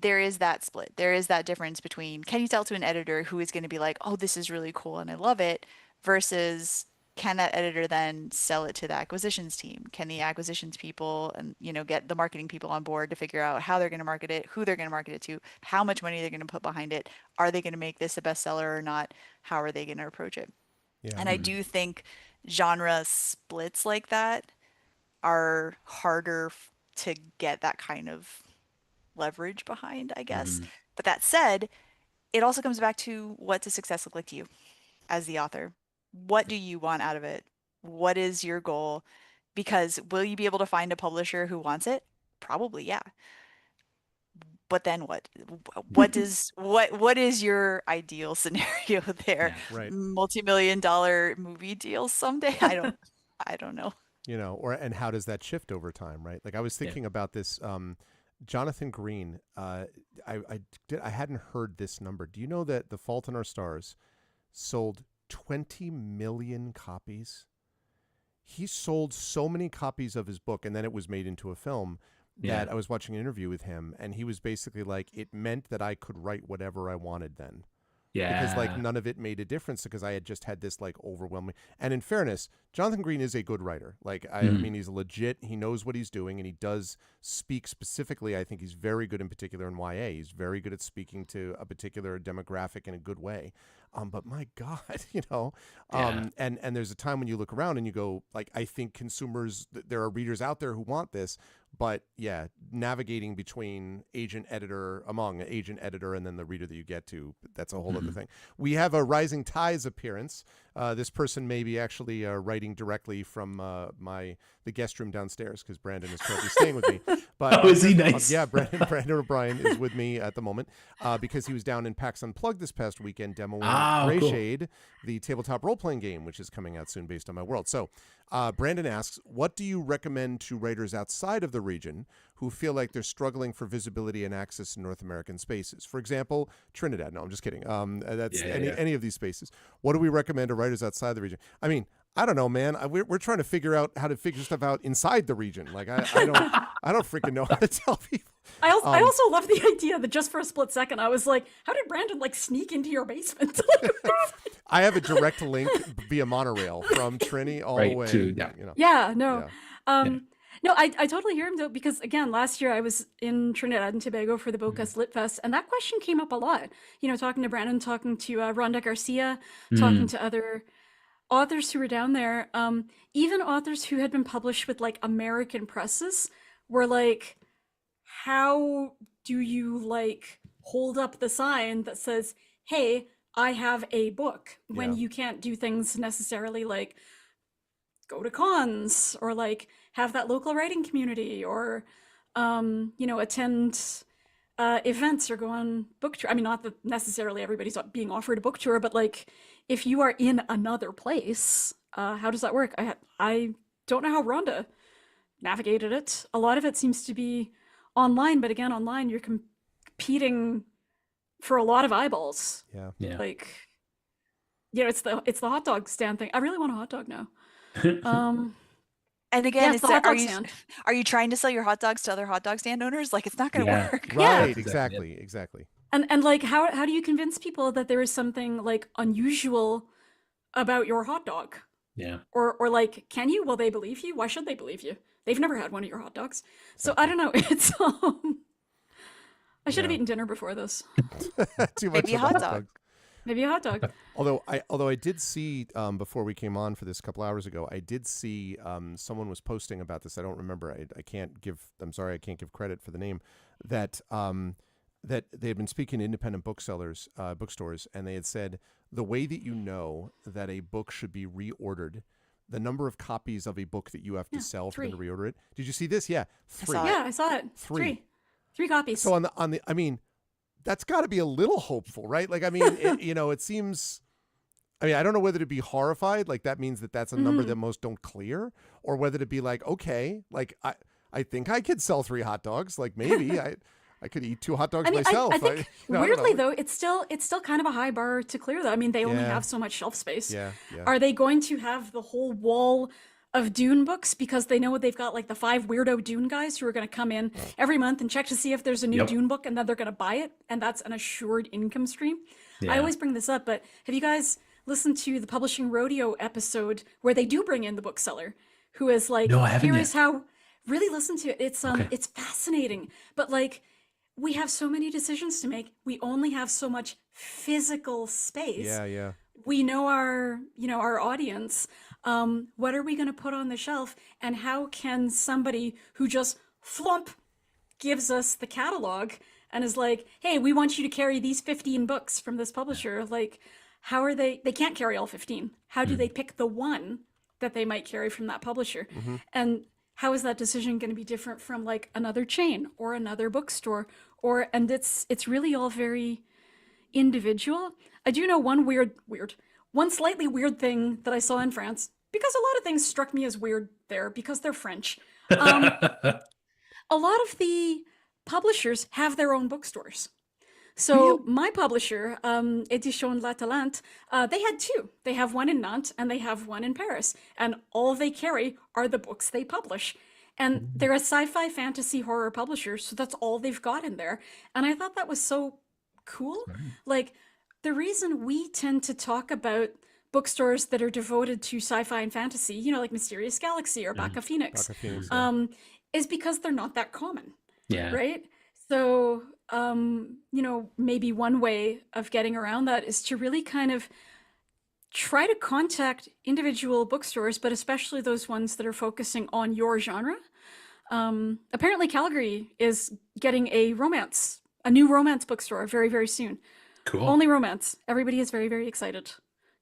there is that split. There is that difference between, can you sell to an editor who is going to be like, oh, this is really cool and I love it, versus can that editor then sell it to the acquisitions team? Can the acquisitions people and, get the marketing people on board to figure out how they're going to market it, who they're going to market it to, how much money they're going to put behind it? Are they going to make this a bestseller or not? How are they going to approach it? Yeah. And I do think genre splits like that are harder to get that kind of leverage behind, I guess. But that said, it also comes back to, what does success look like to you as the author? What do you want out of it? What is your goal? Because will you be able to find a publisher who wants it? Probably, yeah. But then what? What is your ideal scenario there? Yeah, right. Multi-million-dollar movie deals someday? I don't know. And how does that shift over time, right? Like I was thinking about this. Jonathan Green, I hadn't heard this number. Do you know that The Fault in Our Stars sold 20 million copies? He sold so many copies of his book, and then it was made into a film, that I was watching an interview with him, and he was basically like, it meant that I could write whatever I wanted then. Yeah. Because like none of it made a difference, because I had just had this like overwhelming. And in fairness, Jonathan Green is a good writer. Like I mean, he's legit. He knows what he's doing, and he does speak specifically. I think he's very good in particular in YA. He's very good at speaking to a particular demographic in a good way. But my God, and there's a time when you look around and you go, like, I think consumers, there are readers out there who want this, but yeah, navigating between agent editor, and then the reader that you get to, that's a whole other thing. We have a Rising Tides appearance. This person may be actually writing directly from the guest room downstairs, because Brandon is currently staying with me. But is he nice? Yeah, Brandon O'Brien is with me at the moment because he was down in PAX Unplugged this past weekend demoing Grey cool. Shade, the tabletop role-playing game, which is coming out soon based on my world. So Brandon asks, what do you recommend to writers outside of the region who feel like they're struggling for visibility and access in North American spaces? For example, Trinidad. No, I'm just kidding. That's any of these spaces. What do we recommend to writers outside the region? I mean, I don't know, man. We're trying to figure out how to figure stuff out inside the region. Like I don't freaking know how to tell people. I also love the idea that just for a split second, I was like, how did Brandon like sneak into your basement? I have a direct link via monorail from Trini all the way. To, Yeah, no. No, I totally hear him though, because again, last year I was in Trinidad and Tobago for the Bocas Lit Fest, and that question came up a lot. You know, talking to Brandon, talking to Rhonda Garcia, talking to other authors who were down there, even authors who had been published with like American presses were like, how do you like hold up the sign that says, hey, I have a book, when Yeah. you can't do things necessarily like go to cons or like have that local writing community or you know, attend events or go on book tour. I mean, not that necessarily everybody's being offered a book tour, but like if you are in another place, how does that work? I don't know how Rhonda navigated it. A lot of it seems to be online, but again, online you're competing for a lot of eyeballs. Yeah. Yeah. Like, you know, it's the hot dog stand thing. I really want a hot dog now. And Yeah, again, it's the hot are dog you stand. are you trying to sell your hot dogs to other hot dog stand owners? Like, it's not going to Yeah. work. Right. That's exactly Exactly. And like how do you convince people that there is something like unusual about your hot dog? Yeah. Or like, can you? Will they believe you? Why should they believe you? They've never had one of your hot dogs. So I don't know. It's I should have Yeah. eaten dinner before this. Too much Maybe a of the hot dog. Maybe a hot dog. Although I did see before we came on for this a couple hours ago, I did see someone was posting about this. I don't remember. I can't give. I'm sorry, I can't give credit for the name. That that they had been speaking to independent booksellers, bookstores, and they had said the way that you know that a book should be reordered, the number of copies of a book that you have to sell for them to 3. reorder it. Did you see this? Yeah, 3. saw it. Yeah, I saw it. 3. 3 copies. So on the, I mean, that's got to be a little hopeful, right? Like, I mean, it seems. I mean, I don't know whether to be horrified, like that means that that's a number that most don't clear, or whether to be like, okay, like I think I could sell 3 hot dogs, like maybe I could eat 2 hot dogs I mean, myself. I think I don't weirdly know. though, it's still kind of a high bar to clear though. I mean, they only Yeah. have so much shelf space. Yeah. Are they going to have the whole wall of Dune books because they know they've got like the 5 weirdo Dune guys who are going to come in every month and check to see if there's a new Yep. Dune book, and then they're going to buy it, and that's an assured income stream. I Yeah. always bring this up, but have you guys listened to the Publishing Rodeo episode where they do bring in the bookseller who is like, No, I haven't here yet. is how, really listen to it. It's Okay. it's fascinating, but like we have so many decisions to make. We only have so much physical space. Yeah. We know our audience. What are we going to put on the shelf, and how can somebody who just flump gives us the catalog and is like, hey, we want you to carry these 15 books from this publisher, like how are they can't carry all 15. How do they pick the one that they might carry from that publisher? And how is that decision going to be different from like another chain or another bookstore? And it's really all very individual. I do know one slightly weird thing that I saw in France, because a lot of things struck me as weird there because they're French. A lot of the publishers have their own bookstores. So my publisher, Éditions La Talente, they had 2. They have one in Nantes and they have one in Paris. And all they carry are the books they publish. And they're a sci-fi fantasy horror publisher, so that's all they've got in there. And I thought that was so cool. Like, the reason we tend to talk about bookstores that are devoted to sci-fi and fantasy, you know, like Mysterious Galaxy or Baka Phoenix, Baka Phoenix, yeah. is because they're not that common. Yeah. Right? So, you know, maybe one way of getting around that is to really kind of try to contact individual bookstores, but especially those ones that are focusing on your genre. Apparently Calgary is getting a new romance bookstore very, very soon. Cool. Only romance. Everybody is very, very excited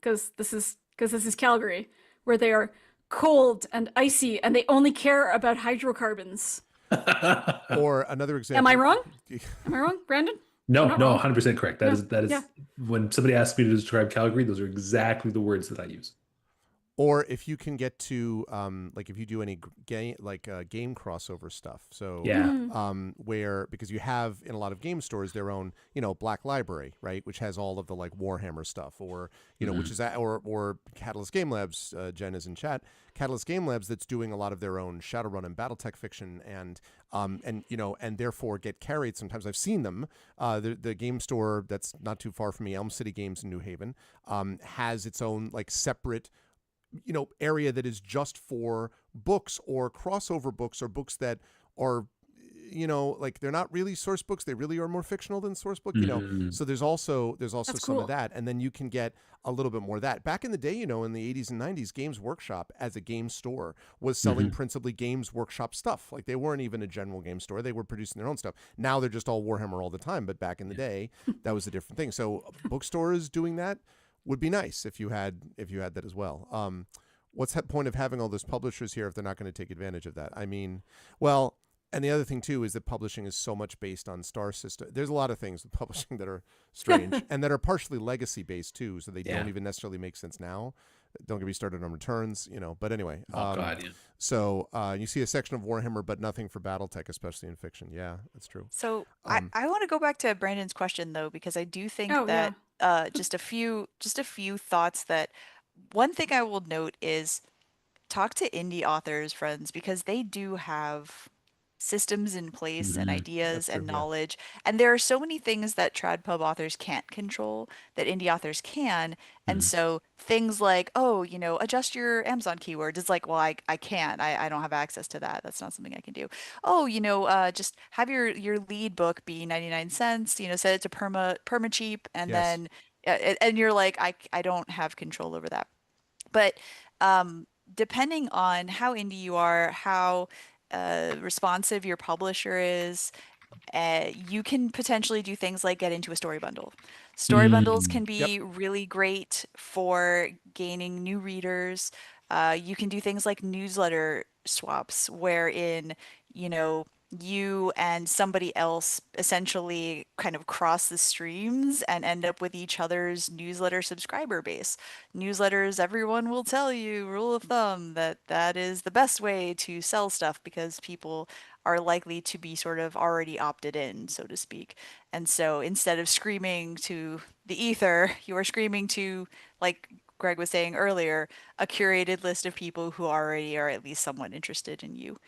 because this is Calgary, where they are cold and icy and they only care about hydrocarbons. Or another example. Am I wrong? Am I wrong, Brandon? No, not no, wrong. 100% correct. That is Yeah. when somebody asks me to describe Calgary, those are exactly the words that I use. Or if you can get to like if you do any game game crossover stuff, so Yeah. where, because you have in a lot of game stores their own, you know, Black Library, right, which has all of the like Warhammer stuff, or you know, which is or Catalyst Game Labs, Jen is in chat, Catalyst Game Labs, that's doing a lot of their own Shadowrun and BattleTech fiction, and you know, and therefore get carried. Sometimes I've seen them. The game store that's not too far from me, Elm City Games in New Haven, has its own like separate area that is just for books or crossover books or books that are, like they're not really source books. They really are more fictional than source book, So there's also That's some cool. of that. And then you can get a little bit more of that. Back in the day, in the 80s and 90s, Games Workshop as a game store was selling principally Games Workshop stuff. Like they weren't even a general game store. They were producing their own stuff. Now they're just all Warhammer all the time. But back in the day, that was a different thing. So bookstores doing that would be nice if you had that as well. What's the point of having all those publishers here if they're not going to take advantage of that? I mean, well, and the other thing too is that publishing is so much based on star system. There's a lot of things with publishing that are strange and that are partially legacy based too, so they don't even necessarily make sense now. Don't get me started on returns, But anyway, so you see a section of Warhammer, but nothing for BattleTech, especially in fiction. Yeah, that's true. So I want to go back to Brandon's question though, because I do think that just a few thoughts. That one thing I will note is talk to indie authors, friends, because they do have systems in place and ideas and knowledge. And there are so many things that trad pub authors can't control that indie authors can. And so things like, adjust your Amazon keywords. It's like, well, I can't. I don't have access to that. That's not something I can do. Just have your lead book be 99 cents, set it to perma cheap, and then and you're like, I don't have control over that. But depending on how indie you are, how responsive your publisher is, you can potentially do things like get into a story bundle. Story bundles can be really great for gaining new readers. You can do things like newsletter swaps, wherein, you and somebody else essentially kind of cross the streams and end up with each other's newsletter subscriber base. Newsletters, everyone will tell you, rule of thumb, that is the best way to sell stuff because people are likely to be sort of already opted in, so to speak. And so instead of screaming to the ether, you are screaming to, like Greg was saying earlier, a curated list of people who already are at least somewhat interested in you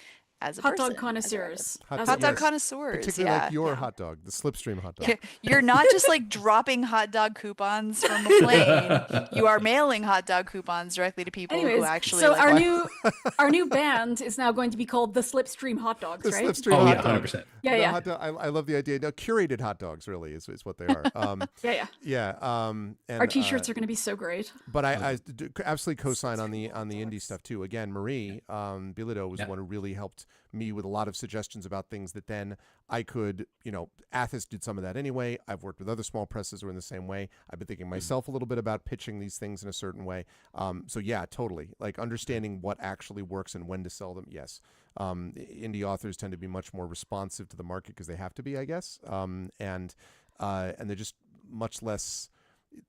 as a Hot person, dog connoisseurs. hot dog connoisseurs, particularly like your hot dog, the Slipstream hot dog. You're not just like dropping hot dog coupons from a plane. You are mailing hot dog coupons directly to people Anyways, who actually. So like our new band is now going to be called the Slipstream Hot Dogs, right? Slipstream Oh, hot yeah, dog. 100%. Yeah. Hot dog, I love the idea. No, curated hot dogs really is what they are. And, Our t-shirts are going to be so great. But I absolutely co-sign on the indie stuff too. Again, Marie Bilodeau was the one who really helped me with a lot of suggestions about things that then I could, Athos did some of that anyway. I've worked with other small presses who are in the same way. I've been thinking myself a little bit about pitching these things in a certain way. So yeah, totally. Like understanding what actually works and when to sell them. Yes. Indie authors tend to be much more responsive to the market because they have to be, I guess. And they're just much less.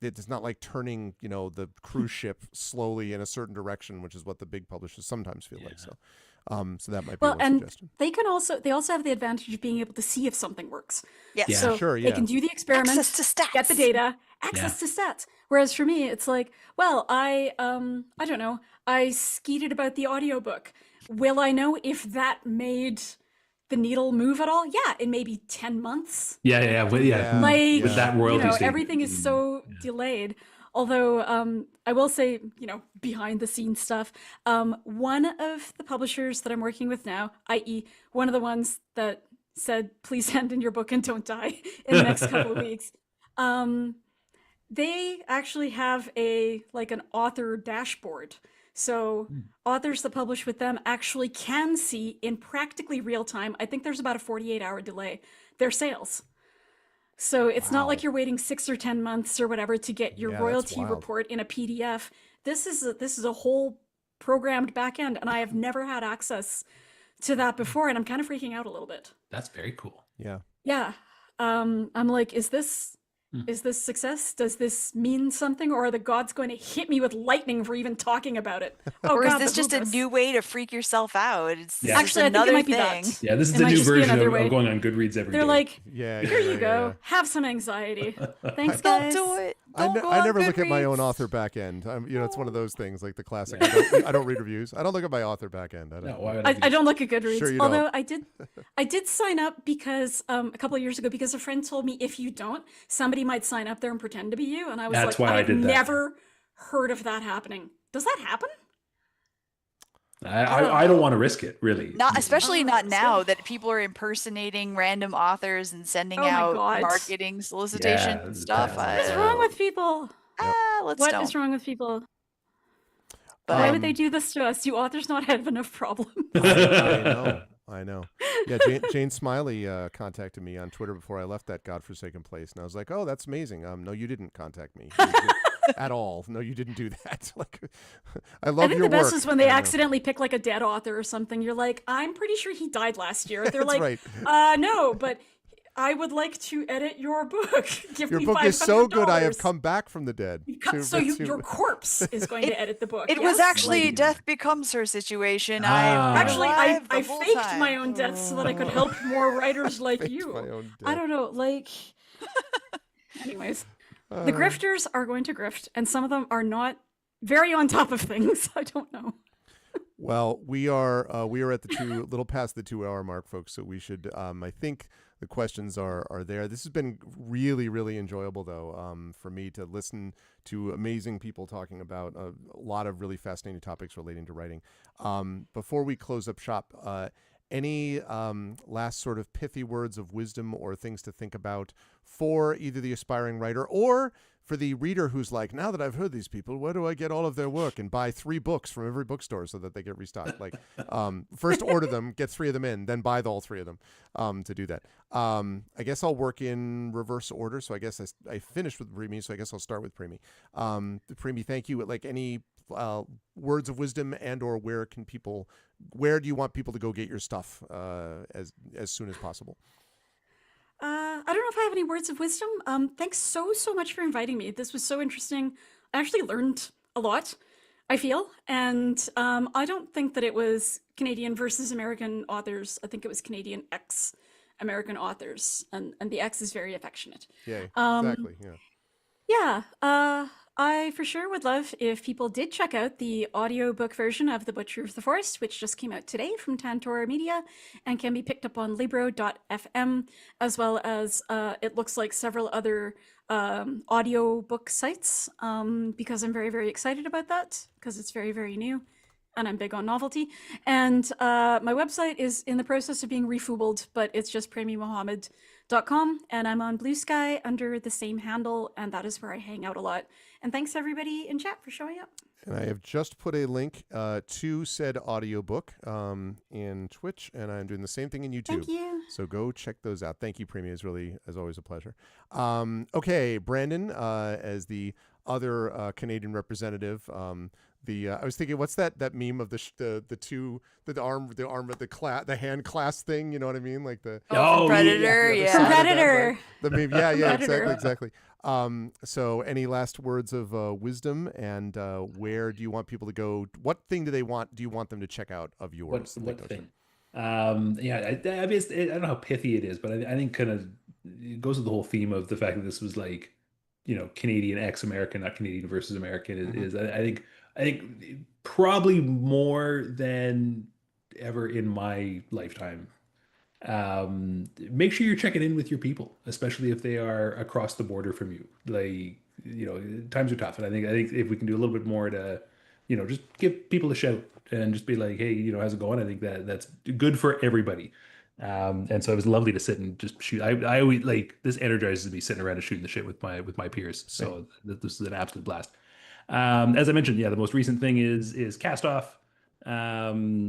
It's not like turning, the cruise ship slowly in a certain direction, which is what the big publishers sometimes feel like. So that might be one suggestion. They also have the advantage of being able to see if something works. Yes. Yeah. So Sure, they can do the experiment, Access to stats. get the data, access to stats. Whereas for me, it's like, well, I don't know, I skeeted about the audiobook. Will I know if that made the needle move at all? Yeah, in maybe 10 months. Yeah. Like, With that royalty statement. everything is so delayed. Although I will say, behind the scenes stuff, one of the publishers that I'm working with now, i.e. one of the ones that said, please send in your book and don't die in the next couple of weeks, they actually have an author dashboard. So authors that publish with them actually can see in practically real time, I think there's about a 48-hour delay, their sales. So it's not like you're waiting 6 or 10 months or whatever to get your royalty report in a PDF. This is a whole programmed backend, and I have never had access to that before, and I'm kind of freaking out a little bit. That's very cool. Yeah. Yeah. I'm like, is this success? Does this mean something, or are the gods going to hit me with lightning for even talking about it? Oh, or God, is this just a hubris. new way to freak yourself out? It's Yeah. just Actually, I think it another might be thing. that. Yeah, this is It the might new just be version another of way. going on Goodreads every day. They're like, Yeah. here you go. Yeah. Have some anxiety. Thanks, Don't guys. do it. I Don't go never on look at my own Goodreads. author back end. It's one of those things like the classic. I don't read reviews. I don't look at my author back end. I don't. No, why would I don't look at Goodreads. Sure you Although don't. I did sign up because a couple of years ago, because a friend told me if you don't, somebody might sign up there and pretend to be you, and I was That's like, why I I've did that. never heard of that happening. Does that happen? I don't want to risk it, really. Not especially Oh, not that's now good. that people are impersonating random authors and sending Oh my out God. marketing solicitations Yeah, and stuff. that's What's wrong with people? Let's What don't. is wrong with people? But Why would they do this to us? Do authors not have enough problems? I know. Yeah, Jane Smiley contacted me on Twitter before I left that godforsaken place, and I was like, "Oh, that's amazing." No, you didn't contact me at all. No, you didn't do that. Like, I love I think your the best work. is when they accidentally pick like a dead author or something. You're like, I'm pretty sure he died last year. They're That's like, right. no, but I would like to edit your book. Give Your me book $500. is so good. I have come back from the dead. So your corpse is going to edit the book. it was yes? actually Like, death becomes her situation. actually, I I faked my own death so that I could help more writers like Faked you. my own I death. don't know, like. Anyways, the grifters are going to grift, and some of them are not very on top of things. I don't know. Well, we are at the little past the 2-hour mark, folks. So we should. I think the questions are there. This has been really, really enjoyable, though, for me to listen to amazing people talking about a lot of really fascinating topics relating to writing. Before we close up shop, any last sort of pithy words of wisdom or things to think about for either the aspiring writer or for the reader who's like, now that I've heard these people, where do I get all of their work and buy 3 books from every bookstore so that they get restocked? Like, first order them, get 3 of them in, then buy all 3 of them to do that. I guess I'll work in reverse order. So I guess I finished with Premee, so I guess I'll start with Premee. Premee, thank you. Like, any words of wisdom and or where do you want people to go get your stuff as soon as possible? I don't know if I have any words of wisdom. Thanks so much for inviting me. This was so interesting. I actually learned a lot, I feel. And I don't think that it was Canadian versus American authors. I think it was Canadian X American authors. And the X is very affectionate. Yeah, exactly. Yeah. Yeah, I for sure would love if people did check out the audiobook version of The Butcher of the Forest, which just came out today from Tantor Media and can be picked up on Libro.fm, as well as it looks like several other audiobook sites, because I'm very, very excited about that, because it's very, very new. And I'm big on novelty. And my website is in the process of being refoobled, but it's just PremeeMohamed.com. And I'm on Blue Sky under the same handle. And that is where I hang out a lot. And thanks everybody in chat for showing up. And I have just put a link to said audiobook in Twitch, and I'm doing the same thing in YouTube. Thank you. So go check those out. Thank you, Premee. It's really, as always, a pleasure. Okay, Brandon, as the other Canadian representative. I was thinking, what's that meme of the hand clasp thing? You know what I mean? Like the Predator, the yeah. side of that, Predator. right? The meme, yeah, Predator. exactly. So any last words of wisdom, and where do you want people to go? What thing do you want them to check out of yours? What thing? I mean, I don't know how pithy it is, but I think kind of it goes with the whole theme of the fact that this was like, Canadian X American, not Canadian versus American. I think probably more than ever in my lifetime. Make sure you're checking in with your people, especially if they are across the border from you. Like, times are tough, and I think if we can do a little bit more to, just give people a shout and just be like, hey, how's it going? I think that's good for everybody. And so it was lovely to sit and just shoot. I always like, this energizes me sitting around and shooting the shit with my peers. So this is an absolute blast. As I mentioned, the most recent thing is Cast Off,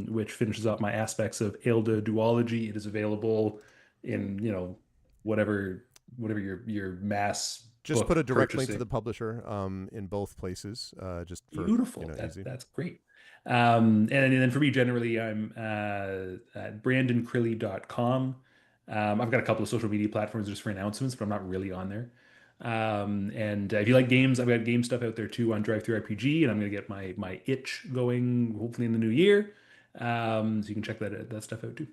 which finishes up my aspects of Ailda duology. It is available in whatever your mass. Just put a direct link to purchasing. the publisher in both places. Just for, Beautiful. Easy. That's great. And then for me, generally, I'm at brandoncrilly.com. I've got a couple of social media platforms just for announcements, but I'm not really on there. And if you like games, I've got game stuff out there too on Drive-Thru-RPG, and I'm going to get my itch going hopefully in the new year. So you can check that stuff out too.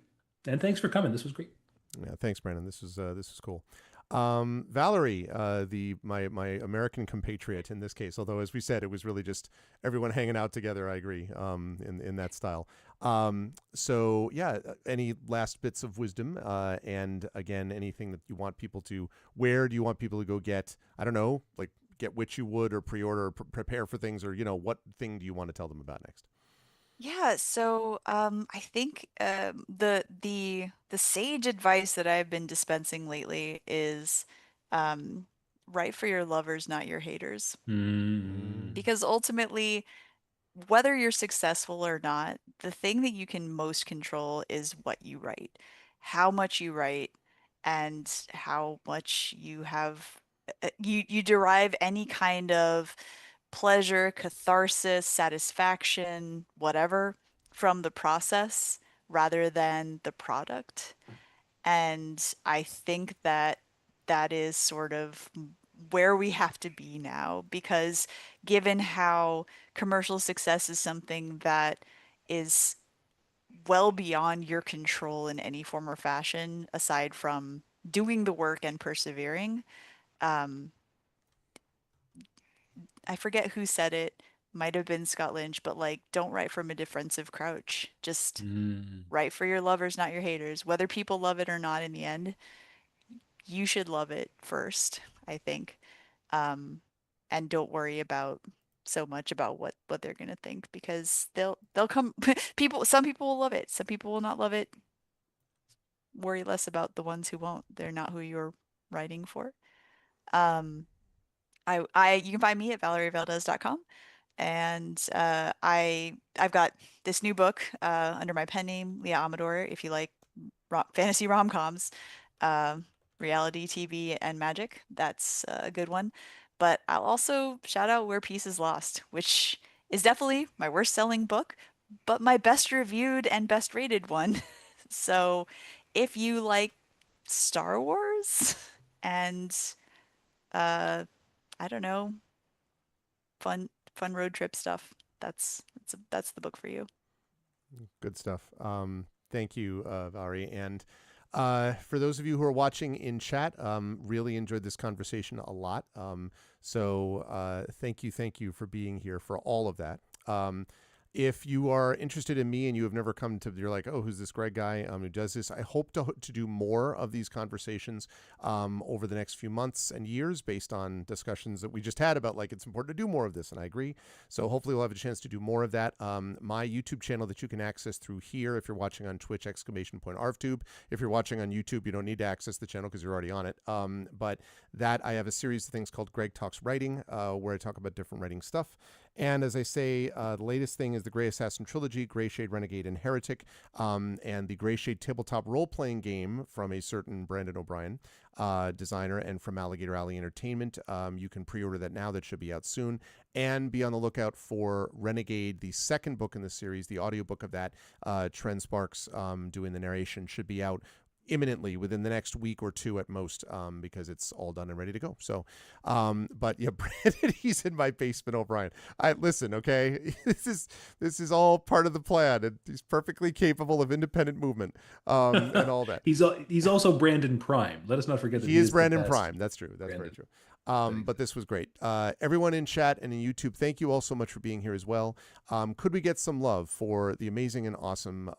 And thanks for coming. This was great. Yeah, thanks, Brandon. This is cool. Valerie, my American compatriot in this case, although as we said, it was really just everyone hanging out together. I agree. In that style. So yeah, any last bits of wisdom, and again, anything that you want people to, where do you want people to go get, I don't know, like get Which You Would or pre-order or prepare for things, or what thing do you want to tell them about next? Yeah, so I think the sage advice that I've been dispensing lately is um, write for your lovers, not your haters. Mm. Mm. Because ultimately, whether you're successful or not, the thing that you can most control is what you write, how much you write, and how much you have you derive any kind of pleasure, catharsis, satisfaction, whatever from the process rather than the product. And I think that that is sort of where we have to be now, because given how commercial success is something that is well beyond your control in any form or fashion, aside from doing the work and persevering. Um, I forget who said it, might have been Scott Lynch, but like, don't write from a defensive crouch. Just Mm. write for your lovers, not your haters. Whether people love it or not in the end, you should love it first, I think. Um, and don't worry about so much about what they're gonna think, because they'll come people some people will love it, some people will not love it. Worry less about the ones who won't. They're not who you're writing for. Um, I you can find me at valerievaldes.com, and I've got this new book under my pen name Leah Amador. If you like fantasy rom-coms, um, reality TV, and magic, that's a good one. But I'll also shout out Where Peace is Lost, which is definitely my worst selling book, but my best reviewed and best rated one. So if you like Star Wars and uh, I don't know, fun road trip stuff, that's the book for you. Good stuff. Thank you, Valerie. And for those of you who are watching in chat, really enjoyed this conversation a lot. So thank you for being here for all of that. If you are interested in me and you have never come to, you're like, oh, who's this Greg guy who does this? I hope to do more of these conversations over the next few months and years based on discussions that we just had about like it's important to do more of this, and I agree. So hopefully we'll have a chance to do more of that. My YouTube channel that you can access through here if you're watching on Twitch, !ArvTube. If you're watching on YouTube, you don't need to access the channel because you're already on it. But that I have a series of things called Greg Talks Writing, where I talk about different writing stuff. And as I say, the latest thing is the Grey Assassin trilogy, Grey Shade, Renegade, and Heretic, and the Grey Shade tabletop role-playing game from a certain Brandon O'Brien designer and from Alligator Alley Entertainment. You can pre-order that now. That should be out soon. And be on the lookout for Renegade, the second book in the series, the audiobook of that. Trent Sparks doing the narration should be out imminently within the next week or two at most, because it's all done and ready to go. So but yeah, Brandon, he's in my basement, O'Brien. I listen, okay. This is all part of the plan, and he's perfectly capable of independent movement and all that. He's also Brandon Prime. Let us not forget that He is the Brandon best Prime. That's true. That's Brandon very true. thing. But this was great. Everyone in chat and in YouTube, thank you all so much for being here as well. Could we get some love for the amazing and awesome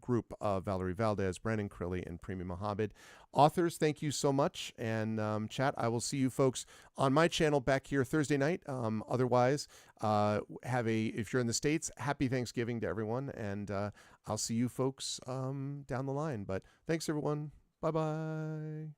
group of Valerie Valdes, Brandon Crilly, and Premee Mohamed? Authors, thank you so much. And chat, I will see you folks on my channel back here Thursday night. Otherwise, if you're in the States, happy Thanksgiving to everyone. And I'll see you folks down the line. But thanks, everyone. Bye-bye.